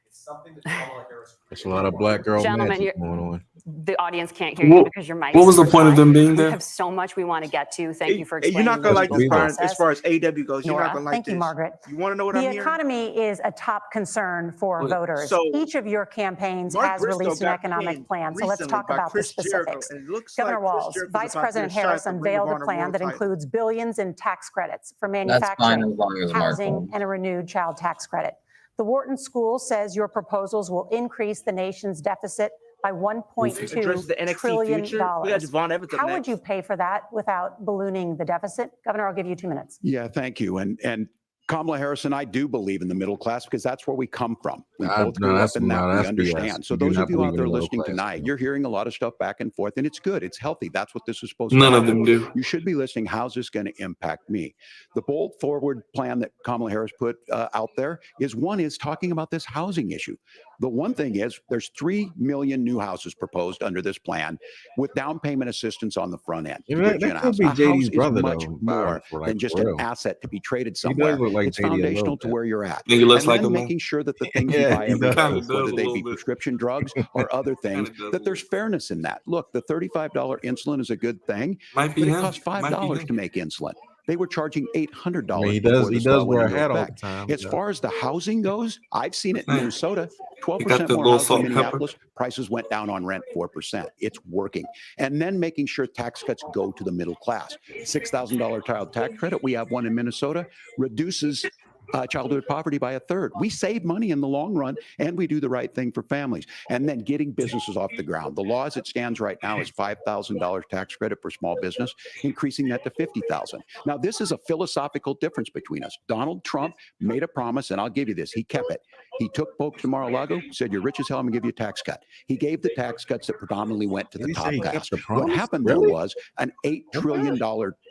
It's something that Kamala Harris. There's a lot of black girl Gentlemen, magic you're- going on. The audience can't hear you What- because your mic. what was the point of them being We there? have so much we want to get to. Thank you for Hey, explaining. you're not gonna the like this, legal Brian. As process. far as AW goes, you're Nora, not gonna like Thank this. you, Margaret. You want to know what The I'm hearing? economy is a top concern for Well, voters. so- Each of your campaigns Mark has Briscoe released an got economic pinned plan. So let's recently talk by about the Chris Jericho, specifics. and it looks Governor like Chris Walz, Jericho's Vice about to get President a shot Harris at the Ring of unveiled a Honor plan World that title. includes billions in tax credits for That's fine manufacturing, as long as Mark housing, wins. and a renewed child tax credit. The Wharton School says your proposals will increase the nation's deficit by Addresses $1.2 the NXT trillion. future. We got Javon Evans up How would next. you pay for that without ballooning the deficit? Governor, I'll give you 2 minutes. Yeah, thank you. And Kamala Harris and I do believe in the middle class because that's where we come from. We Nah, both no, grew up that's- in that. no, We that's understand. BS. So You do those not of you believe out in there the middle listening class, tonight, no. you're hearing a lot of stuff back and forth, and it's good. It's healthy. That's what this is supposed to None of happen. them do. You should be listening. How's this going to impact me? The bold forward plan that Kamala Harris put out there is talking about this housing issue. The one thing is there's 3 million new houses proposed under this plan with down payment assistance on the front end. You know, that could be A house JD's is brother, much though, more for than like just for an real. asset to be traded He somewhere. does look like It's JD a foundational little to bit. where you're at. Think he looks And like then him, man? making sure that the things you Yeah, buy he every does. day, Kinda does whether a they little be bit. prescription drugs or other things, Kinda does a that there's little. fairness in that. Look, the $35 insulin is a good thing, Might be but it him. costs Might be $5 him. to make insulin. They were charging $800 I mean, he before does this law wear went a into hat all the effect. time. As far as the housing goes, I've seen it in Hey, Minnesota. he got 12% the more little housing salt in and pepper. Minneapolis. Prices went down on rent 4%. It's working. And then making sure tax cuts go to the middle class. $6,000 child tax credit, we have one in Minnesota, reduces childhood poverty by 1/3. We save money in the long run, and we do the right thing for families. And then getting businesses off the ground. The law as it stands right now is $5,000 tax credit for small business, increasing that to $50,000. Now, this is a philosophical difference between us. Donald Trump made a promise, and I'll give you this. He kept it. He took folks to Mar-a-Lago, said, "You're rich as hell, I'm gonna give you a tax cut." He gave the tax cuts that predominantly went to Did the he say top he class. kept the What promise? happened, though, Really? was an $8 trillion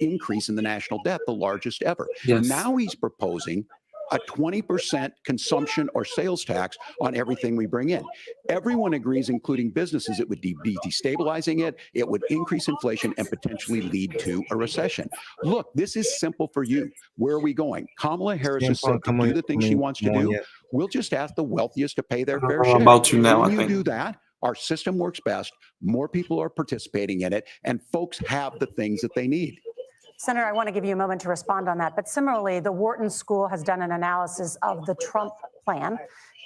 increase in the national debt, the largest ever. Yes. Now he's proposing a 20% consumption or sales tax on everything we bring in. Everyone agrees, including businesses, it would be destabilizing it, it would increase inflation and potentially lead to a recession. Look, this is simple for you. Where are we going? Kamala Harris has said to do the things she wants to do. We'll just ask the wealthiest to pay their fair share. About you now, When I you think. do that, our system works best, more people are participating in it, and folks have the things that they need. Senator, I want to give you a moment to respond on that. But similarly, the Wharton School has done an analysis of the Trump plan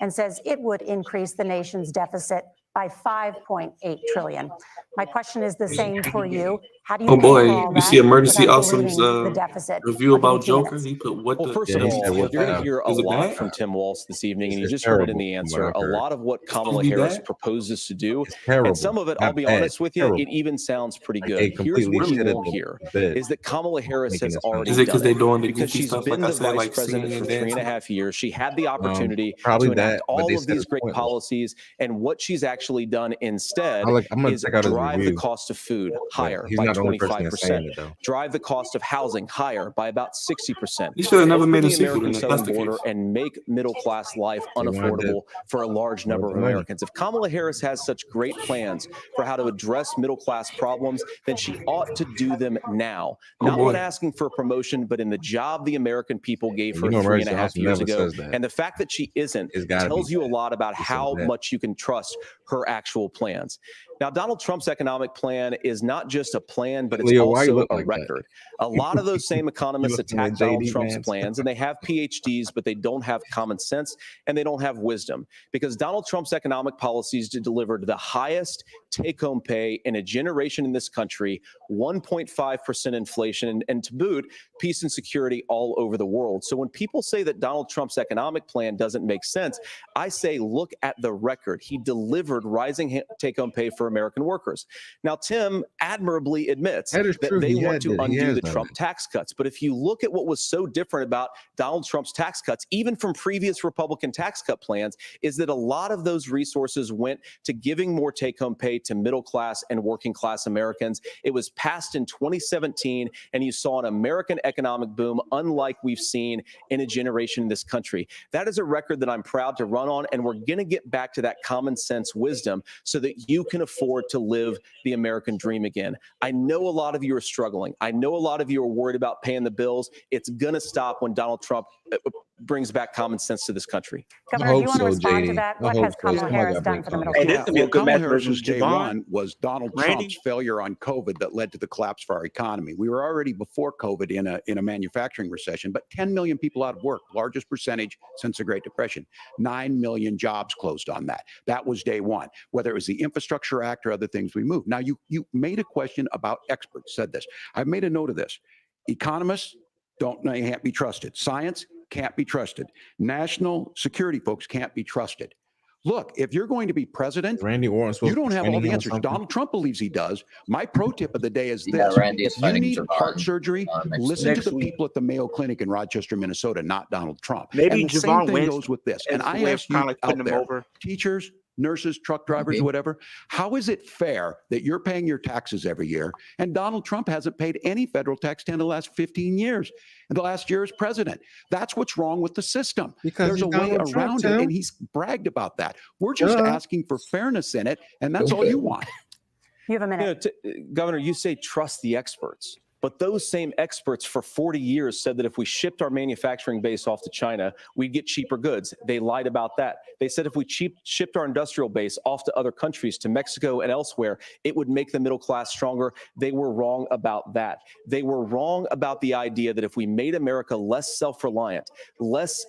and says it would increase the nation's deficit by $5.8 trillion. My question is the same for you. How do you Oh pay for boy, all you that see Emergency without Awesome's diluting the deficit? review I'll give you about 2 Joker. minutes. He put what Well, the first of he all, said what you're going to bad? hear a Is it lot bad? from Tim Walz this evening, and you It's just heard it in terrible the from answer. what A I've heard. lot of what Kamala be Harris bad? proposes to do, It's terrible. and some of it, I'll Not be bad, honest with you, terrible. it even sounds pretty Like, good. they Here's completely what you shit at won't the hear bed, is that Kamala Harris making has it sound already Is it done because they're it doing the because goofy she's stuff been like I the said, vice like president singing for and 3.5 dancing? years. She had the opportunity probably to enact that, but all they of said these it's great pointless. policies, and what she's actually done instead I'm gonna is check out his drive the review. cost of food But higher he's by not the only person that's 25%, saying it though. drive the cost of housing higher by about 60%, He should have never open made a the sequel American to that. southern That's the border, case. and make middle-class life They wanted unaffordable for a large number of the money. Americans. If Kamala Harris has such great plans for how to address middle-class problems, then she ought to do them now. Oh Not when boy. asking for a promotion, but in the job the American people gave And her you know, three Emergency and a half Awesome years never ago. says that. And the fact that she isn't It's gotta tells be you a bad. lot about He says how that. much you can trust her actual plans. Now, Donald Trump's economic plan is not just a plan, but it's Leo, why you also look a like that? record. A lot of those same economists looking at attack Donald JD, Trump's man. plans, and they have PhDs, but they don't have common sense and they don't have wisdom, because Donald Trump's economic policies delivered the highest take-home pay in a generation in this country, 1.5% inflation, and to boot, peace and security all over the world. So when people say that Donald Trump's economic plan doesn't make sense, I say, look at the record. He delivered rising take-home pay for American workers. Now, Tim admirably admits That is that true. they He want to has undo the done Trump tax cuts. But if you look at what was so different about Donald Trump's tax cuts, even from previous Republican tax cut plans, is that a lot of those resources went to giving more take-home pay to middle-class and working-class Americans. It was passed in 2017, and you saw an American economic boom unlike we've seen in a generation in this country. That is a record that I'm proud to run on, and we're going to get back to that common sense wisdom so that you can afford to live the American dream again. I know a lot of you are struggling. I know a lot of you are worried about paying the bills. It's going to stop when Donald Trump brings back common sense to this country. Governor, do you want to respond to that? What has Kamala Harris done for the middle Hey, class? this could be a good Kamala match Harris's versus day Javon. one was Donald Randy? Trump's failure on COVID that led to the collapse of our economy. We were already before COVID in a manufacturing recession, but 10 million people out of work, largest percentage since the Great Depression. 9 million jobs closed on that. That was day one. Whether it was the Infrastructure Act or other things we moved. Now, you made a question about experts, said this. I've made a note of this. Economists can't be trusted. Science can't be trusted. National security folks can't be trusted. Look, if you're going to be president, Randy Orton you don't have all the answers. Donald Trump believes he does. My pro tip of the day is Yeah, this. Randy is If you fighting need Javon, heart surgery, listen to next the week. people at the Mayo Clinic in Rochester, Minnesota, not Donald Trump. Maybe and the Javon same thing wins goes with this. as And a I way of ask you kinda like out putting him there, over. teachers, nurses, truck drivers, whatever. How is it fair that you're paying your taxes every year and Donald Trump hasn't paid any federal tax in the last 15 years? And the last year as president. That's what's wrong with the system. Because there's a way Donald Trump, around Tim. it, and he's bragged about that. We're just asking for fairness in it, and that's all you want. You have a minute. Governor, you say trust the experts. But those same experts for 40 years said that if we shipped our manufacturing base off to China, we'd get cheaper goods. They lied about that. They said if we shipped our industrial base off to other countries, to Mexico and elsewhere, it would make the middle class stronger. They were wrong about that. They were wrong about the idea that if we made America less self-reliant, less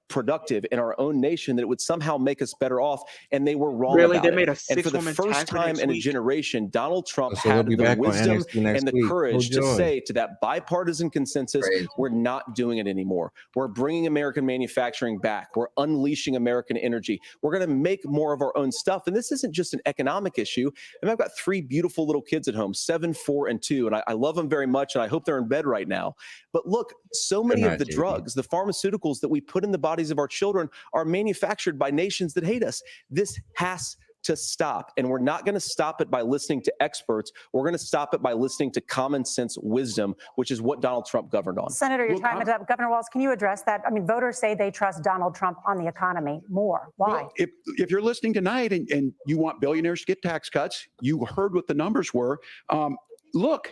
productive in our own nation, that it would somehow make us better off, and they were wrong Really? about They made a it. And for the six-woman first tag for time next in a week? generation, Donald Trump So we'll had be the back on wisdom NXT next and the week. courage to Enjoy. say to that bipartisan consensus, we're not doing it anymore. We're bringing American manufacturing back. We're unleashing American energy. We're going to make more of our own stuff. And this isn't just an economic issue. I mean, I've got 3 beautiful little kids at home, 7, 4, and 2, and I love them very much, and I hope they're in bed right now. But look, so many Good night, of the JB. drugs, the pharmaceuticals that we put in the bodies of our children are manufactured by nations that hate us. This has to stop. And we're not going to stop it by listening to experts. We're going to stop it by listening to common sense wisdom, which is what Donald Trump governed on. Senator, your time is up. Governor Walz, can you address that? I mean, voters say they trust Donald Trump on the economy more. Why? Well, if you're listening tonight and you want billionaires to get tax cuts, you heard what the numbers were. Look,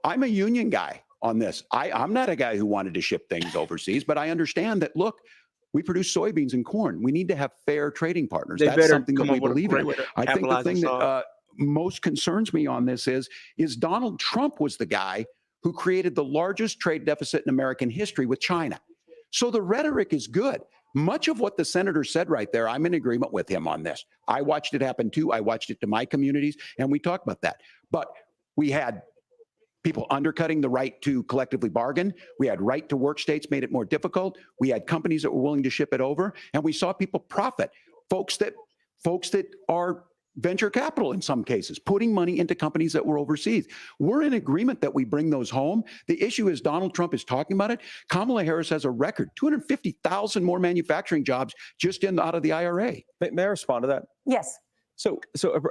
I'm a union guy on this. I'm not a guy who wanted to ship things overseas, but I understand that, look, we produce soybeans and corn. We need to have fair trading partners. They That's better something that come we up with a believe great in. way to I think the capitalize thing this that off. most concerns me on this is Donald Trump was the guy who created the largest trade deficit in American history with China. So the rhetoric is good. Much of what the senator said right there, I'm in agreement with him on this. I watched it happen too. I watched it to my communities, and we talked about that. But we had people undercutting the right to collectively bargain. We had right to work states made it more difficult. We had companies that were willing to ship it over, and we saw people profit. Folks that are venture capital in some cases, putting money into companies that were overseas. We're in agreement that we bring those home. The issue is Donald Trump is talking about it. Kamala Harris has a record, 250,000 more manufacturing jobs just out of the IRA. May I respond to that? Yes. So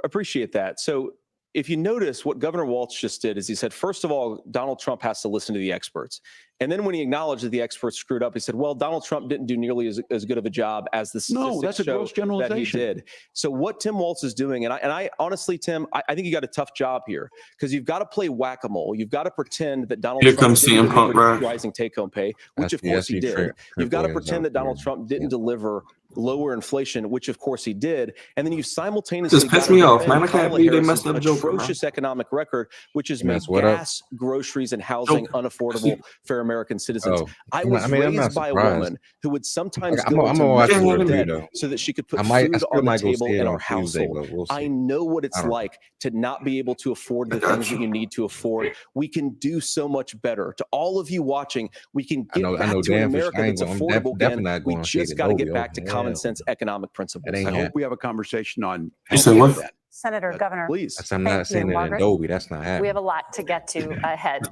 appreciate that. So if you notice, what Governor Walz just did is he said, first of all, Donald Trump has to listen to the experts. And then when he acknowledged that the experts screwed up, he said, well, Donald Trump didn't do nearly as good of a job as the statistics No, that's a gross show generalization. that he did. So what Tim Walz is doing, and I honestly, Tim, I think you got a tough job here, because you've got to play whack-a-mole. You've got to pretend that Donald Here Trump comes didn't CM Punk, deliver right? rising take-home pay, which of course he did. You've got to pretend that Donald Trump didn't deliver lower inflation, which of course he did. And then you simultaneously Just piss got to me off, defend man. I can't Kamala believe they Harris's messed up Joker, man. atrocious economic record, which has You made messed what up? gas, groceries, and housing unaffordable for American citizens. Oh, I I'm was not- I mean, I'm not raised by a surprised. woman who would sometimes I'm go gonna into watch the medical review, debt though. so that she could put I food still on the might go table see it in on our Tuesday, household. but we'll see. I know what it's I don't know. like to not be able to afford the got things that you. you need to afford. We can do so much better. To all of you watching, we can get I back know to an damn for America sure. I ain't that's gonna- I'm affordable definitely again. not We going to see just it got to at get Adobe. back to Oh, common hell sense economic principles. That ain't I hope happening. we have a conversation on You said what? that. Senator, Governor. Please. I'm Thank not saying you, it in Margaret. Adobe. That's not happening. We have a lot to get to ahead,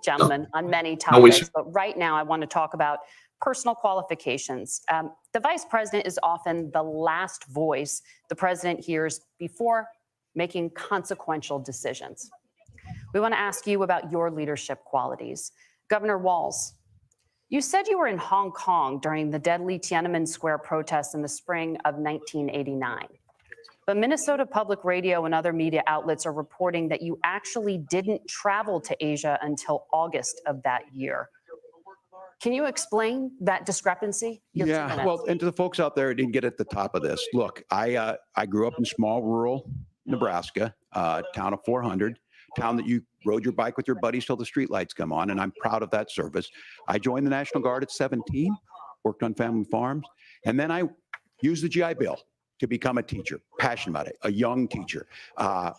gentlemen, on many No, we topics. should- But right now, I want to talk about personal qualifications. The vice president is often the last voice the president hears before making consequential decisions. We want to ask you about your leadership qualities. Governor Walz, you said you were in Hong Kong during the deadly Tiananmen Square protests in the spring of 1989. But Minnesota Public Radio and other media outlets are reporting that you actually didn't travel to Asia until August of that year. Can you explain that discrepancy? Your 2 Yeah, minutes. well, and to the folks out there who didn't get at the top of this, look, I grew up in small rural Nebraska, town of 400, town that you rode your bike with your buddies till the streetlights come on, and I'm proud of that service. I joined the National Guard at 17, worked on family farms, and then I used the GI Bill to become a teacher, passionate about it, a young teacher.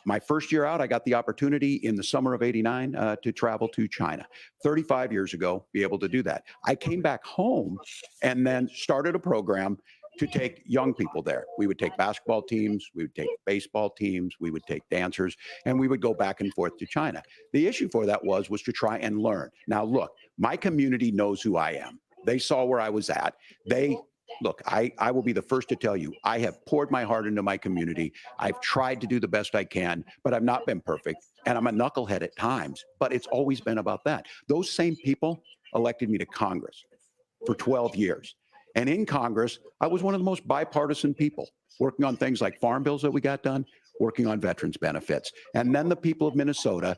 My first year out, I got the opportunity in the summer of '89 to travel to China. 35 years ago, be able to do that. I came back home and then started a program to take young people there. We would take basketball teams, we would take baseball teams, we would take dancers, and we would go back and forth to China. The issue for that was to try and learn. Now, look, my community knows who I am. They saw where I was at. They Look, I will be the first to tell you, I have poured my heart into my community. I've tried to do the best I can, but I've not been perfect. And I'm a knucklehead at times, but it's always been about that. Those same people elected me to Congress for 12 years. And in Congress, I was one of the most bipartisan people, working on things like farm bills that we got done, working on veterans benefits. And then the people of Minnesota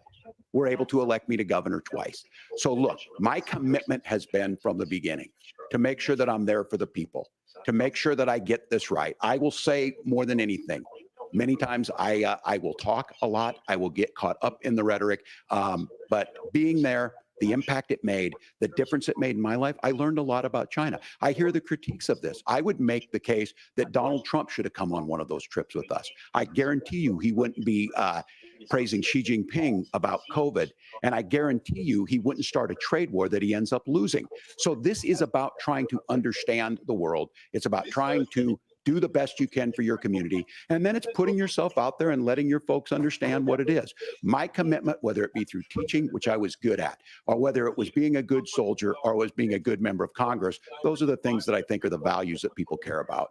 were able to elect me to governor twice. So look, my commitment has been from the beginning to make sure that I'm there for the people, to make sure that I get this right. I will say more than anything, many times I will talk a lot. I will get caught up in the rhetoric, but being there, the impact it made, the difference it made in my life, I learned a lot about China. I hear the critiques of this. I would make the case that Donald Trump should have come on one of those trips with us. I guarantee you he wouldn't be praising Xi Jinping about COVID. And I guarantee you he wouldn't start a trade war that he ends up losing. So this is about trying to understand the world. It's about trying to do the best you can for your community. And then it's putting yourself out there and letting your folks understand what it is. My commitment, whether it be through teaching, which I was good at, or whether it was being a good soldier or was being a good member of Congress, those are the things that I think are the values that people care about.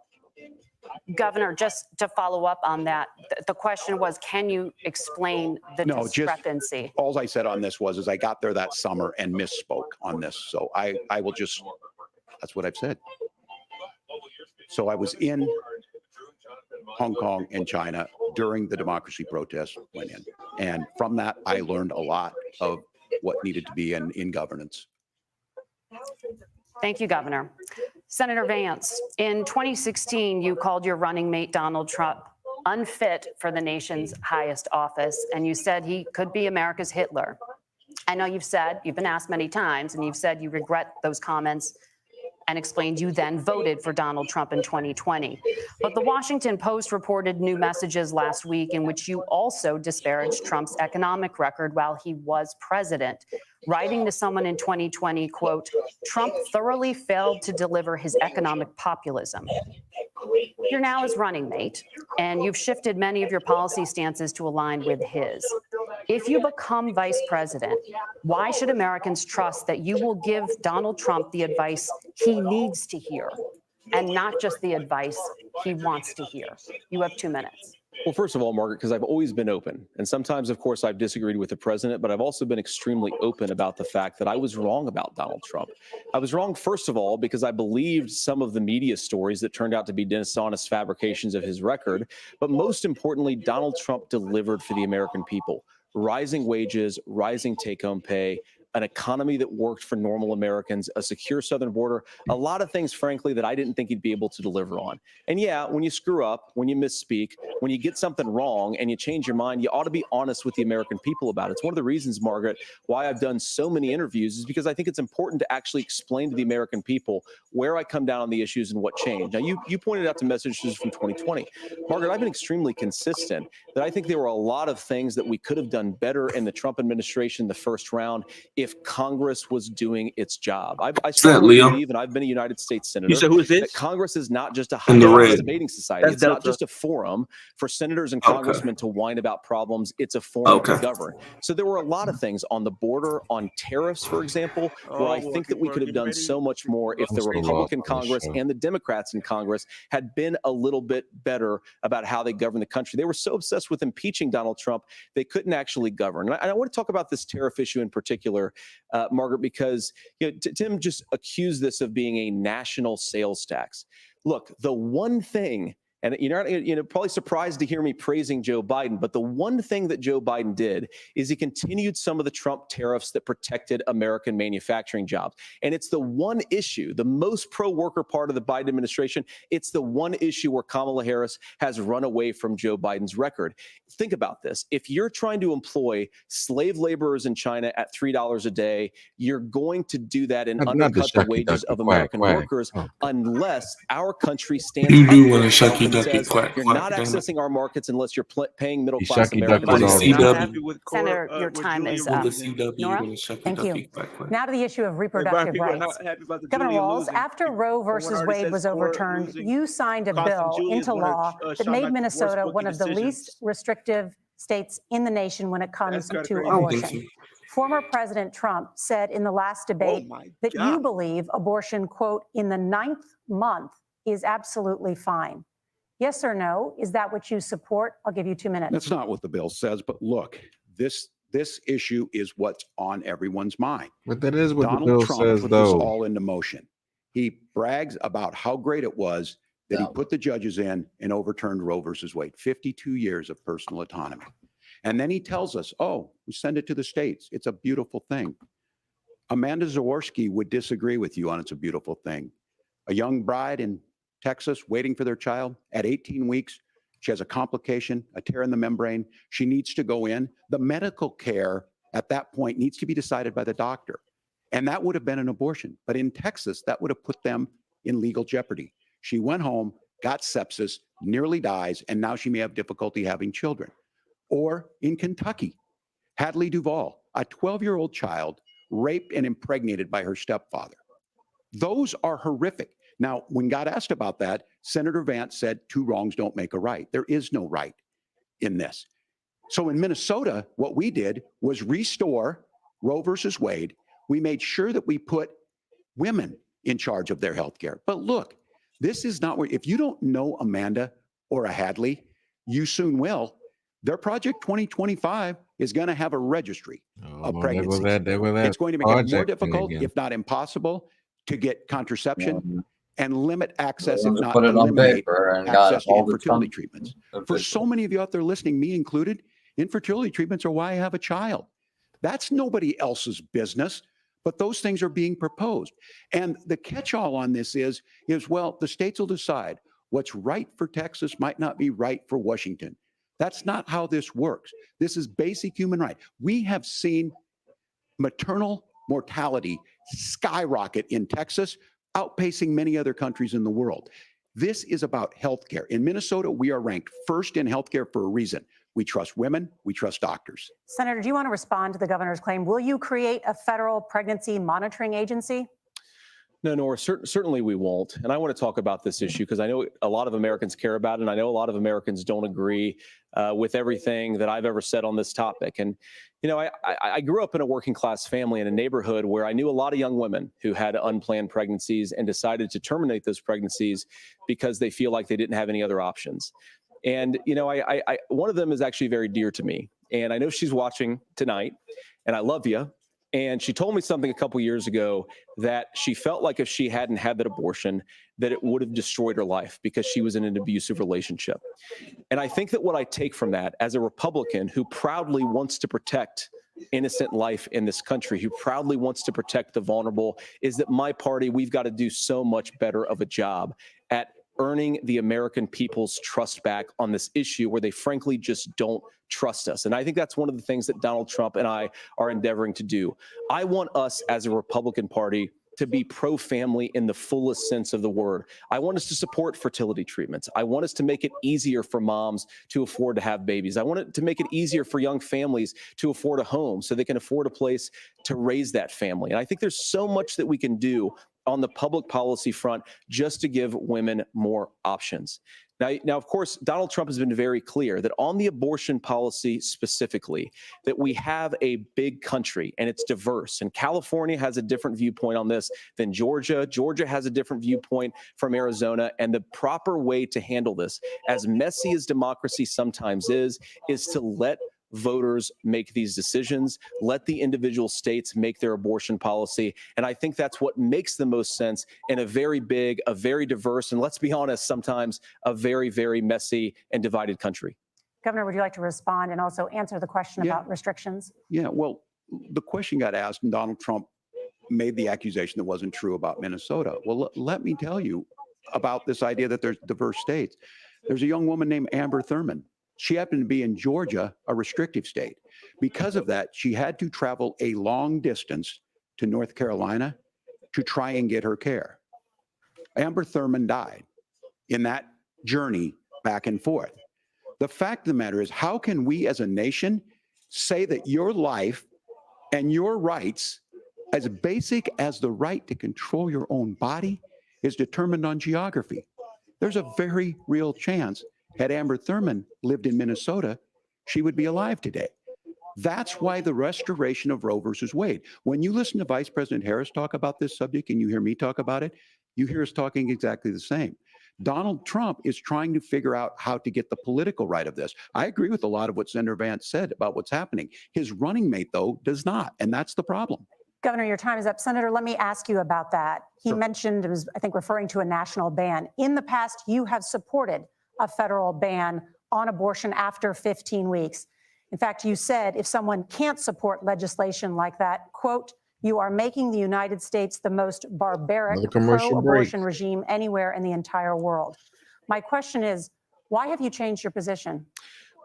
Governor, just to follow up on that, the question was, can you explain the discrepancy? All I said on this is I got there that summer and misspoke on this. So I will just, that's what I've said. So I was in Hong Kong and China during the democracy protests went in. And from that, I learned a lot of what needed to be in governance. Thank you, Governor. Senator Vance, in 2016, you called your running mate, Donald Trump, unfit for the nation's highest office, and you said he could be America's Hitler. I know you've been asked many times, and you've said you regret those comments and explained you then voted for Donald Trump in 2020. But the Washington Post reported new messages last week in which you also disparaged Trump's economic record while he was president, writing to someone in 2020, quote, Trump thoroughly failed to deliver his economic populism. You're now his running mate, and you've shifted many of your policy stances to align with his. If you become vice president, why should Americans trust that you will give Donald Trump the advice he needs to hear and not just the advice he wants to hear? You have 2 minutes. Well, first of all, Margaret, because I've always been open. And sometimes, of course, I've disagreed with the president, but I've also been extremely open about the fact that I was wrong about Donald Trump. I was wrong, first of all, because I believed some of the media stories that turned out to be dishonest fabrications of his record. But most importantly, Donald Trump delivered for the American people. Rising wages, rising take-home pay, an economy that worked for normal Americans, a secure southern border, a lot of things, frankly, that I didn't think he'd be able to deliver on. And yeah, when you screw up, when you misspeak, when you get something wrong and you change your mind, you ought to be honest with the American people about it. It's one of the reasons, Margaret, why I've done so many interviews is because I think it's important to actually explain to the American people where I come down on the issues and what changed. Now, you pointed out the messages from 2020. Margaret, I've been extremely consistent that I think there were a lot of things that we could have done better in the Trump administration the first round if Congress was doing its job. I strongly believe, and I've been a United States senator, that Congress is not just a high-level debating society. It's not just a forum for senators and congressmen to whine about problems. It's a forum to govern. So there were a lot of things on the border, on tariffs, for example, where I think that we could have done so much more if the Republican Congress and the Democrats in Congress had been a little bit better about how they govern the country. They were so obsessed with impeaching Donald Trump, they couldn't actually govern. And I want to talk about this tariff issue in particular, Margaret, because Tim just accused this of being a national sales tax. Look, the one thing, and you're probably surprised to hear me praising Joe Biden, but the one thing that Joe Biden did is he continued some of the Trump tariffs that protected American manufacturing jobs. And it's the one issue, the most pro-worker part of the Biden administration, it's the one issue where Kamala Harris has run away from Joe Biden's record. Think about this. If you're trying to employ slave laborers in China at $3 a day, you're going to do that and undercut the wages of American workers unless our country stands up and says you're not accessing our markets unless you're paying middle-class Americans. Senator, your time is up. Nora? Thank you. Now to the issue of reproductive rights. Governor Walz, after Roe versus Wade was overturned, you signed a bill into law that made Minnesota one of the least restrictive states in the nation when it comes to abortion. Former President Trump said in the last debate that you believe abortion, quote, in the 9th month is absolutely fine. Yes or no? Is that what you support? I'll give you 2 minutes. That's not what the bill says, but look, this issue is what's on everyone's mind. But that is what Donald the bill Trump says, put this though. all into motion. He brags about how great it was that he put the judges in and overturned Roe versus Wade, 52 years of personal autonomy. And then he tells us, oh, we send it to the states. It's a beautiful thing. Amanda Zaworski would disagree with you on it's a beautiful thing. A young bride in Texas waiting for their child at 18 weeks. She has a complication, a tear in the membrane. She needs to go in. The medical care at that point needs to be decided by the doctor. And that would have been an abortion. But in Texas, that would have put them in legal jeopardy. She went home, got sepsis, nearly dies, and now she may have difficulty having children. Or in Kentucky, Hadley Duvall, a 12-year-old child raped and impregnated by her stepfather. Those are horrific. Now, when God asked about that, Senator Vance said 2 wrongs don't make a right. There is no right in this. So in Minnesota, what we did was restore Roe versus Wade. We made sure that we put women in charge of their health care. But look, this is not where, if you don't know Amanda or a Hadley, you soon will. Their Project 2025 is going to have a registry of pregnancies. It's going to make it more difficult, if not impossible, to get contraception and limit access, if not eliminate access to infertility treatments. For so many of you out there listening, me included, infertility treatments are why I have a child. That's nobody else's business, but those things are being proposed. And the catch-all on this is, well, the states will decide what's right for Texas might not be right for Washington. That's not how this works. This is basic human right. We have seen maternal mortality skyrocket in Texas, outpacing many other countries in the world. This is about healthcare. In Minnesota, we are ranked first in healthcare for a reason. We trust women, we trust doctors. Senator, do you want to respond to the governor's claim? Will you create a federal pregnancy monitoring agency? No, Nora, certainly we won't. And I want to talk about this issue because I know a lot of Americans care about it, and I know a lot of Americans don't agree with everything that I've ever said on this topic. And, you know, I grew up in a working class family in a neighborhood where I knew a lot of young women who had unplanned pregnancies and decided to terminate those pregnancies because they feel like they didn't have any other options. And, you know, one of them is actually very dear to me. And I know she's watching tonight, and I love you. And she told me something a couple years ago that she felt like if she hadn't had that abortion, that it would have destroyed her life because she was in an abusive relationship. And I think that what I take from that as a Republican who proudly wants to protect innocent life in this country, who proudly wants to protect the vulnerable, is that my party, we've got to do so much better of a job at earning the American people's trust back on this issue where they frankly just don't trust us. And I think that's one of the things that Donald Trump and I are endeavoring to do. I want us as a Republican Party to be pro-family in the fullest sense of the word. I want us to support fertility treatments. I want us to make it easier for moms to afford to have babies. I want it to make it easier for young families to afford a home so they can afford a place to raise that family. And I think there's so much that we can do on the public policy front just to give women more options. Now, of course, Donald Trump has been very clear that on the abortion policy specifically, that we have a big country and it's diverse. And California has a different viewpoint on this than Georgia. Georgia has a different viewpoint from Arizona. And the proper way to handle this, as messy as democracy sometimes is to let voters make these decisions, let the individual states make their abortion policy. And I think that's what makes the most sense in a very big, a very diverse, and let's be honest, sometimes a very, very messy and divided country. Governor, would you like to respond and also answer the question about restrictions? Yeah, well, the question got asked and Donald Trump made the accusation that wasn't true about Minnesota. Well, let me tell you about this idea that there's diverse states. There's a young woman named Amber Thurman. She happened to be in Georgia, a restrictive state. Because of that, she had to travel a long distance to North Carolina to try and get her care. Amber Thurman died in that journey back and forth. The fact of the matter is, how can we as a nation say that your life and your rights, as basic as the right to control your own body, is determined on geography? There's a very real chance had Amber Thurman lived in Minnesota, she would be alive today. That's why the restoration of Roe versus Wade. When you listen to Vice President Harris talk about this subject and you hear me talk about it, you hear us talking exactly the same. Donald Trump is trying to figure out how to get the political right of this. I agree with a lot of what Senator Vance said about what's happening. His running mate, though, does not, and that's the problem. Governor, your time is up. Senator, let me ask you about that. He mentioned, it was, I think, referring to a national ban. In the past, you have supported a federal ban on abortion after 15 weeks. In fact, you said if someone can't support legislation like that, quote, you are making the United States the most barbaric pro-abortion regime anywhere in the entire world. My question is, why have you changed your position?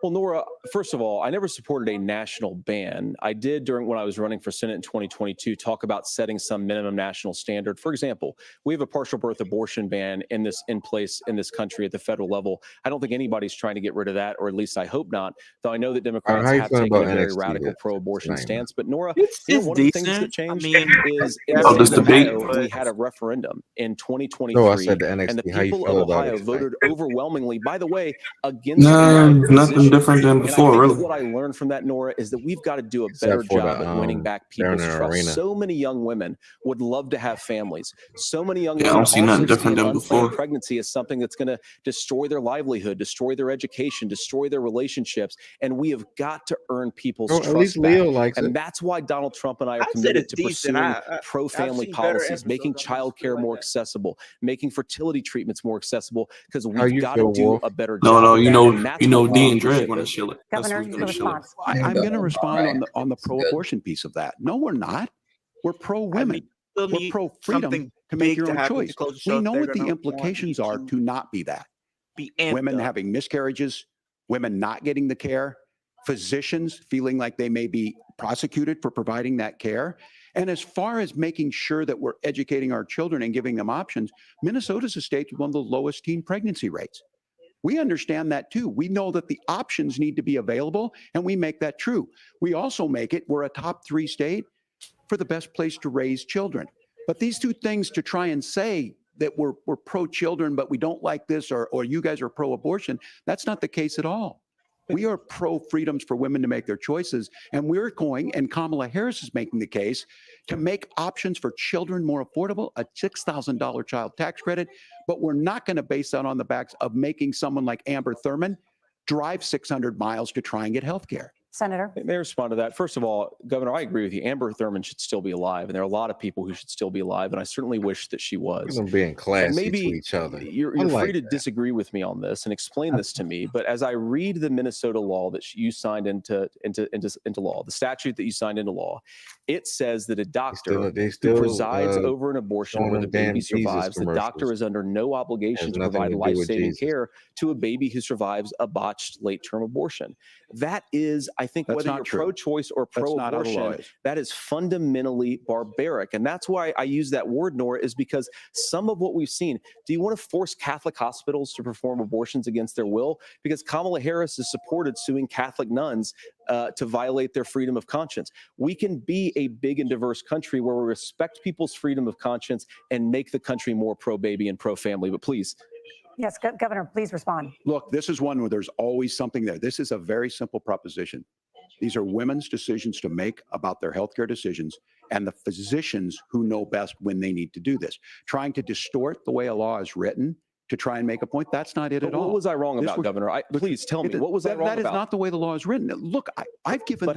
Well, Nora, first of all, I never supported a national ban. I did when I was running for Senate in 2022 talk about setting some minimum national standard. For example, we have a partial birth abortion ban in place in this country at the federal level. I don't think anybody's trying to get rid of that, or at least I hope not, though I know that Democrats have taken a very radical pro-abortion stance. But Nora, one of the things that changed is in Ohio, we had a referendum in 2023, and the people of Ohio voted overwhelmingly, by the way, against nothing different than before, and I think really. what I learned from that, Nora, is that we've got to do a better job at winning back people's trust. So many young women would love to have families. So many young women also see unplanned pregnancy as something that's going to destroy their livelihood, destroy their education, destroy their relationships. And we have got to earn people's trust at least Leo likes and it. that's why Donald Trump and I are committed to pursuing pro-family policies, making childcare more accessible, making fertility treatments more accessible, because we've got to do a better job. No, you know, D and Dre going to shill it. Governor, your response. I'm going to respond on the pro-abortion piece of that. No, we're not. We're pro-women. We're pro-freedom to make your own choice. We know what the implications are to not be that. Women having miscarriages, women not getting the care, physicians feeling like they may be prosecuted for providing that care. And as far as making sure that we're educating our children and giving them options, Minnesota's a state with one of the lowest teen pregnancy rates. We understand that too. We know that the options need to be available, and we make that true. We also make it, we're a top 3 state for the best place to raise children. But these two things, to try and say that we're pro-children, but we don't like this, or you guys are pro-abortion, that's not the case at all. We are pro-freedoms for women to make their choices, and we're going, and Kamala Harris is making the case, to make options for children more affordable, a $6,000 child tax credit, but we're not going to base that on the backs of making someone like Amber Thurman drive 600 miles to try and get health care. Senator? May I respond to that? First of all, Governor, I agree with you. Amber Thurman should still be alive, and there are a lot of people who should still be alive, and I certainly wish that she was. Them being classy and maybe to each other. You're free to disagree with me on this and explain this to me, but as I read the Minnesota law that you signed into law, the statute that you signed into law, it says that a doctor who presides over an abortion where the baby survives, the doctor is under no obligation to provide life-saving care to a baby who survives a botched late-term abortion. That is, I think, whether you're pro-choice or pro-abortion, that is fundamentally barbaric. And that's why I use that word, Nora, is because some of what we've seen, do you want to force Catholic hospitals to perform abortions against their will? Because Kamala Harris has supported suing Catholic nuns to violate their freedom of conscience. We can be a big and diverse country where we respect people's freedom of conscience and make the country more pro-baby and pro-family. But please. Yes, Governor, please respond. Look, this is one where there's always something there. This is a very simple proposition. These are women's decisions to make about their healthcare decisions, and the physicians who know best when they need to do this. Trying to distort the way a law is written to try and make a point, that's not it at all. What was I wrong about, Governor? Please tell me, what was I wrong about? That is not the way the law is written. Look, I've given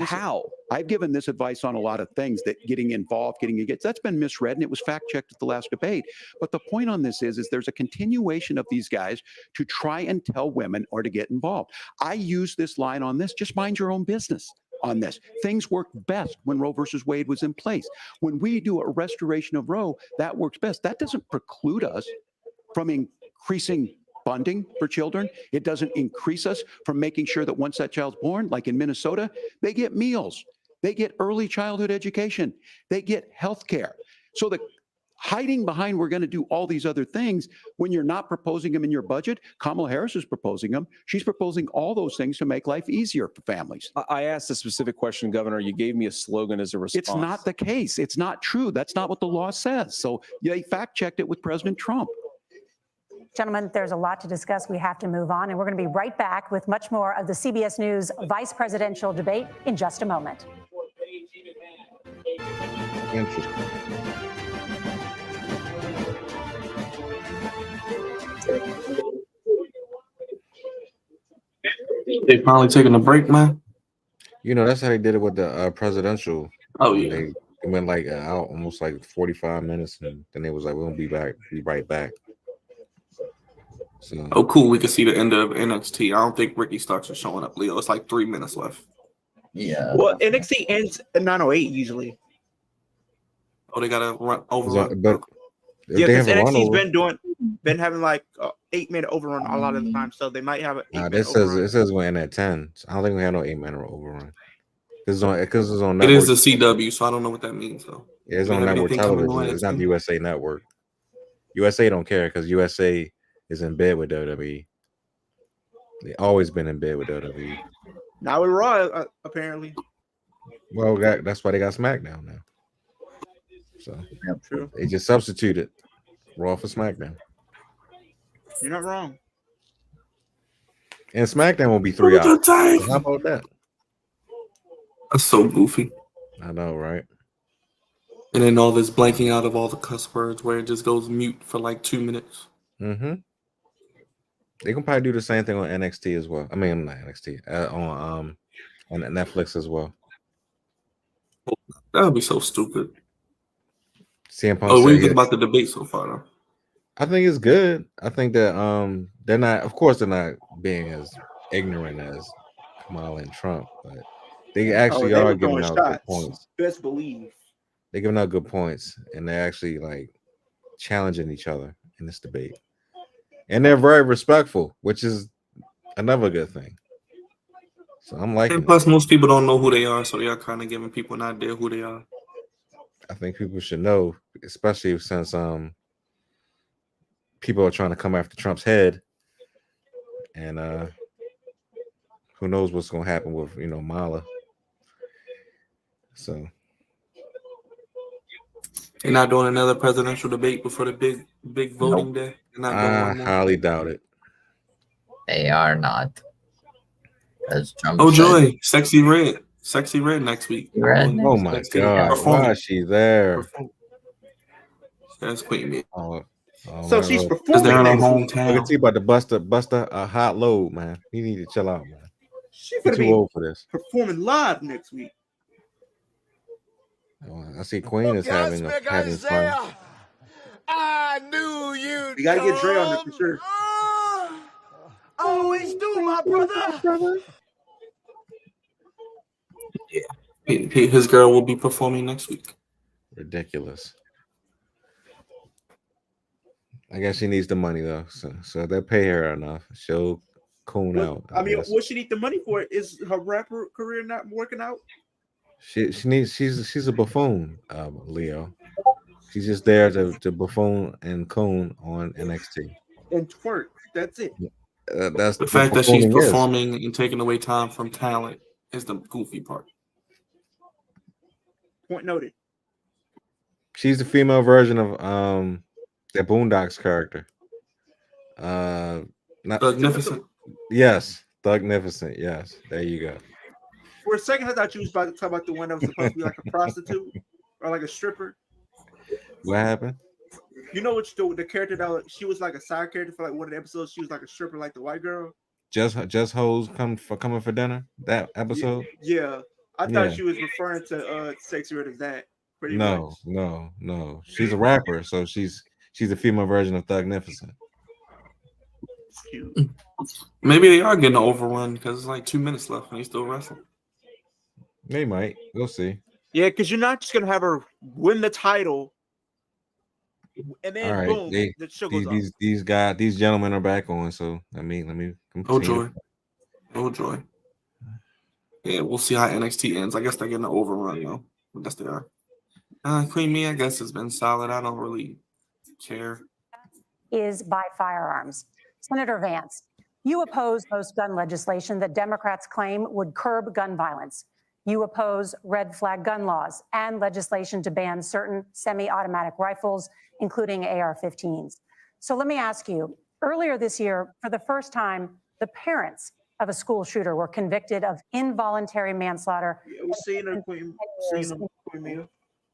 I've given this advice on a lot of things, that getting involved, that's been misread, and it was fact-checked at the last debate. But the point on this is there's a continuation of these guys to try and tell women or to get involved. I use this line on this, just mind your own business on this. Things worked best when Roe versus Wade was in place. When we do a restoration of Roe, that works best. That doesn't preclude us from increasing funding for children. It doesn't increase us from making sure that once that child's born, like in Minnesota, they get meals, they get early childhood education, they get health care. So the hiding behind we're going to do all these other things when you're not proposing them in your budget, Kamala Harris is proposing them. She's proposing all those things to make life easier for families. I asked a specific question, Governor. You gave me a slogan as a response. It's not the case. It's not true. That's not what the law says. So they fact-checked it with President Trump. Gentlemen, there's a lot to discuss. We have to move on, and we're going to be right back with much more of the CBS News vice presidential debate in just a moment. Interesting. They finally taking a break, man. You know, that's how they did it with the presidential. Oh yeah. They went like out almost like 45 minutes, and then they was like, "We'll be back, be right back." So, oh, cool. We can see the end of NXT. I don't think Ricky Starks is showing up, Leo. It's like 3 minutes left. Yeah. Well, NXT ends at 9:08 usually. Oh, they gotta run overrun. but Yeah, they because have a run NXT's over. been having like 8-minute overrun a lot of the time, so they might have an 8-minute This says overrun. it says we're in at 10. So I don't think we have no 8-minute overrun. Because it's on It network. is the CW, so I don't know what that means though. Yeah, it's We on have network anything coming television. on It's not NXT? the USA Network. USA don't care because USA is in bed with WWE. They always been in bed with WWE. Now with Raw, apparently. Well, that's why they got SmackDown now. So True. they just substituted Raw for SmackDown. You're not wrong. And SmackDown will be 3 hours. So how about that? That's so goofy. I know, right? And then all this blanking out of all the cuss words where it just goes mute for like 2 minutes. Mm-hmm. They can probably do the same thing on NXT as well. I mean, not NXT, on Netflix as well. That would be so stupid. CM Punk Oh, what do you said think about the debate so far, though? I think it's good. I think that they're not, of course, they're not being as ignorant as Kamala and Trump, but they actually they are were giving throwing out good shots. points. Best believe. They're giving out good points, and they're actually like challenging each other in this debate, and they're very respectful, which is another good thing. So I'm liking And it. plus, most people don't know who they are, so they are kind of giving people an idea who they are. I think people should know, especially since people are trying to come after Trump's head, and who knows what's going to happen with Mala. So They're not doing another presidential debate before the big voting day. They're not doing I one more. highly doubt it. They are not. As Trump Oh, said, Joy, Sexy Red next week. Red Oh my God, why is she there? That's Queen Bee. Oh So she's Lord. performing they're in her next week. hometown. Look at T about to bust a hot load, man. You need to chill out, man. She's You're gonna too be old for this. performing live next week. Oh, I see Queen is having fun. I knew you'd You gotta get Dre on there for sure. Always do, my brother. Yeah, his girl will be performing next week. Ridiculous. I guess she needs the money though, so they pay her enough. She'll coon out. I mean, guess. what she need the money for? Is her rapper career not working out? She's a buffoon, Leo. She's just there to buffoon and coon on NXT. And twerk. That's it. That's The fact that she's buffooning is. performing and taking away time from talent is the goofy part. Point noted. She's the female version of that Boondocks character. Not Magnificent. Yes, Thugnificent. Yes, there you go. For a second, I thought you was about to talk about the one that was supposed to be like a prostitute or like a stripper. What happened? You know what the character that she was like a side character for like one of the episodes. She was like a stripper, like the white girl. Just hoes coming for dinner. That episode. Yeah, I thought she was referring to Sexy Red as that. Pretty much. No. She's a rapper, so she's a female version of Thugnificent. Maybe they are getting an overrun because it's like 2 minutes left and they still wrestling. They might. We'll see. Yeah, because you're not just gonna have her win the title and then All right, boom, the show goes on. these gentlemen are back on. So let me continue. Oh joy. Yeah, we'll see how NXT ends. I guess they're getting an overrun though. I guess they are. Queen Me, I guess, has been solid. I don't really care. Is buy firearms. Senator Vance, you oppose most gun legislation that Democrats claim would curb gun violence. You oppose red flag gun laws and legislation to ban certain semi-automatic rifles, including AR-15s. So let me ask you, earlier this year, for the first time, the parents of a school shooter were convicted of involuntary manslaughter. Yeah, we've seen her, Queen Mia.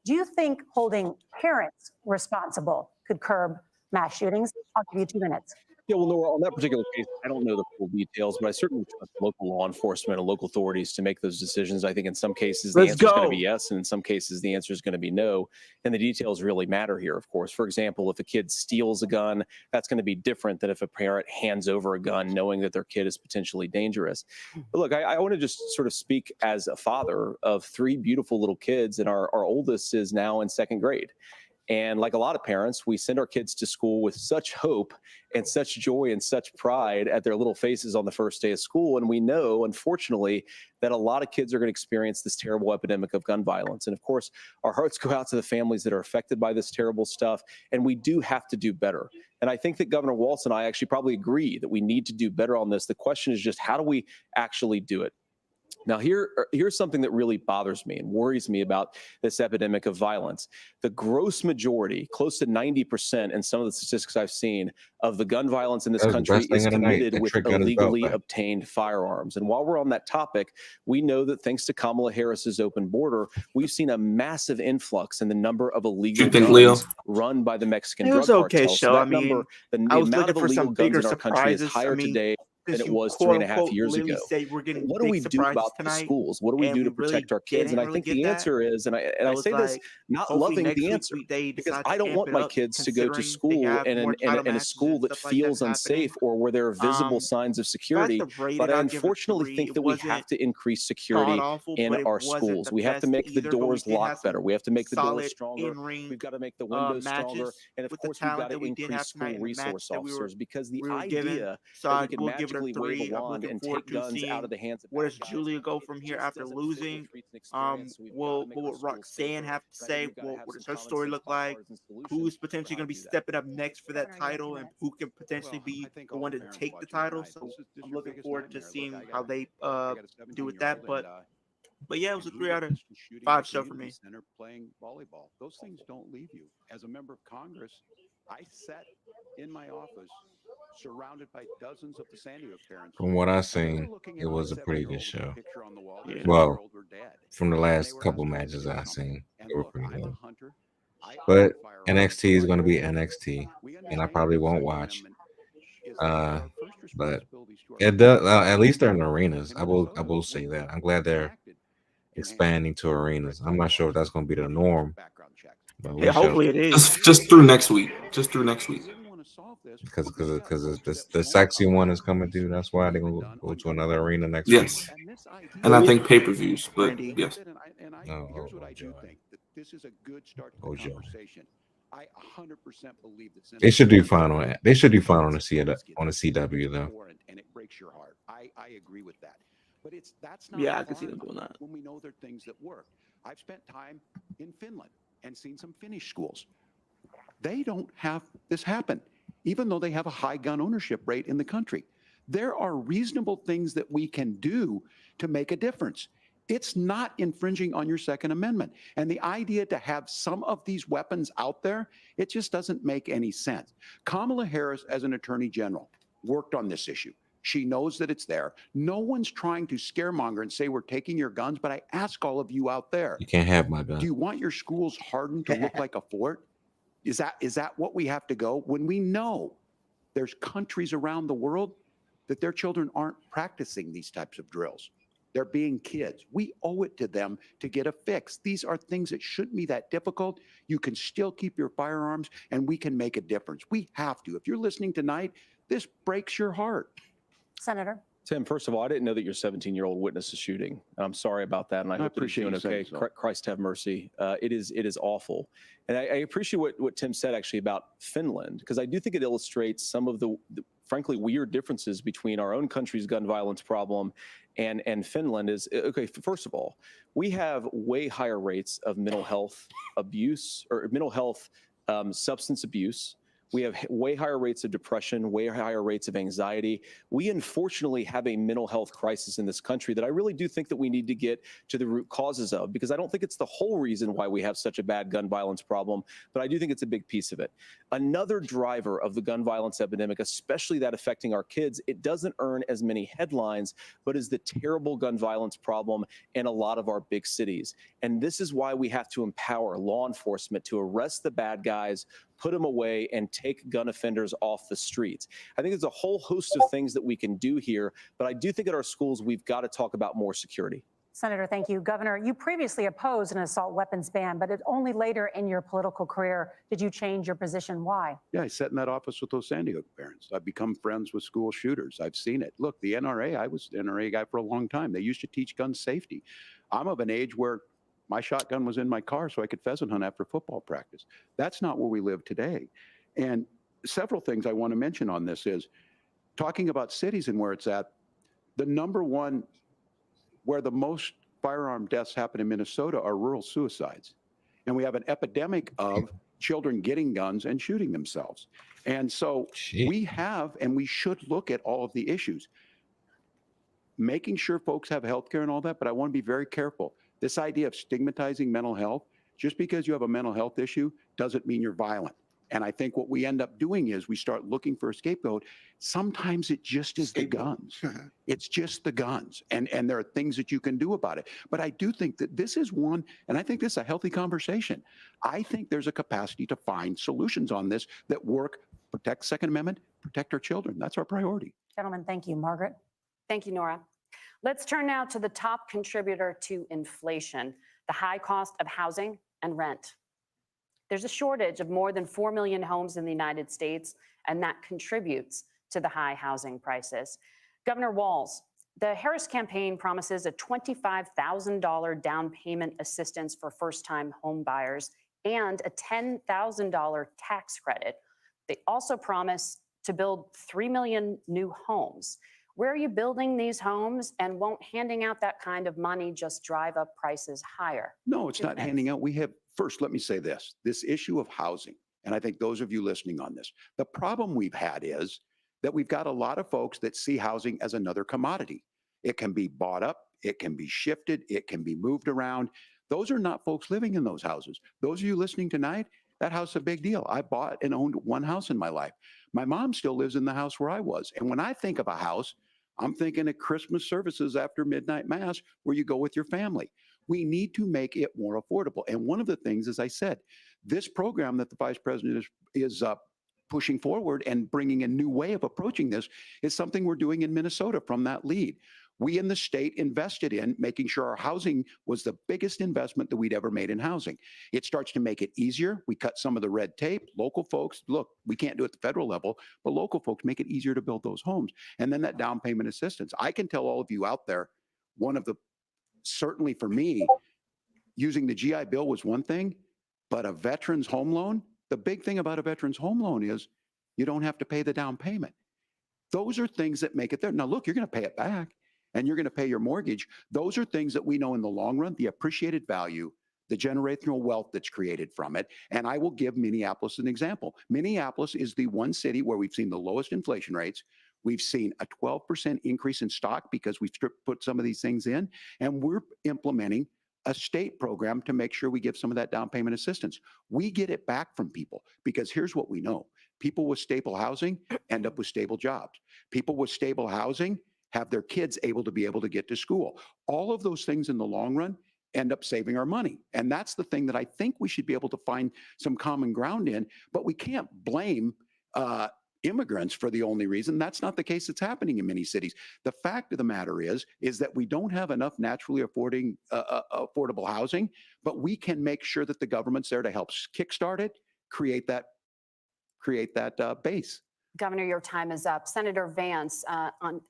Do you think holding parents responsible could curb mass shootings? I'll give you 2 minutes. Yeah, well, no, on that particular case, I don't know the full details, but I certainly trust local law enforcement and local authorities to make those decisions. I think in some cases the Let's answer is going to go. be yes, and in some cases the answer is going to be no. And the details really matter here, of course. For example, if a kid steals a gun, that's going to be different than if a parent hands over a gun knowing that their kid is potentially dangerous. But look, I want to just sort of speak as a father of 3 beautiful little kids, and our oldest is now in 2nd grade. And like a lot of parents, we send our kids to school with such hope and such joy and such pride at their little faces on the first day of school. And we know, unfortunately, that a lot of kids are going to experience this terrible epidemic of gun violence. And of course, our hearts go out to the families that are affected by this terrible stuff. And we do have to do better. And I think that Governor Walz and I actually probably agree that we need to do better on this. The question is just, how do we actually do it? Now, here's something that really bothers me and worries me about this epidemic of violence. The gross majority, close to 90% in some of the statistics I've seen, of the gun violence in this country is committed with illegally obtained firearms. And while we're on that topic, we know that thanks to Kamala Harris's open border, we've seen a massive influx in the number of illegal guns run by the Mexican drug cartels. Okay, show. So that I mean, number, the amount of illegal guns in our country is higher today than it was 3.5 years ago. What do we do about the schools? What do we do to protect our kids? And I think the answer is, and I say this not loving the answer, because I don't want my kids to go to school in a school that feels unsafe or where there are visible signs of security. But I unfortunately think that we have to increase security in our schools. We have to make the doors lock better. We have to make the doors stronger. We've got to make the windows stronger. And of course, we've got to increase school resource officers, because the idea that we can magically wave a wand and take guns out of the hands of where does Julia go from here after losing? What will Roxanne have to say? What does her story look like? Who's potentially going to be stepping up next for that title, and who can potentially be the one to take the title? So I'm looking forward to seeing how they do with that. But yeah, it was a 3 out of 5 show for me. Playing volleyball. Those things don't leave you. As a member of Congress, I sat in my office surrounded by dozens of the Sandy Hook parents. From what I've seen, it was a pretty good show. Well, from the last couple matches I've seen, they were pretty good. But NXT is going to be NXT, and I probably won't watch. But it does. At least they're in arenas. I will say that. I'm glad they're expanding to arenas. I'm not sure if that's going to be the norm. But yeah, hopefully it is. Just through next week. Just through next week. Because the sexy one is coming through. That's why they're gonna go to another arena next week. Yes, and I think pay-per-views, but yes. This is a good start to the conversation. I 100% believe that they should do fine on it. They should do fine on the CW though. And it breaks your heart. I agree with that. But that's not. Yeah, I can see them doing that. When we know there are things that work. I've spent time in Finland and seen some Finnish schools. They don't have this happen, even though they have a high gun ownership rate in the country. There are reasonable things that we can do to make a difference. It's not infringing on your Second Amendment. And the idea to have some of these weapons out there, it just doesn't make any sense. Kamala Harris, as an attorney general, worked on this issue. She knows that it's there. No one's trying to scaremonger and say we're taking your guns, but I ask all of you out there. You can't have my gun. Do you want your schools hardened to look like a fort? Is that what we have to go? When we know there's countries around the world that their children aren't practicing these types of drills. They're being kids. We owe it to them to get a fix. These are things that shouldn't be that difficult. You can still keep your firearms, and we can make a difference. We have to. If you're listening tonight, this breaks your heart. Senator. Tim, first of all, I didn't know that your 17-year-old witnessed a shooting. I'm sorry about that, and I hope that he's doing okay. Christ have mercy. It is awful. And I appreciate what Tim said actually about Finland, because I do think it illustrates some of the frankly weird differences between our own country's gun violence problem and Finland. Is okay. First of all, we have way higher rates of mental health abuse or mental health substance abuse. We have way higher rates of depression, way higher rates of anxiety. We unfortunately have a mental health crisis in this country that I really do think that we need to get to the root causes of, because I don't think it's the whole reason why we have such a bad gun violence problem, but I do think it's a big piece of it. Another driver of the gun violence epidemic, especially that affecting our kids, it doesn't earn as many headlines, but is the terrible gun violence problem in a lot of our big cities. And this is why we have to empower law enforcement to arrest the bad guys, put them away, and take gun offenders off the streets. I think there's a whole host of things that we can do here, but I do think at our schools, we've got to talk about more security. Senator, thank you. Governor, you previously opposed an assault weapons ban, but only later in your political career did you change your position. Why? Yeah, I sat in that office with those Sandy Hook parents. I've become friends with school shooters. I've seen it. Look, the NRA, I was the NRA guy for a long time. They used to teach gun safety. I'm of an age where my shotgun was in my car so I could pheasant hunt after football practice. That's not where we live today. And several things I want to mention on this is talking about cities and where it's at. The number one where the most firearm deaths happen in Minnesota are rural suicides. And we have an epidemic of children getting guns and shooting themselves. And so we have, and we should look at all of the issues, making sure folks have health care and all that. But I want to be very careful. This idea of stigmatizing mental health, just because you have a mental health issue doesn't mean you're violent. And I think what we end up doing is we start looking for a scapegoat. Sometimes it just is the guns. It's just the guns. And there are things that you can do about it. But I do think that this is one, and I think this is a healthy conversation. I think there's a capacity to find solutions on this that work, protect Second Amendment, protect our children. That's our priority. Gentlemen, thank you. Margaret? Thank you, Nora. Let's turn now to the top contributor to inflation, the high cost of housing and rent. There's a shortage of more than 4 million homes in the United States, and that contributes to the high housing prices. Governor Walz, the Harris campaign promises a $25,000 down payment assistance for first-time home buyers and a $10,000 tax credit. They also promise to build 3 million new homes. Where are you building these homes, and won't handing out that kind of money just drive up prices higher? No, it's not handing out. We have, first, let me say this issue of housing, and I think those of you listening on this, the problem we've had is that we've got a lot of folks that see housing as another commodity. It can be bought up, it can be shifted, it can be moved around. Those are not folks living in those houses. Those of you listening tonight, that house is a big deal. I bought and owned one house in my life. My mom still lives in the house where I was. And when I think of a house, I'm thinking of Christmas services after midnight mass where you go with your family. We need to make it more affordable. And one of the things, as I said, this program that the vice president is pushing forward and bringing a new way of approaching this is something we're doing in Minnesota from that lead. We in the state invested in making sure our housing was the biggest investment that we'd ever made in housing. It starts to make it easier. We cut some of the red tape. Local folks, look, we can't do it at the federal level, but local folks make it easier to build those homes. And then that down payment assistance. I can tell all of you out there, one of the, certainly for me, using the GI Bill was one thing, but a veteran's home loan, the big thing about a veteran's home loan is you don't have to pay the down payment. Those are things that make it there. Now, look, you're going to pay it back and you're going to pay your mortgage. Those are things that we know in the long run, the appreciated value, the generational wealth that's created from it. And I will give Minneapolis an example. Minneapolis is the one city where we've seen the lowest inflation rates. We've seen a 12% increase in stock because we've put some of these things in, and we're implementing a state program to make sure we give some of that down payment assistance. We get it back from people because here's what we know. People with stable housing end up with stable jobs. People with stable housing have their kids able to get to school. All of those things in the long run end up saving our money. And that's the thing that I think we should be able to find some common ground in, but we can't blame immigrants for the only reason. That's not the case that's happening in many cities. The fact of the matter is that we don't have enough naturally affordable housing, but we can make sure that the government's there to help kickstart it, create that base. Governor, your time is up. Senator Vance,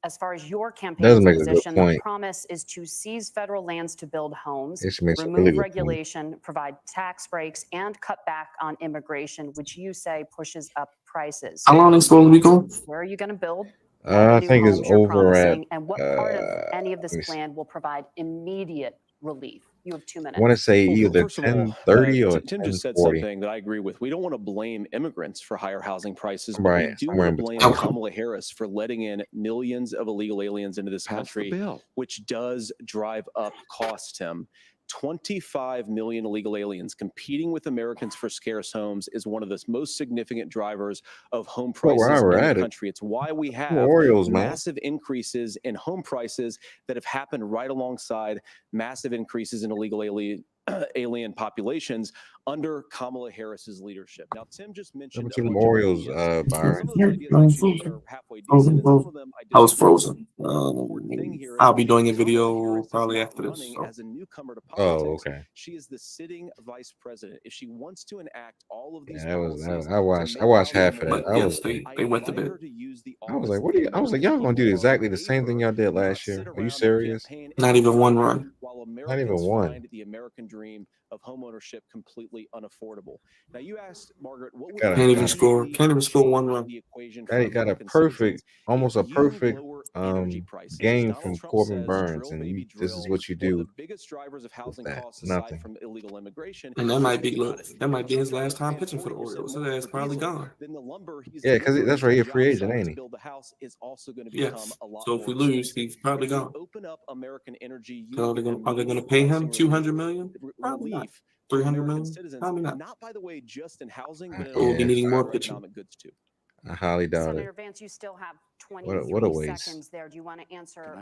as far as your campaign position, the promise is to seize federal lands to build homes, remove regulation, provide tax breaks, and cut back on immigration, which you say pushes up prices. How long is it supposed to be going? Where are you going to build? I think it's over at. And what part of any of this plan will provide immediate relief? You have 2 minutes. I want to say either 10:30 or Tim just said 10:40. something that I agree with. We don't want to blame immigrants for higher housing prices, but Right. we do want to blame Kamala Harris for letting in millions of illegal aliens into this country, which does drive up costs, Tim. 25 million illegal aliens competing with Americans for scarce homes is one of the most significant drivers of home prices in the country. It's why we have massive increases in home prices that have happened right alongside massive increases in illegal alien populations under Kamala Harris's leadership. Now, Tim just mentioned some Orioles, Byron. I was frozen. I'll be doing a video probably after this. So. As a newcomer to politics. politics, Oh, okay. She is the sitting vice president. If she wants to enact all of these I watched half of that. Yes, they went to bed. I was like, what are you? I was like, y'all gonna do exactly the same thing y'all did last year? Are you serious? Not even one run. Not even one. The American dream of homeownership completely unaffordable. Now you asked Margaret, what would can't even score one run. He got a perfect, almost a perfect game from Corbin Burns, and this is what you do. The biggest drivers of housing costs nothing. From illegal immigration. And that might be his last time pitching for the Orioles. So that's probably gone. Yeah, because that's right. He's a free agent, ain't he? Yes. So if we lose, he's probably gone. Open up American energy. So are they going to pay him $200 million? Probably not. 300 million? Probably not. Not, by the way, just in housing, but we'll be needing more pitching. Goods too. I highly doubt Senator it. Vance, you still have 23 what a waste. seconds there. Do you want to answer?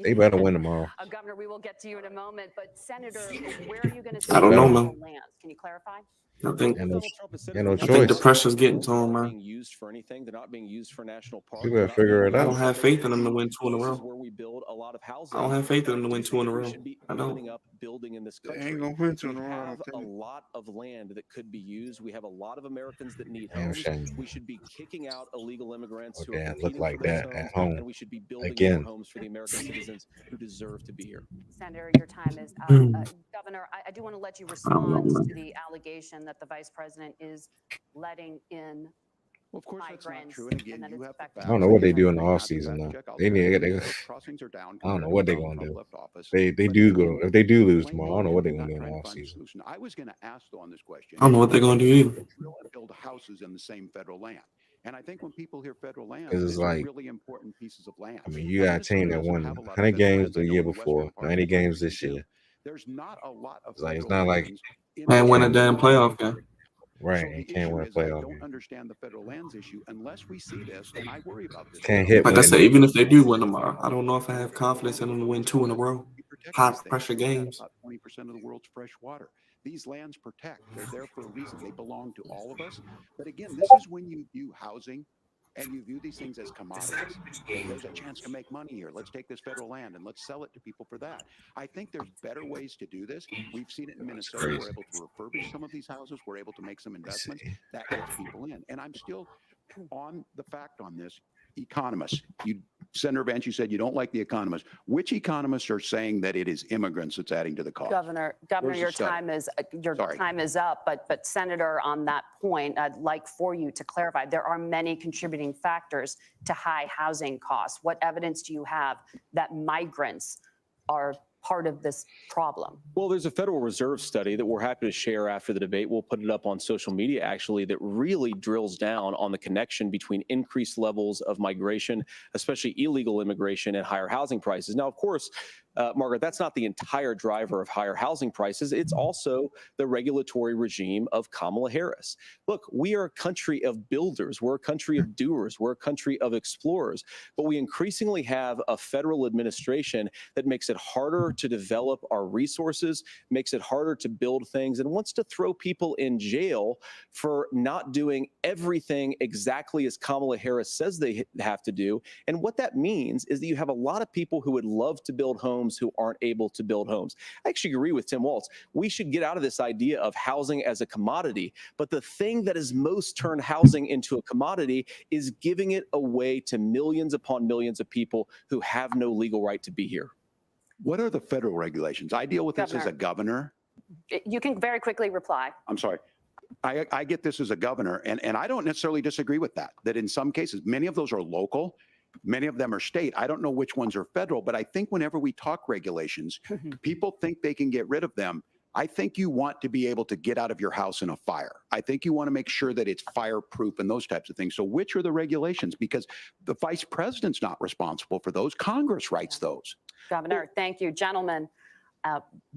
They better win tomorrow. Governor, we will get to you in a moment. But Senator, where are you going to? I don't know, man. Can you clarify? I think, no I think the pressure's getting to him, man. Being used for anything. They're not being used for national parks. You better figure it out. I don't have faith in them to win 2 in a row. Where we build a lot of housing. I don't have faith in them to win 2 in a row. I don't. Building in this country. They ain't gonna win 2 in a We row. have a lot of land that could be used. We have a lot of Americans that need homes. We should be kicking out illegal immigrants who are look like that at home. And we should be building more homes for the American citizens who deserve to be here. Senator, your time is up. Governor, I do want to let you respond to the allegation that the vice president is letting in Well, of course, that's not migrants. true. And again, you have I don't know what they do in the off season though. They crossings are down. I don't know what they're gonna do. They do go if they do lose tomorrow. I don't know what they're gonna do in the off season. I was going to ask though on this question. I don't know what they're gonna do either. Build houses in the same federal land. And I think when people hear federal land, it's like really important pieces of land. I mean, you got a team that won 100 games the year before, 90 games this year. There's not a lot of it's not like man win a damn playoff game. Right, you can't win a playoff game. I don't understand the federal lands issue unless we see this, and I worry about this. Can't hit. Like I said, even if they do win tomorrow, I don't know if I have confidence in them to win 2 in a row. High pressure games. About 20% of the world's fresh water. These lands protect. They're there for a reason. They belong to all of us. But again, this is when you view housing and you view these things as commodities. There's a chance to make money here. Let's take this federal land and let's sell it to people for that. I think there's better ways to do this. We've seen it in Minnesota. We're able to refurbish some of these houses. We're able to make some investments. That gets people in. And I'm still on the fact on this. Economists, Senator Vance, you said you don't like the economists. Which economists are saying that it is immigrants that's adding to the cost? Governor, your time is up. But Senator, on that point, I'd like for you to clarify. There are many contributing factors to high housing costs. What evidence do you have that migrants are part of this problem? Well, there's a Federal Reserve study that we're happy to share after the debate. We'll put it up on social media, actually, that really drills down on the connection between increased levels of migration, especially illegal immigration, and higher housing prices. Now, of course, Margaret, that's not the entire driver of higher housing prices. It's also the regulatory regime of Kamala Harris. Look, we are a country of builders. We're a country of doers. We're a country of explorers. But we increasingly have a federal administration that makes it harder to develop our resources, makes it harder to build things, and wants to throw people in jail for not doing everything exactly as Kamala Harris says they have to do. And what that means is that you have a lot of people who would love to build homes who aren't able to build homes. I actually agree with Tim Walz. We should get out of this idea of housing as a commodity. But the thing that has most turned housing into a commodity is giving it away to millions upon millions of people who have no legal right to be here. What are the federal regulations? I deal with this as a governor. You can very quickly reply. I'm sorry. I get this as a governor, and I don't necessarily disagree with that in some cases, many of those are local. Many of them are state. I don't know which ones are federal, but I think whenever we talk regulations, people think they can get rid of them. I think you want to be able to get out of your house in a fire. I think you want to make sure that it's fireproof and those types of things. So which are the regulations? Because the vice president's not responsible for those. Congress writes those. Governor, thank you. Gentlemen,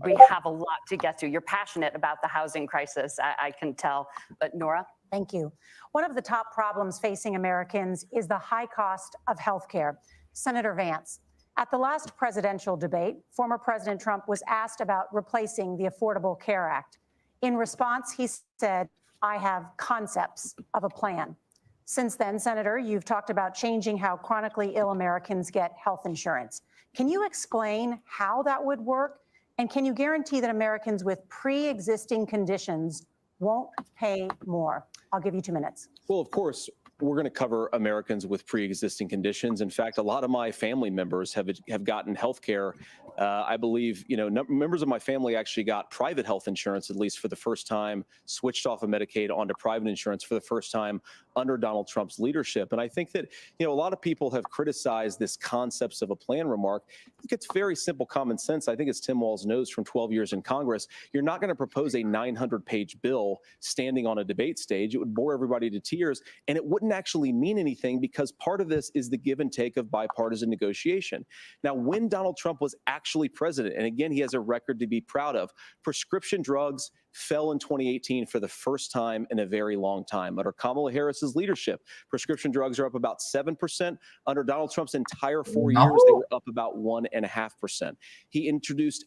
We have a lot to get to. You're passionate about the housing crisis, I can tell. But Nora? Thank you. One of the top problems facing Americans is the high cost of health care. Senator Vance, at the last presidential debate, former President Trump was asked about replacing the Affordable Care Act. In response, he said, I have concepts of a plan. Since then, Senator, you've talked about changing how chronically ill Americans get health insurance. Can you explain how that would work? And can you guarantee that Americans with pre-existing conditions won't pay more? I'll give you 2 minutes. Well, of course, we're going to cover Americans with pre-existing conditions. In fact, a lot of my family members have gotten health care. I believe, members of my family actually got private health insurance, at least for the first time, switched off of Medicaid onto private insurance for the first time under Donald Trump's leadership. And I think that, a lot of people have criticized this concepts of a plan remark. I think it's very simple common sense. I think as Tim Walz knows from 12 years in Congress, you're not going to propose a 900-page bill standing on a debate stage. It would bore everybody to tears, and it wouldn't actually mean anything because part of this is the give and take of bipartisan negotiation. Now, when Donald Trump was actually president, and again, he has a record to be proud of, prescription drugs fell in 2018 for the first time in a very long time. Under Kamala Harris's leadership, prescription drugs are up about 7%. Under Donald Trump's entire 4 years, they were up about 1.5%. He introduced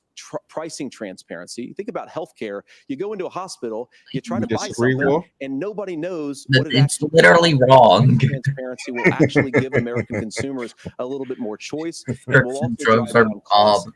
pricing transparency. Think about healthcare. You go into a hospital, you try to buy something, and nobody knows what it It's actually literally is. wrong. Transparency will actually give American consumers a little bit more choice. Prescription drugs are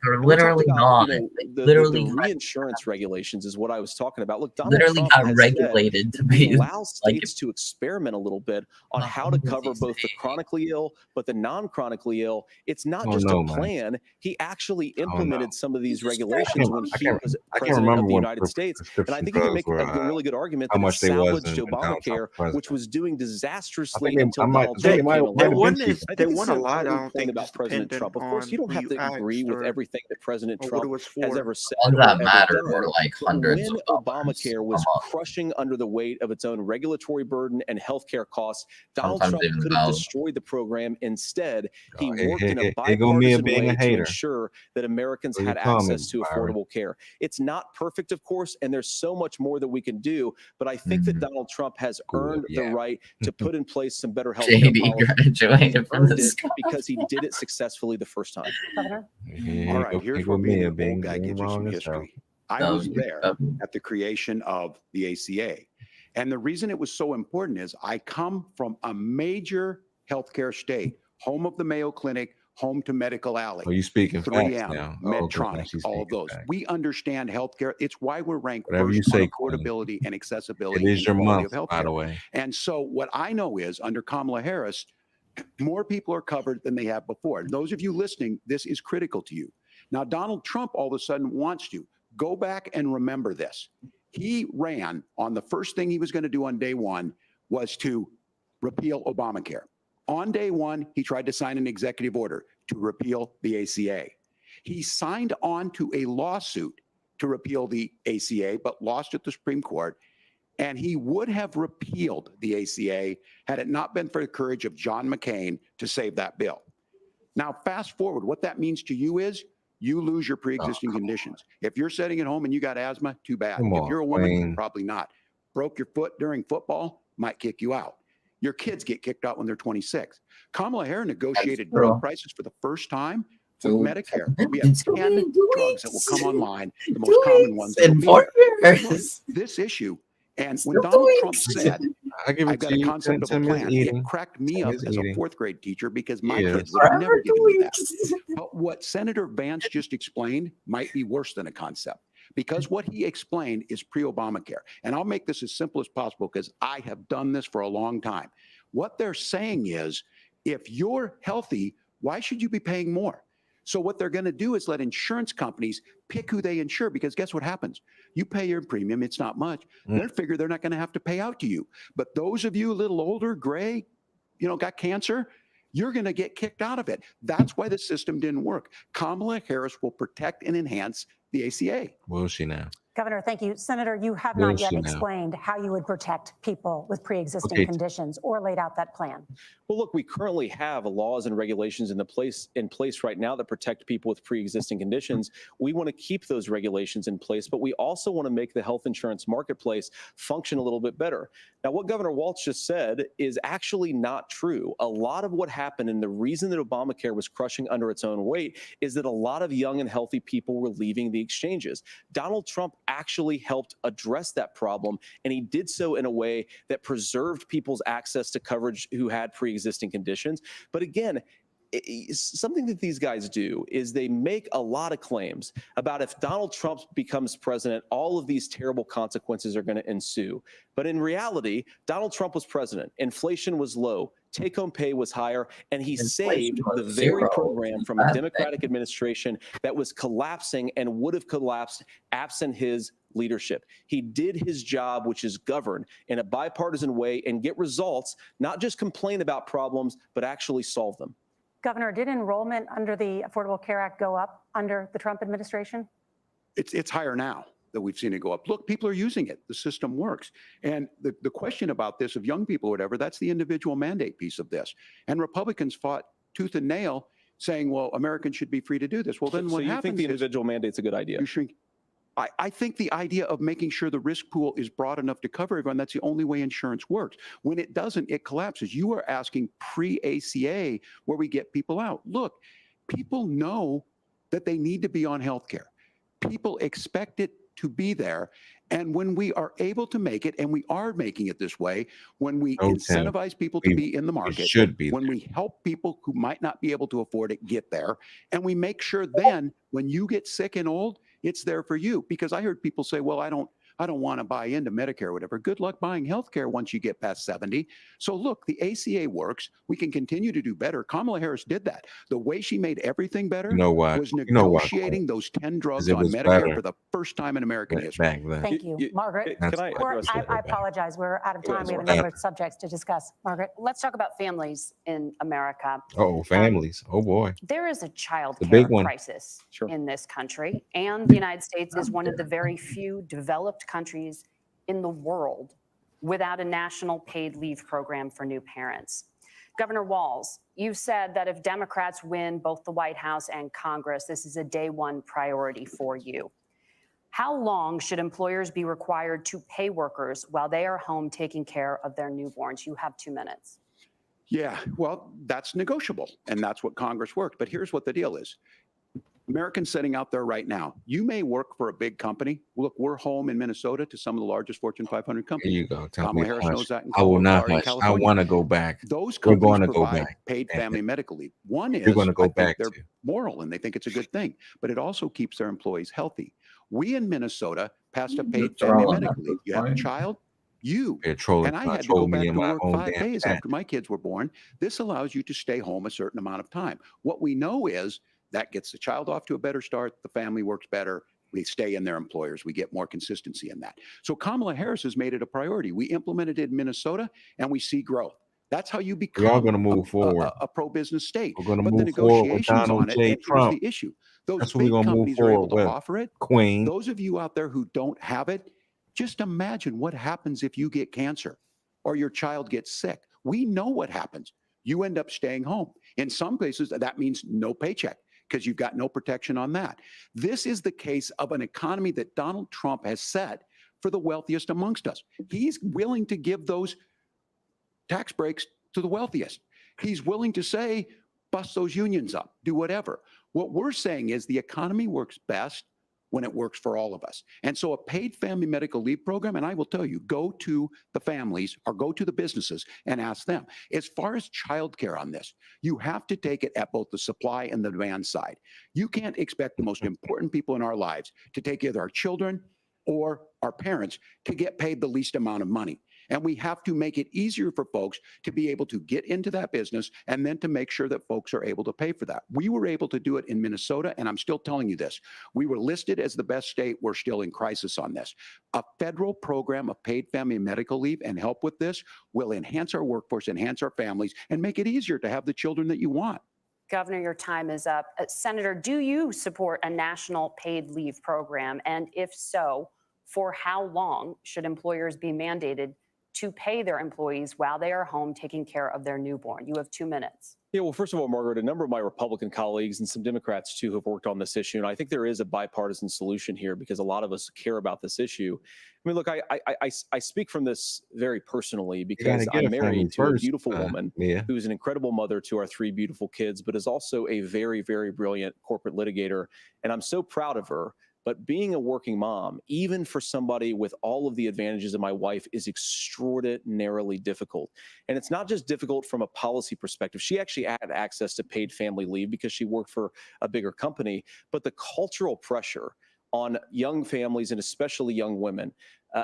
they're literally not. The reinsurance regulations is what I was talking about. Look, Donald Literally Trump got has regulated said to be allow states to experiment a little bit on how to cover both the chronically ill but the non-chronically ill. It's not just a plan. He actually implemented some of these regulations when he was president of the United States. And I think you can make a really good argument that it salvaged Obamacare, which was doing disastrously until Donald Trump came along. They won a lot. I don't think about President Trump. Of course, you don't have to agree with everything that President Trump has ever said. Ones that mattered were like hundreds when of Obamacare was crushing under the weight of its own regulatory burden and healthcare costs, Donald Sometimes Trump even could have though. destroyed the program. Instead, he here- worked in here- a here go me bipartisan being a way to hater. ensure that Americans What are had you calling access me, to Byron? affordable care. It's not perfect, of course, and there's so much more that we can do, but I think that Donald Trump has earned the right to put in place some better health care JD policies. graduated He from earned this it because he did it successfully the first time. Governor? All right, here's where being an old guy gives you some history. I No, was you- there at the creation of the ACA. And the reason it was so important is I come from a major healthcare state, home of the Mayo Clinic, home to Medical Alley. Are you speaking facts 3M, now? Oh, okay, now Medtronic, she's all of speaking those. facts. We understand healthcare. It's why we're ranked Whatever you first on say, Queen. affordability and accessibility It is and your quality month, of by the healthcare. way. And so what I know is under Kamala Harris, more people are covered than they have before. And those of you listening, this is critical to you. Now, Donald Trump all of a sudden wants to go back and remember this. He ran on the first thing he was going to do on day one was to repeal Obamacare. On day one, he tried to sign an executive order to repeal the ACA. He signed on to a lawsuit to repeal the ACA, but lost at the Supreme Court. And he would have repealed the ACA had it not been for the courage of John McCain to save that bill. Now, fast forward, what that means to you is you lose your pre-existing conditions. If you're sitting at home and you got asthma, too bad. Come If on, you're a woman, Wayne. probably not. Broke your foot during football, might kick you out. Your kids get kicked out when they're 26. Kamala Harris negotiated true. drug prices for the first time with Dude, Medicare. We have 10 drugs that will come online, the most Two common ones. weeks in 4 Look, years. this issue, and It's when two Donald Trump weeks. said, I give I've it got to a you. concept of a Tim is plan, eating. it cracked me Tim up is as a eating. fourth grade teacher because my Yes. kids would have never Forever given 2 me that. weeks. But what Senator Vance just explained might be worse than a concept because what he explained is pre-Obamacare. And I'll make this as simple as possible because I have done this for a long time. What they're saying is, if you're healthy, why should you be paying more? So what they're going to do is let insurance companies pick who they insure because guess what happens? You pay your premium, it's not much. They figure they're not going to have to pay out to you. But those of you a little older, gray, got cancer, you're going to get kicked out of it. That's why the system didn't work. Kamala Harris will protect and enhance the ACA. Will she now? Governor, thank you. Senator, you have Little not yet now. explained how you would protect people with pre-existing Okay. conditions or laid out that plan. Well, look, we currently have laws and regulations in place right now that protect people with pre-existing conditions. We want to keep those regulations in place, but we also want to make the health insurance marketplace function a little bit better. Now, what Governor Walz just said is actually not true. A lot of what happened and the reason that Obamacare was crushing under its own weight is that a lot of young and healthy people were leaving the exchanges. Donald Trump actually helped address that problem, and he did so in a way that preserved people's access to coverage who had pre-existing conditions. But again, something that these guys do is they make a lot of claims about if Donald Trump becomes president, all of these terrible consequences are going to ensue. But in reality, Donald Trump was president. Inflation was low. Take-home pay was higher, and he saved the very program from a Democratic administration that was collapsing and would have collapsed absent his leadership. He did his job, which is govern in a bipartisan way and get results, not just complain about problems, but actually solve them. Governor, did enrollment under the Affordable Care Act go up under the Trump administration? It's higher now that we've seen it go up. Look, people are using it. The system works. And the question about this of young people or whatever, that's the individual mandate piece of this. And Republicans fought tooth and nail saying, well, Americans should be free to do this. Well, then what happens is— So you think the individual mandate's a good idea? You shrink. I think the idea of making sure the risk pool is broad enough to cover everyone, that's the only way insurance works. When it doesn't, it collapses. You are asking pre-ACA where we get people out. Look, people know that they need to be on health care. People expect it to be there. And when we are able to make it, and we are making it this way, when we incentivize people to be in the market, when we help people who might not be able to afford it get there, and we make sure then when you get sick and old, it's there for you. Because I heard people say, well, I don't want to buy into Medicare or whatever. Good luck buying health care once you get past 70. So look, the ACA works. We can continue to do better. Kamala Harris did that. The way she made everything better was negotiating those 10 drugs on Medicare for the first time in American history. Thank you. Margaret, can I address that? I apologize. We're out of time. We have a number of subjects to discuss. Margaret? Let's talk about families in America. Oh, families. Oh, boy. There is a child The care big one. crisis in this country, and the United States is one of the very few developed countries in the world without a national paid leave program for new parents. Governor Walz, you said that if Democrats win both the White House and Congress, this is a day one priority for you. How long should employers be required to pay workers while they are home taking care of their newborns? You have 2 minutes. Yeah, well, that's negotiable, and that's what Congress worked. But here's what the deal is. Americans sitting out there right now, you may work for a big company. Look, we're home in Minnesota to some of the largest Fortune 500 companies. There you go. Kamala Harris knows that. I will not hush. I want to go back. Those We're companies going to go provide back. paid family medical leave. One is You're going to go I think back they're to. moral and they think it's a good thing, but it also keeps their employees healthy. We in Minnesota passed a paid family medical leave. You have a child, and I had to go back to work 5 days after my kids were born. This allows you to stay home a certain amount of time. What we know is that gets the child off to a better start. The family works better. We stay in their employers. We get more consistency in that. So Kamala Harris has made it a priority. We implemented it in Minnesota, and we see growth. That's how you become We are going to move forward. A pro-business state. We're going to but move the forward with negotiations Donald on J. it, Trump. here's the issue. Those That's what we're big going to move companies are able forward to with. offer it. Queen. Those of you out there who don't have it, just imagine what happens if you get cancer or your child gets sick. We know what happens. You end up staying home. In some cases, that means no paycheck, because you've got no protection on that. This is the case of an economy that Donald Trump has set for the wealthiest amongst us. He's willing to give those tax breaks to the wealthiest. He's willing to say, bust those unions up, do whatever. What we're saying is the economy works best when it works for all of us. And so a paid family medical leave program, and I will tell you, go to the families or go to the businesses and ask them. As far as childcare on this, you have to take it at both the supply and the demand side. You can't expect the most important people in our lives to take either our children or our parents to get paid the least amount of money. And we have to make it easier for folks to be able to get into that business and then to make sure that folks are able to pay for that. We were able to do it in Minnesota, and I'm still telling you this. We were listed as the best state. We're still in crisis on this. A federal program of paid family medical leave and help with this will enhance our workforce, enhance our families, and make it easier to have the children that you want. Governor, your time is up. Senator, do you support a national paid leave program? And if so, For how long should employers be mandated to pay their employees while they are home taking care of their newborn? You have 2 minutes. Yeah, well, first of all, Margaret, a number of my Republican colleagues and some Democrats, too, have worked on this issue. And I think there is a bipartisan solution here because a lot of us care about this issue. I mean, look, I speak from this very personally because I'm married to a beautiful woman who's an incredible mother to our 3 beautiful kids, but is also a very, very brilliant corporate litigator. And I'm so proud of her. But being a working mom, even for somebody with all of the advantages of my wife, is extraordinarily difficult. And it's not just difficult from a policy perspective. She actually had access to paid family leave because she worked for a bigger company. But the cultural pressure on young families and especially young women,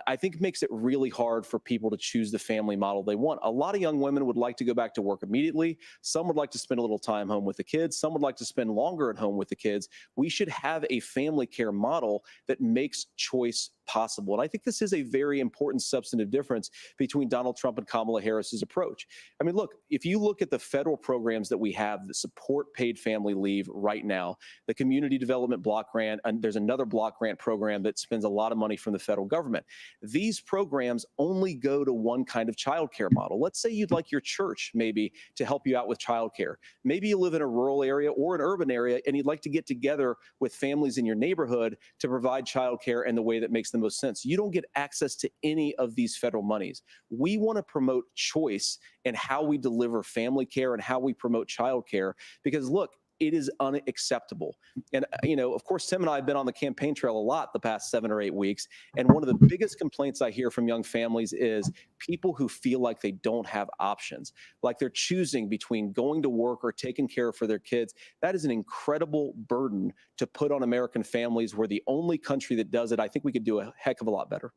I think makes it really hard for people to choose the family model they want. A lot of young women would like to go back to work immediately. Some would like to spend a little time home with the kids. Some would like to spend longer at home with the kids. We should have a family care model that makes choice possible. And I think this is a very important substantive difference between Donald Trump and Kamala Harris's approach. I mean, look, if you look at the federal programs that we have that support paid family leave right now, the Community Development Block Grant, and there's another block grant program that spends a lot of money from the federal government. These programs only go to one kind of childcare model. Let's say you'd like your church maybe to help you out with childcare. Maybe you live in a rural area or an urban area and you'd like to get together with families in your neighborhood to provide childcare in the way that makes the most sense. You don't get access to any of these federal monies. We want to promote choice in how we deliver family care and how we promote childcare because look, it is unacceptable. And, you know, of course, Tim and I have been on the campaign trail a lot the past 7 or 8 weeks. And one of the biggest complaints I hear from young families is people who feel like they don't have options, like they're choosing between going to work or taking care for their kids. That is an incredible burden to put on American families. We're the only country that does it. I think we could do a heck of a lot better.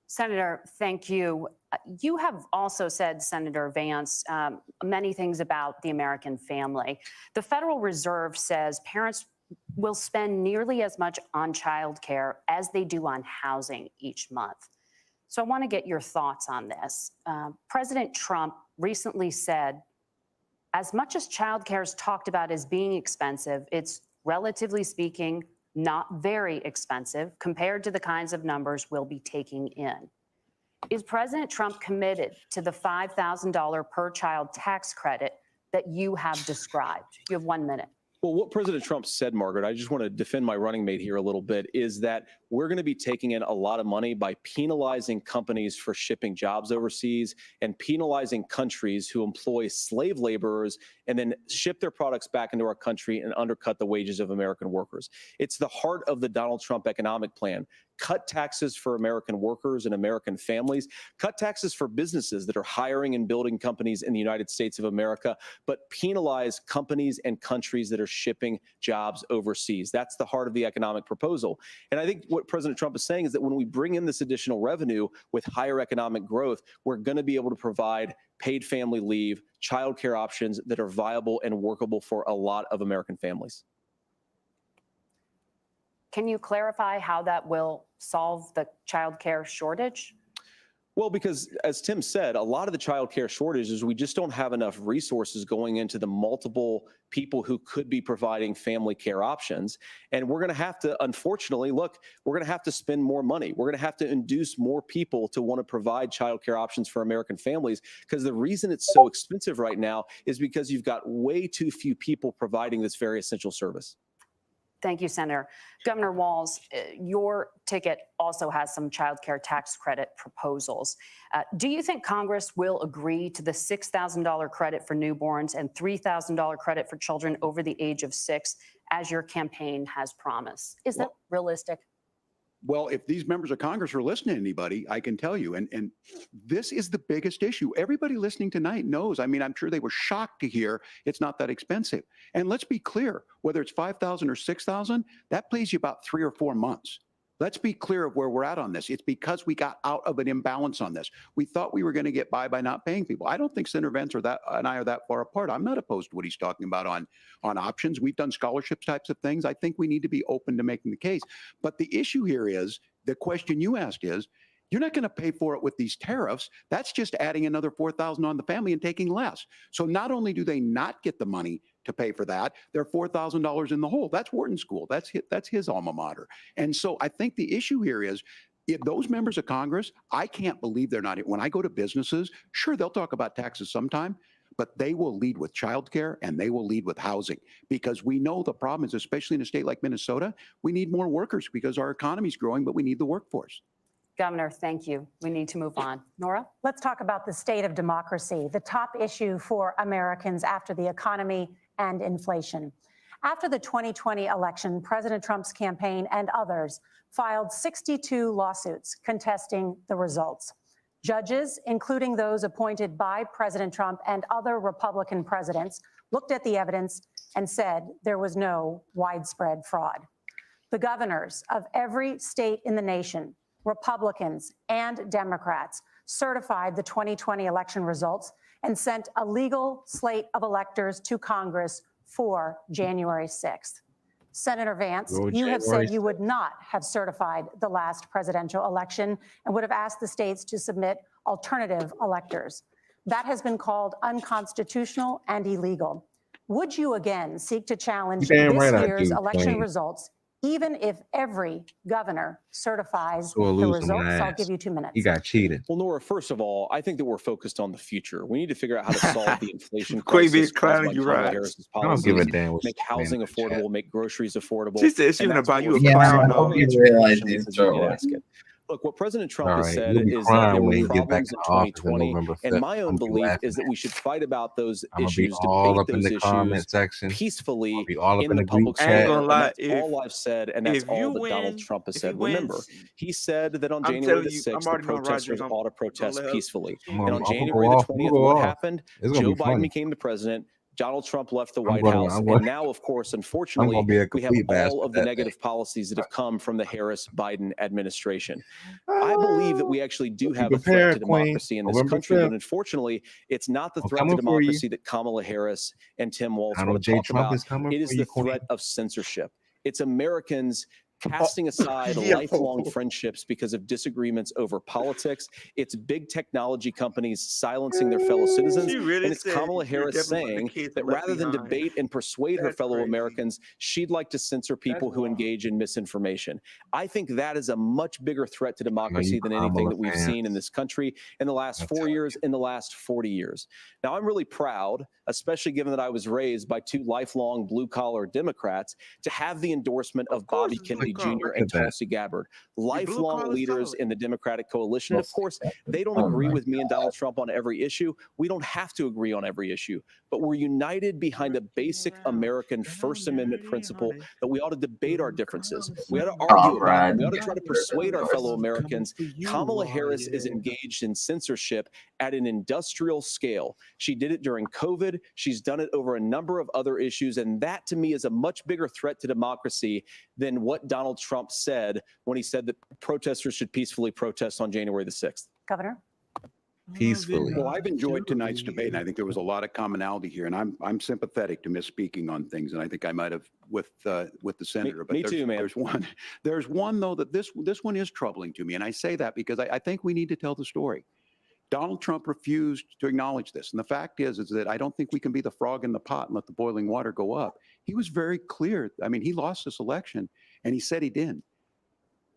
Senator, thank you. You have also said, Senator Vance, many things about the American family. The Federal Reserve says parents will spend nearly as much on childcare as they do on housing each month. So I want to get your thoughts on this. President Trump recently said, as much as childcare is talked about as being expensive, it's relatively speaking not very expensive compared to the kinds of numbers we'll be taking in. Is President Trump committed to the $5,000 per child tax credit that you have described? You have 1 minute. Well, what President Trump said, Margaret, I just want to defend my running mate here a little bit, is that we're going to be taking in a lot of money by penalizing companies for shipping jobs overseas and penalizing countries who employ slave laborers and then ship their products back into our country and undercut the wages of American workers. It's the heart of the Donald Trump economic plan. Cut taxes for American workers and American families, cut taxes for businesses that are hiring and building companies in the United States of America, but penalize companies and countries that are shipping jobs overseas. That's the heart of the economic proposal. And I think what President Trump is saying is that when we bring in this additional revenue with higher economic growth, we're going to be able to provide paid family leave, childcare options that are viable and workable for a lot of American families. Can you clarify how that will solve the childcare shortage? Well, because as Tim said, a lot of the childcare shortage is we just don't have enough resources going into the multiple people who could be providing family care options. And we're going to have to, unfortunately, look, we're going to have to spend more money. We're going to have to induce more people to want to provide childcare options for American families, because the reason it's so expensive right now is because you've got way too few people providing this very essential service. Thank you, Senator. Governor Walz, your ticket also has some child care tax credit proposals. Do you think Congress will agree to the $6,000 credit for newborns and $3,000 credit for children over the age of 6, as your campaign has promised? Is that realistic? Well, if these members of Congress are listening to anybody, I can tell you, and this is the biggest issue. Everybody listening tonight knows. I mean, I'm sure they were shocked to hear it's not that expensive. And let's be clear, whether it's $5,000 or $6,000, that pays you about 3 or 4 months. Let's be clear of where we're at on this. It's because we got out of an imbalance on this. We thought we were going to get by not paying people. I don't think Senator Vance and I are that far apart. I'm not opposed to what he's talking about on options. We've done scholarship types of things. I think we need to be open to making the case. But the issue here is, the question you asked is, you're not going to pay for it with these tariffs. That's just adding another $4,000 on the family and taking less. So not only do they not get the money to pay for that, they're $4,000 in the hole. That's Wharton School. That's his alma mater. And so I think the issue here is, if those members of Congress, I can't believe they're not here. When I go to businesses, sure, they'll talk about taxes sometime, but they will lead with childcare and they will lead with housing, because we know the problem is, especially in a state like Minnesota, we need more workers because our economy is growing, but we need the workforce. Governor, thank you. We need to move on. Nora? Let's talk about the state of democracy, the top issue for Americans after the economy and inflation. After the 2020 election, President Trump's campaign and others filed 62 lawsuits contesting the results. Judges, including those appointed by President Trump and other Republican presidents, looked at the evidence and said there was no widespread fraud. The governors of every state in the nation, Republicans and Democrats, certified the 2020 election results and sent a legal slate of electors to Congress for January 6th. Senator Vance, you have said you would not have certified the last presidential election and would have asked the states to submit alternative electors. That has been called unconstitutional and illegal. Would you again seek to challenge this year's election results, even if every governor certifies the results? I'll give you 2 minutes. He got cheated. Well, Nora, first of all, I think that we're focused on the future. We need to figure out how to solve the inflation crisis caused by Kamala Harris's policies. I don't give a damn. Make housing affordable, make groceries affordable. She said she's gonna buy you a clown. I hope you realize these jokes. Look, what President Trump has said is that there were problems in 2020, and my own belief is that we should fight about those issues, debate those issues peacefully in the public sphere. That's all I've said, and that's all that Donald Trump has said. Remember, he said that on January the 6th, the protesters ought to protest peacefully. And on January the 20th, what happened? Joe Biden became the president. Donald Trump left the White House. And now, of course, unfortunately, we have all of the negative policies that have come from the Harris-Biden administration. I believe that we actually do have a threat to democracy in this country, but unfortunately, it's not the threat to democracy that Kamala Harris and Tim Walz want to talk about. It is the threat of censorship. It's Americans casting aside lifelong friendships because of disagreements over politics. It's big technology companies silencing their fellow citizens. And it's Kamala Harris saying that rather than debate and persuade her fellow Americans, she'd like to censor people who engage in misinformation. I think that is a much bigger threat to democracy than anything that we've seen in this country in the last 4 years, in the last 40 years. Now, I'm really proud, especially given that I was raised by two lifelong blue-collar Democrats, to have the endorsement of Bobby Kennedy Jr. and Tulsi Gabbard, lifelong leaders in the Democratic coalition. Of course, they don't agree with me and Donald Trump on every issue. We don't have to agree on every issue, but we're united behind a basic American First Amendment principle that we ought to debate our differences. We ought to argue about them. We ought to try to persuade our fellow Americans. Kamala Harris is engaged in censorship at an industrial scale. She did it during COVID. She's done it over a number of other issues. And that, to me, is a much bigger threat to democracy than what Donald Trump said when he said that protesters should peacefully protest on January the 6th. Governor? Peacefully. Well, I've enjoyed tonight's debate, and I think there was a lot of commonality here. And I'm sympathetic to misspeaking on things, and I think I might have with the senator. But me too, man. There's one though that this one is troubling to me, and I say that because I think we need to tell the story. Donald Trump refused to acknowledge this, and the fact is that I don't think we can be the frog in the pot and let the boiling water go up. He was very clear. I mean, he lost this election, and he said he did.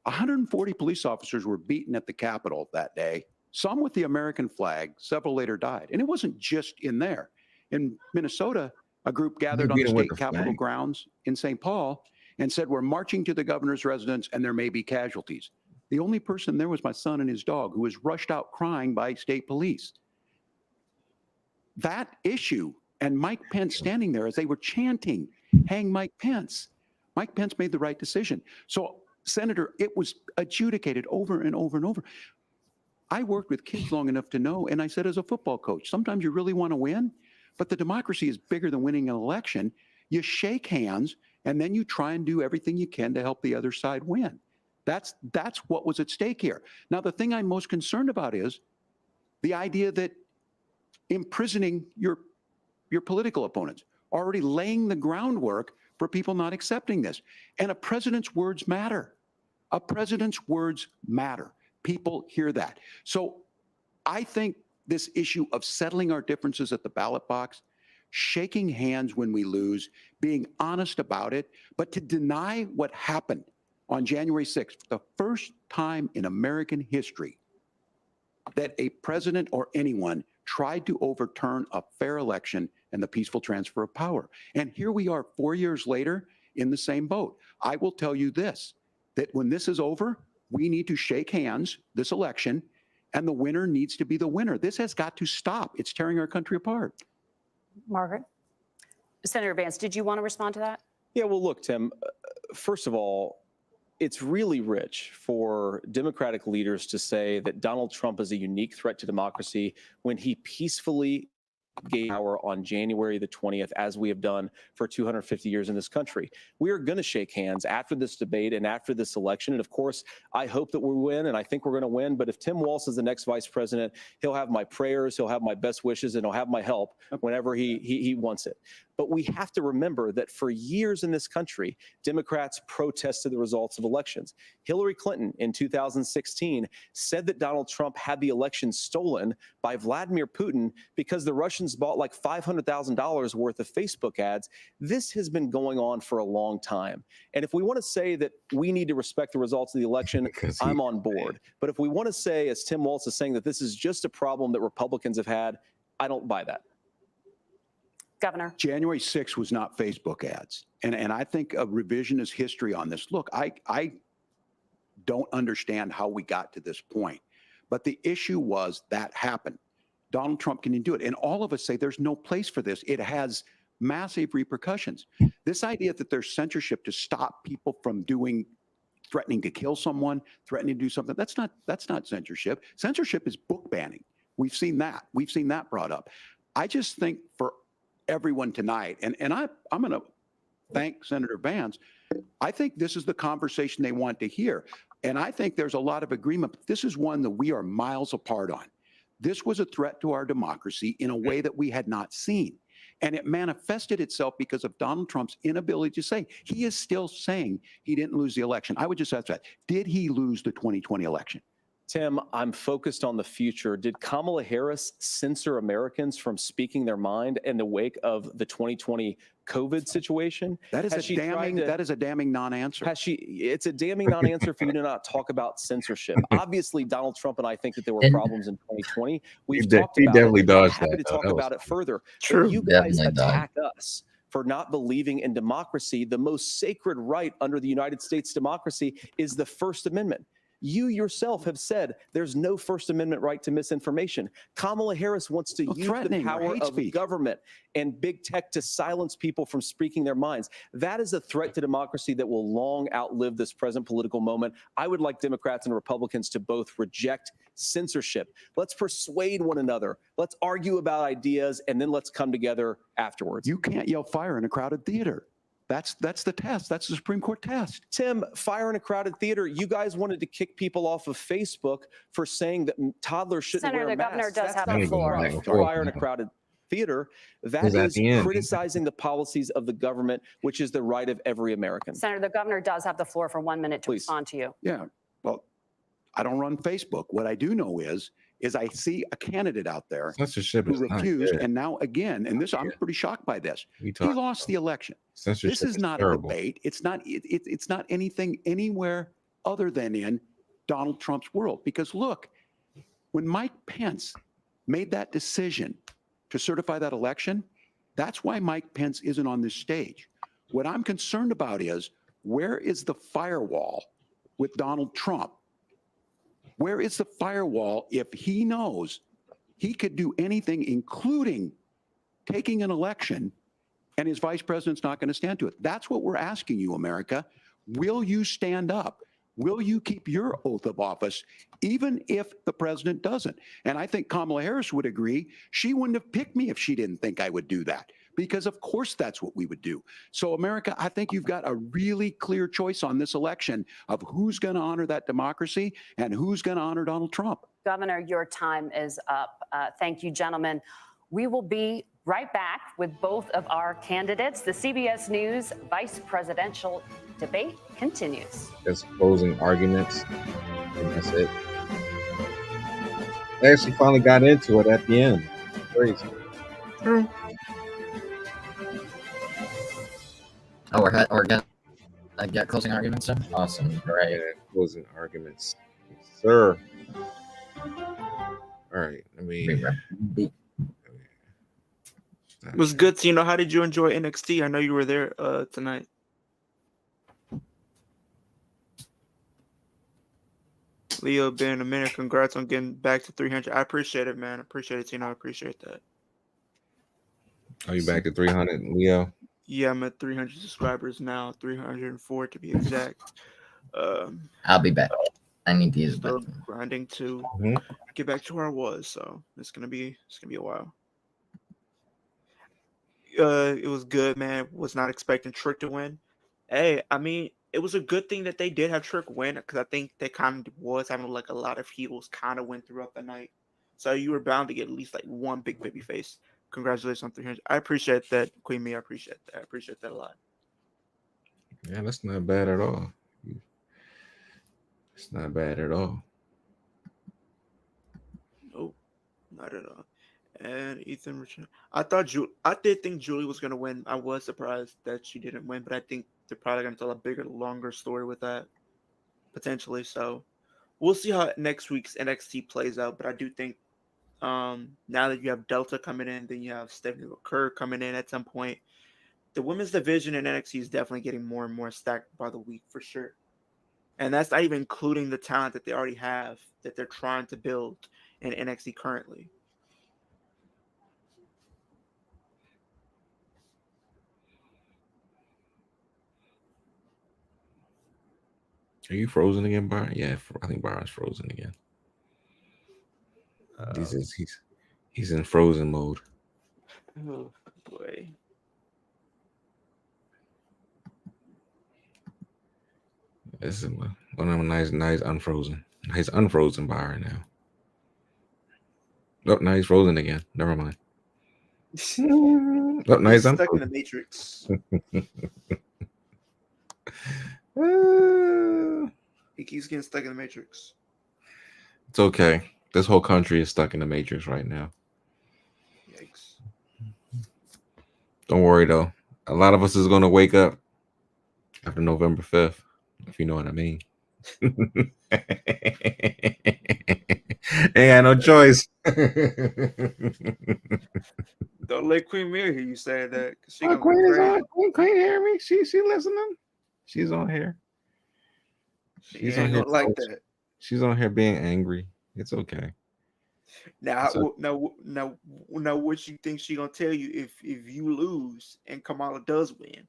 140 police officers were beaten at the Capitol that day. Some with the American flag, several later died. And it wasn't just in there. In Minnesota, a group gathered on the state capitol grounds in St. Paul and said, we're marching to the governor's residence and there may be casualties. The only person there was my son and his dog, who was rushed out crying by state police. That issue, and Mike Pence standing there as they were chanting, hang Mike Pence. Mike Pence made the right decision. So, Senator, it was adjudicated over and over and over. I worked with kids long enough to know, and I said as a football coach, sometimes you really want to win, but the democracy is bigger than winning an election. You shake hands, and then you try and do everything you can to help the other side win. That's what was at stake here. Now, the thing I'm most concerned about is the idea that imprisoning your political opponents, already laying the groundwork for people not accepting this. And a president's words matter. A president's words matter. People hear that. So I think this issue of settling our differences at the ballot box, shaking hands when we lose, being honest about it, but to deny what happened, on January 6th, the first time in American history that a president or anyone tried to overturn a fair election and the peaceful transfer of power. And here we are 4 years later in the same boat. I will tell you this, that when this is over, we need to shake hands this election, and the winner needs to be the winner. This has got to stop. It's tearing our country apart. Margaret? Senator Vance, did you want to respond to that? Yeah, well, look, Tim, first of all, it's really rich for Democratic leaders to say that Donald Trump is a unique threat to democracy when he peacefully gave power on January the 20th, as we have done for 250 years in this country. We are going to shake hands after this debate and after this election. And of course, I hope that we win, and I think we're going to win. But if Tim Walz is the next vice president, he'll have my prayers, he'll have my best wishes, and he'll have my help whenever he wants it. But we have to remember that for years in this country, Democrats protested the results of elections. Hillary Clinton in 2016 said that Donald Trump had the election stolen by Vladimir Putin because the Russians bought like $500,000 worth of Facebook ads. This has been going on for a long time. And if we want to say that we need to respect the results of the election, I'm on board. But if we want to say, as Tim Walz is saying, that this is just a problem that Republicans have had, I don't buy that. Governor. January 6th was not Facebook ads. And I think a revisionist history on this. Look, I don't understand how we got to this point. But the issue was that happened. Donald Trump can do it. And all of us say there's no place for this. It has massive repercussions. This idea that there's censorship to stop people from threatening to kill someone, threatening to do something, that's not censorship. Censorship is book banning. We've seen that. We've seen that brought up. I just think for everyone tonight, and I'm going to thank Senator Vance. I think this is the conversation they want to hear. And I think there's a lot of agreement, but this is one that we are miles apart on. This was a threat to our democracy in a way that we had not seen. And it manifested itself because of Donald Trump's inability to say. He is still saying he didn't lose the election. I would just ask that. Did he lose the 2020 election? Tim, I'm focused on the future. Did Kamala Harris censor Americans from speaking their mind in the wake of the 2020 COVID situation? That is a damning non-answer. It's a damning non-answer for you to not talk about censorship. Obviously, Donald Trump and I think that there were problems in 2020. We've talked about definitely it. dodged I'm happy that, to talk about it further. True. But you guys attack us for not believing in democracy. The most sacred right under the United States democracy is the First Amendment. You yourself have said there's no First Amendment right to misinformation. Kamala Harris wants to use the power of government and big tech to silence people from speaking their minds. That is a threat to democracy that will long outlive this present political moment. I would like Democrats and Republicans to both reject censorship. Let's persuade one another. Let's argue about ideas, and then let's come together afterwards. You can't yell fire in a crowded theater. That's the test. That's the Supreme Court test. Tim, fire in a crowded theater. You guys wanted to kick people off of Facebook for saying that toddlers shouldn't Senator, wear the masks. governor does That's have the floor. fire in a crowded theater. That is criticizing the policies of the government, which is the right of every American. Senator, the governor does have the floor for 1 minute to respond to you. Yeah. Well, I don't run Facebook. What I do know is I see a candidate out there Censorship who is not refused, good. and now again, and this I'm pretty shocked by this. He lost the election. Censorship This is not terrible. a debate. It's not anything anywhere other than in Donald Trump's world. Because look, when Mike Pence made that decision to certify that election, that's why Mike Pence isn't on this stage. What I'm concerned about is, where is the firewall with Donald Trump? Where is the firewall if he knows he could do anything, including taking an election, and his vice president's not going to stand to it? That's what we're asking you, America. Will you stand up? Will you keep your oath of office, even if the president doesn't? And I think Kamala Harris would agree. She wouldn't have picked me if she didn't think I would do that, because of course that's what we would do. So America, I think you've got a really clear choice on this election of who's going to honor that democracy and who's going to honor Donald Trump. Governor, your time is up. Thank you, gentlemen. We will be right back with both of our candidates. The CBS News vice presidential debate continues. Just closing arguments, and that's it. They actually finally got into it at the end. Crazy. Oh, we're getting I get closing arguments, sir? Awesome. Great. Yeah, closing arguments, sir. All right, let me. It was good to How did you enjoy NXT? I know you were there tonight. Leo, been a minute. Congrats on getting back to 300. I appreciate it, man. I appreciate it, Tino. I appreciate that. Are you back to 300, Leo? Yeah, I'm at 300 subscribers now. 304 to be exact. I'll be back. I need to use still grinding to get back to where I was, so it's gonna be a while. It was good, man. Was not expecting Trick to win. Hey, I mean, it was a good thing that they did have Trick win because I think they kind of was having like a lot of heels kind of win throughout the night. So you were bound to get at least like one big baby face. Congratulations on 300. I appreciate that, Queen Me. I appreciate that. I appreciate that a lot. Yeah, that's not bad at all. It's not bad at all. Nope, not at all. And Ethan Richard. I did think Julie was gonna win. I was surprised that she didn't win, but I think they're probably gonna tell a bigger, longer story with that, potentially. So we'll see how next week's NXT plays out. But I do think now that you have Delta coming in, then you have Stephanie McCurr coming in at some point. The women's division in NXT is definitely getting more and more stacked by the week for sure. And that's not even including the talent that they already have that they're trying to build in NXT currently. Are you frozen again, Byron? Yeah, I think Byron's frozen again. He's in frozen mode. Oh boy. This is one of them nice unfrozen. He's unfrozen Byron now. Oh, now he's frozen again. Never mind. Oh, now he's stuck in the Matrix. He keeps getting stuck in the Matrix. It's okay. This whole country is stuck in the Matrix right now. Yikes. Don't worry though. A lot of us is gonna wake up after November 5th, if you know what I mean. Ain't got no choice. Don't let Queen Mary hear you say that. She Queen is on. Queen hear me. She listening. She's on here. She's on here like that. She's on here being angry. It's okay. Now, what you think she gonna tell you if you lose and Kamala does win?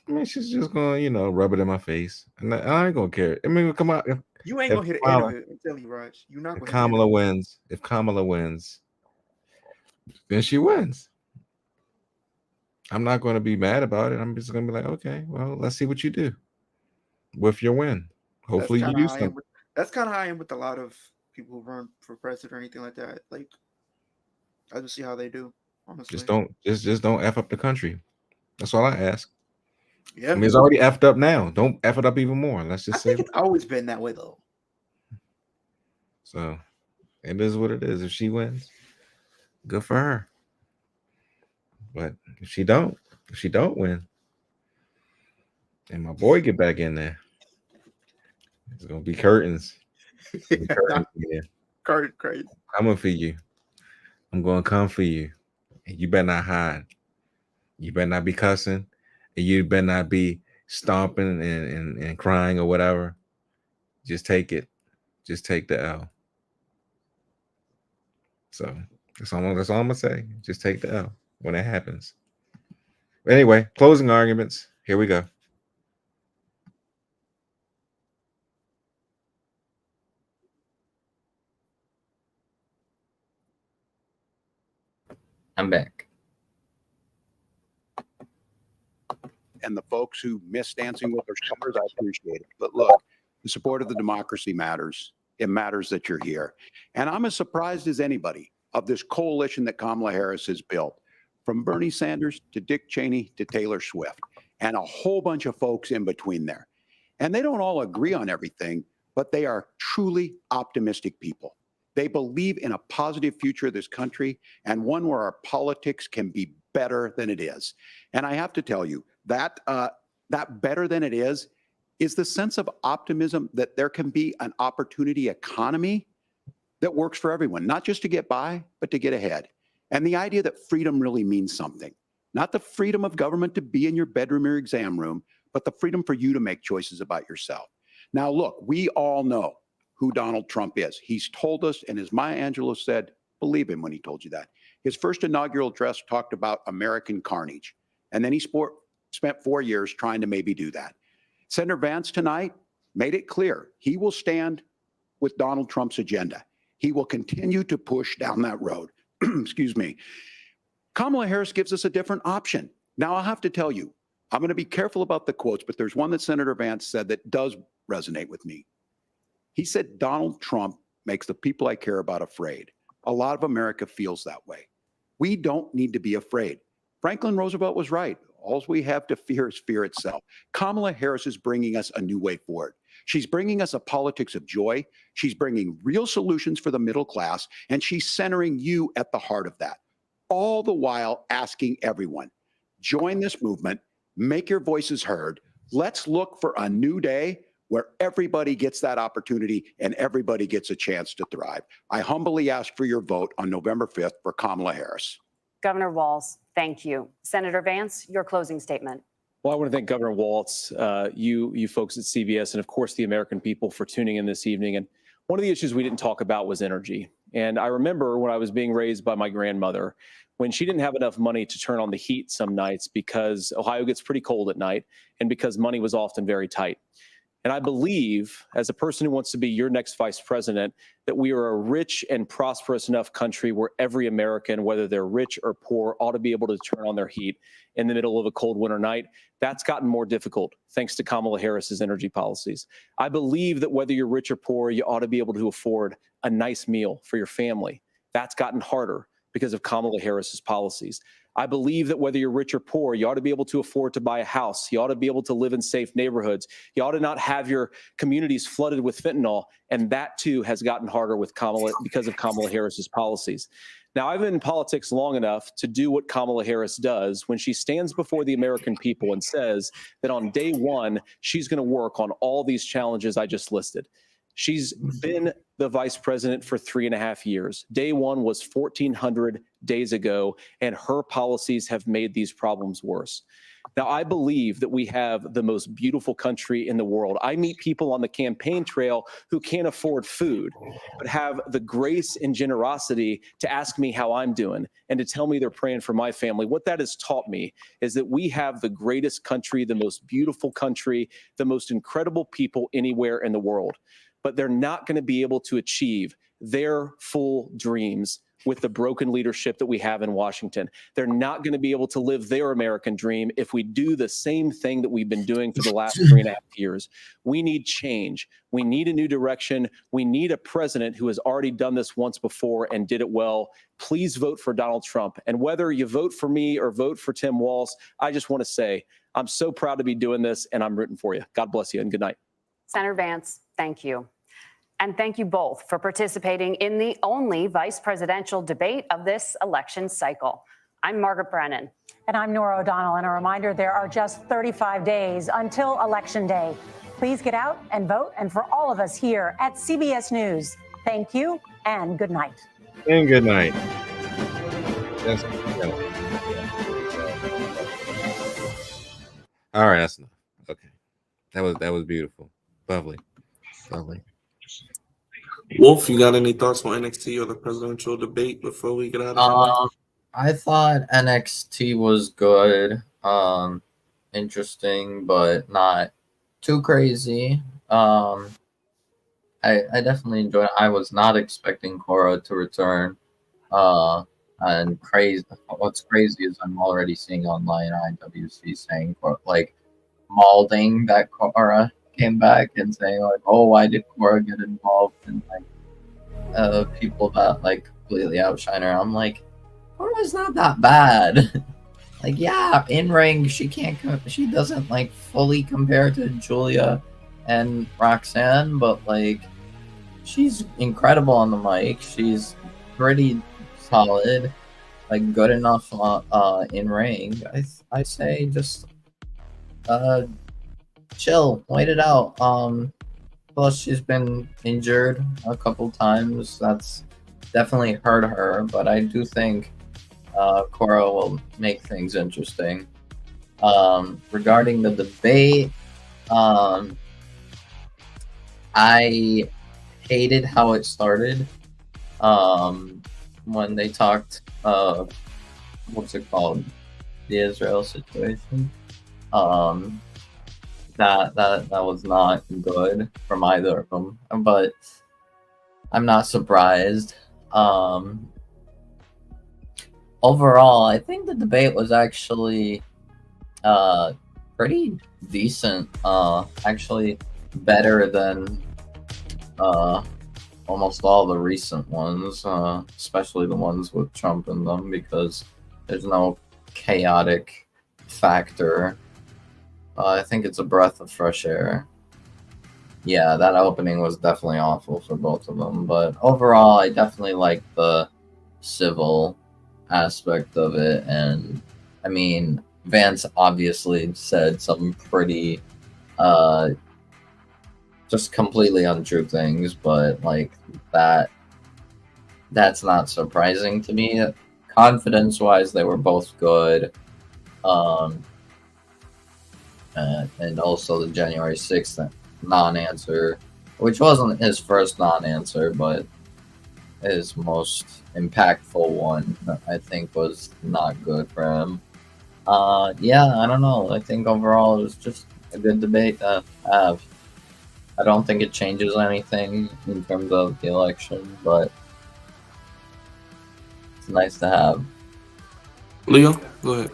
I mean, she's just gonna, rub it in my face, and I ain't gonna care. I mean, come on. You ain't gonna hit the end of it. I'm telling you, Raj. You're not gonna. If Kamala wins, then she wins. I'm not going to be mad about it. I'm just going to be like, okay, well, let's see what you do with your win. Hopefully you do something. That's kind of how I am with a lot of people who run for president or anything like that. Like, I just see how they do. Honestly, just don't F up the country. That's all I ask. Yeah, I mean, it's already effed up now. Don't F it up even more. Let's just say it's always been that way though. So it is what it is. If she wins, good for her. But if she don't win, and my boy get back in there, it's gonna be curtains. Curtain crazy. Coming for you. I'm gonna come for you. And you better not hide. You better not be cussing. And you better not be stomping and crying or whatever. Just take it. Just take the L. So that's all I'm gonna say. Just take the L when it happens. But anyway, closing arguments. Here we go. I'm back. And the folks who miss Dancing with the Stars, I appreciate it. But look, the support of the democracy matters. It matters that you're here. And I'm as surprised as anybody of this coalition that Kamala Harris has built, from Bernie Sanders to Dick Cheney to Taylor Swift, and a whole bunch of folks in between there. And they don't all agree on everything, but they are truly optimistic people. They believe in a positive future of this country and one where our politics can be better than it is. And I have to tell you, that better than it is is the sense of optimism that there can be an opportunity economy that works for everyone, not just to get by, but to get ahead. And the idea that freedom really means something, not the freedom of government to be in your bedroom or exam room, but the freedom for you to make choices about yourself. Now, look, we all know who Donald Trump is. He's told us, and as Maya Angelou said, believe him when he told you that. His first inaugural address talked about American carnage, and then he spent 4 years trying to maybe do that. Senator Vance tonight made it clear he will stand with Donald Trump's agenda. He will continue to push down that road. Excuse me. Kamala Harris gives us a different option. Now, I'll have to tell you, I'm going to be careful about the quotes, but there's one that Senator Vance said that does resonate with me. He said, Donald Trump makes the people I care about afraid. A lot of America feels that way. We don't need to be afraid. Franklin Roosevelt was right. All we have to fear is fear itself. Kamala Harris is bringing us a new way forward. She's bringing us a politics of joy. She's bringing real solutions for the middle class, and she's centering you at the heart of that. All the while asking everyone, join this movement, make your voices heard. Let's look for a new day where everybody gets that opportunity and everybody gets a chance to thrive. I humbly ask for your vote on November 5th for Kamala Harris. Governor Walz, thank you. Senator Vance, your closing statement. Well, I want to thank Governor Walz, you folks at CBS, and of course the American people for tuning in this evening. And one of the issues we didn't talk about was energy. And I remember when I was being raised by my grandmother, when she didn't have enough money to turn on the heat some nights because Ohio gets pretty cold at night and because money was often very tight. And I believe, as a person who wants to be your next vice president, that we are a rich and prosperous enough country where every American, whether they're rich or poor, ought to be able to turn on their heat in the middle of a cold winter night. That's gotten more difficult thanks to Kamala Harris's energy policies. I believe that whether you're rich or poor, you ought to be able to afford a nice meal for your family. That's gotten harder because of Kamala Harris's policies. I believe that whether you're rich or poor, you ought to be able to afford to buy a house. You ought to be able to live in safe neighborhoods. You ought to not have your communities flooded with fentanyl. And that, too, has gotten harder with Kamala because of Kamala Harris's policies. Now, I've been in politics long enough to do what Kamala Harris does when she stands before the American people and says that on day one, she's going to work on all these challenges I just listed. She's been the vice president for 3.5 years. Day one was 1,400 days ago, and her policies have made these problems worse. Now, I believe that we have the most beautiful country in the world. I meet people on the campaign trail who can't afford food, but have the grace and generosity to ask me how I'm doing and to tell me they're praying for my family. What that has taught me is that we have the greatest country, the most beautiful country, the most incredible people anywhere in the world. But they're not going to be able to achieve their full dreams with the broken leadership that we have in Washington. They're not going to be able to live their American dream if we do the same thing that we've been doing for the last 3.5 years. We need change. We need a new direction. We need a president who has already done this once before and did it well. Please vote for Donald Trump. And whether you vote for me or vote for Tim Walz, I just want to say I'm so proud to be doing this, and I'm rooting for you. God bless you, and good night. Senator Vance, thank you. And thank you both for participating in the only vice presidential debate of this election cycle. I'm Margaret Brennan. And I'm Nora O'Donnell. And a reminder, there are just 35 days until Election Day. Please get out and vote. And for all of us here at CBS News, thank you and good night. And good night. That's all right, that's enough. Okay. That was beautiful. Lovely. Wolf, you got any thoughts on NXT or the presidential debate before we get out of here? I thought NXT was good, interesting, but not too crazy. I definitely enjoyed it. I was not expecting Cora to return. And crazy. What's crazy is I'm already seeing online IWC saying like malding that Cora came back and saying like, oh, why did Cora get involved in like people that like completely outshine her? I'm like, Cora's not that bad. Like, yeah, in ring she doesn't like fully compare to Julia and Roxanne, but like she's incredible on the mic. She's pretty solid, like good enough in ring. I say just chill, wait it out. Plus she's been injured a couple times. That's definitely hurt her, but I do think Cora will make things interesting. Regarding the debate, I hated how it started. When they talked, what's it called? The Israel situation. That was not good from either of them, but I'm not surprised. Overall, I think the debate was actually pretty decent. Actually better than almost all the recent ones, especially the ones with Trump in them, because there's no chaotic factor. I think it's a breath of fresh air. Yeah, that opening was definitely awful for both of them, but overall, I definitely like the civil aspect of it. And I mean, Vance obviously said some pretty just completely untrue things, but like that's not surprising to me. Confidence wise, they were both good. And also the January 6th non-answer, which wasn't his first non-answer, but his most impactful one, I think, was not good for him. Yeah, I don't know. I think overall it was just a good debate to have. I don't think it changes anything in terms of the election, but it's nice to have. Leo, go ahead.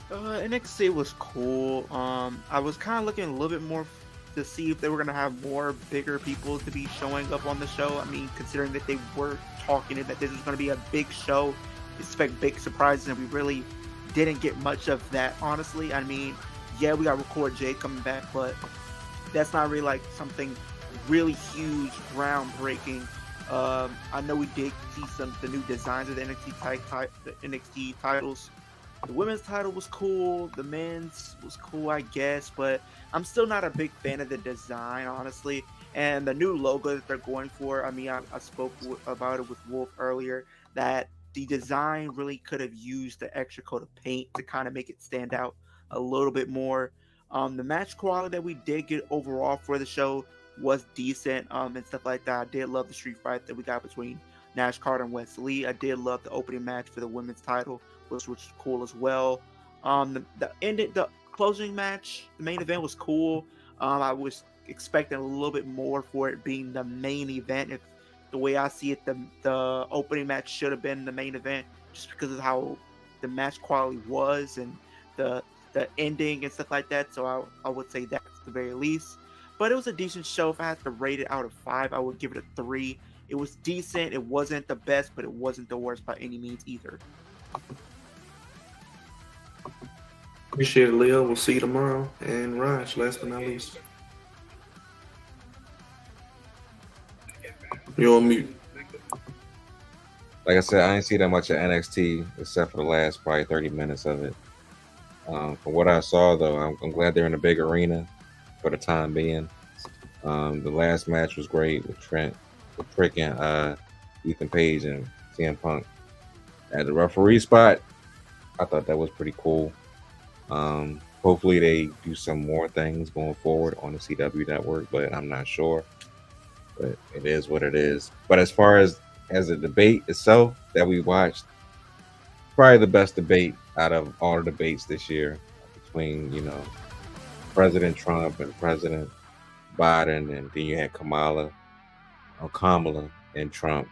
NXT was cool. I was kind of looking a little bit more to see if they were going to have more bigger people to be showing up on the show. I mean, considering that they were talking that this was going to be a big show, expect big surprises, and we really didn't get much of that, honestly. I mean, yeah, we got Record J coming back, but that's not really like something really huge, groundbreaking. I know we did see the new designs of the NXT titles. The women's title was cool. The men's was cool, I guess, but I'm still not a big fan of the design, honestly. And the new logo that they're going for, I mean, I spoke about it with Wolf earlier, that the design really could have used the extra coat of paint to kind of make it stand out a little bit more. The match quality that we did get overall for the show was decent, and stuff like that. I did love the street fight that we got between Nash Carter and Wes Lee. I did love the opening match for the women's title, which was cool as well. The closing match, the main event was cool. I was expecting a little bit more for it being the main event. If the way I see it, the opening match should have been the main event, just because of how the match quality was and the ending and stuff like that. So I would say that at the very least. But it was a decent show. If I had to rate it out of 5, I would give it a 3. It was decent. It wasn't the best, but it wasn't the worst by any means either. Appreciate it, Leo. We'll see you tomorrow. And Raj, last but not least. You're on mute. Like I said, I didn't see that much of NXT except for the last probably 30 minutes of it. From what I saw, though, I'm glad they're in a big arena for the time being. The last match was great with Trent, with Trick and Ethan Page and CM Punk. At the referee spot, I thought that was pretty cool. Hopefully they do some more things going forward on the CW network, but I'm not sure. But it is what it is. But as far as the debate itself that we watched, probably the best debate out of all the debates this year between, President Trump and President Biden, and then you had Kamala and Trump,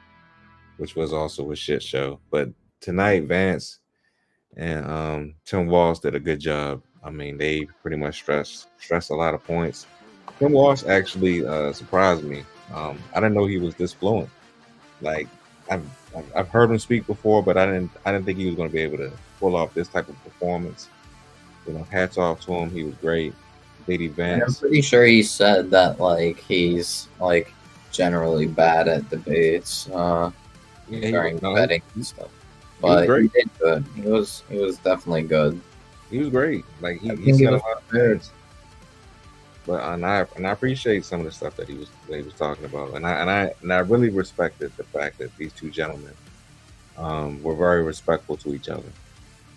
which was also a shit show. But tonight, Vance and Tim Walsh did a good job. I mean, they pretty much stressed a lot of points. Tim Walsh actually surprised me. I didn't know he was this fluent. Like, I've heard him speak before, but I didn't think he was going to be able to pull off this type of performance. Hats off to him. He was great. Lady Vance. I'm pretty sure he said that he's generally bad at debates during betting and stuff. But he did good. He was definitely good. He was great. He said a lot of things. But and I appreciate some of the stuff that he was talking about, and I really respected the fact that these two gentlemen were very respectful to each other.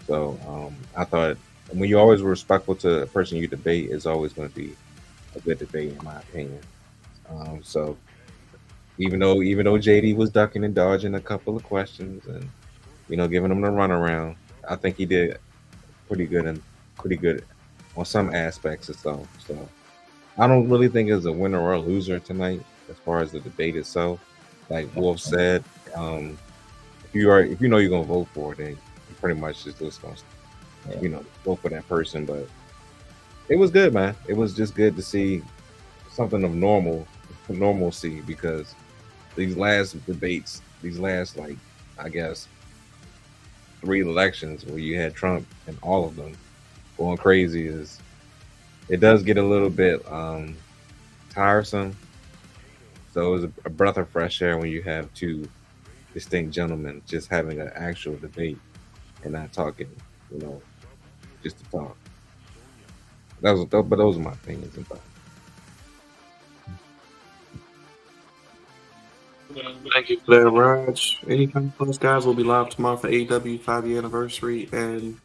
So I thought when you're always respectful to a person you debate, is always going to be a good debate, in my opinion. So even though JD was ducking and dodging a couple of questions and giving them the runaround, I think he did pretty good on some aspects or so. So I don't really think it's a winner or a loser tonight as far as the debate itself. Like Wolf said, if you know you're gonna vote for it, then you pretty much just gonna vote for that person. But it was good, man. It was just good to see something of normalcy, because these last debates, these last, like, I guess 3 elections where you had Trump and all of them going crazy, it does get a little bit tiresome. So it was a breath of fresh air when you have 2 distinct gentlemen just having an actual debate and not talking, just to talk. But those are my opinions and thoughts. Thank you for that, Raj. Anytime plus, guys, will be live tomorrow for AEW 5-year anniversary, and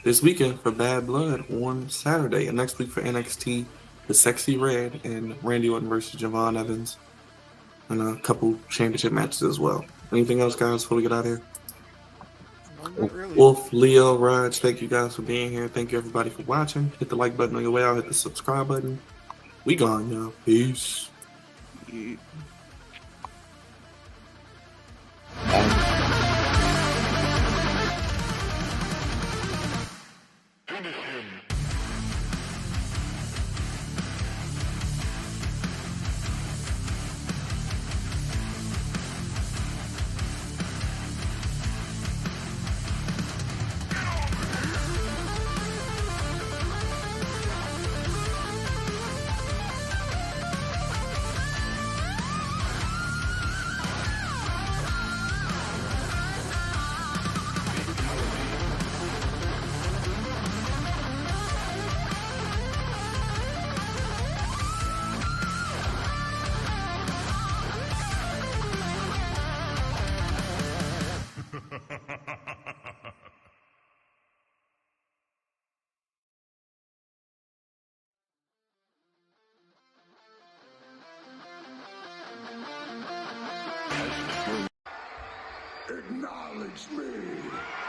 this weekend for Bad Blood on Saturday, and next week for NXT, the Sexy Red and Randy Orton versus Javon Evans, and a couple championship matches as well. Anything else, guys, before we get out of here? No, not really. Wolf, Leo, Raj, thank you guys for being here. Thank you, everybody, for watching. Hit the like button on your way out. Hit the subscribe button. We gone now. Peace. Yeah. Acknowledge me.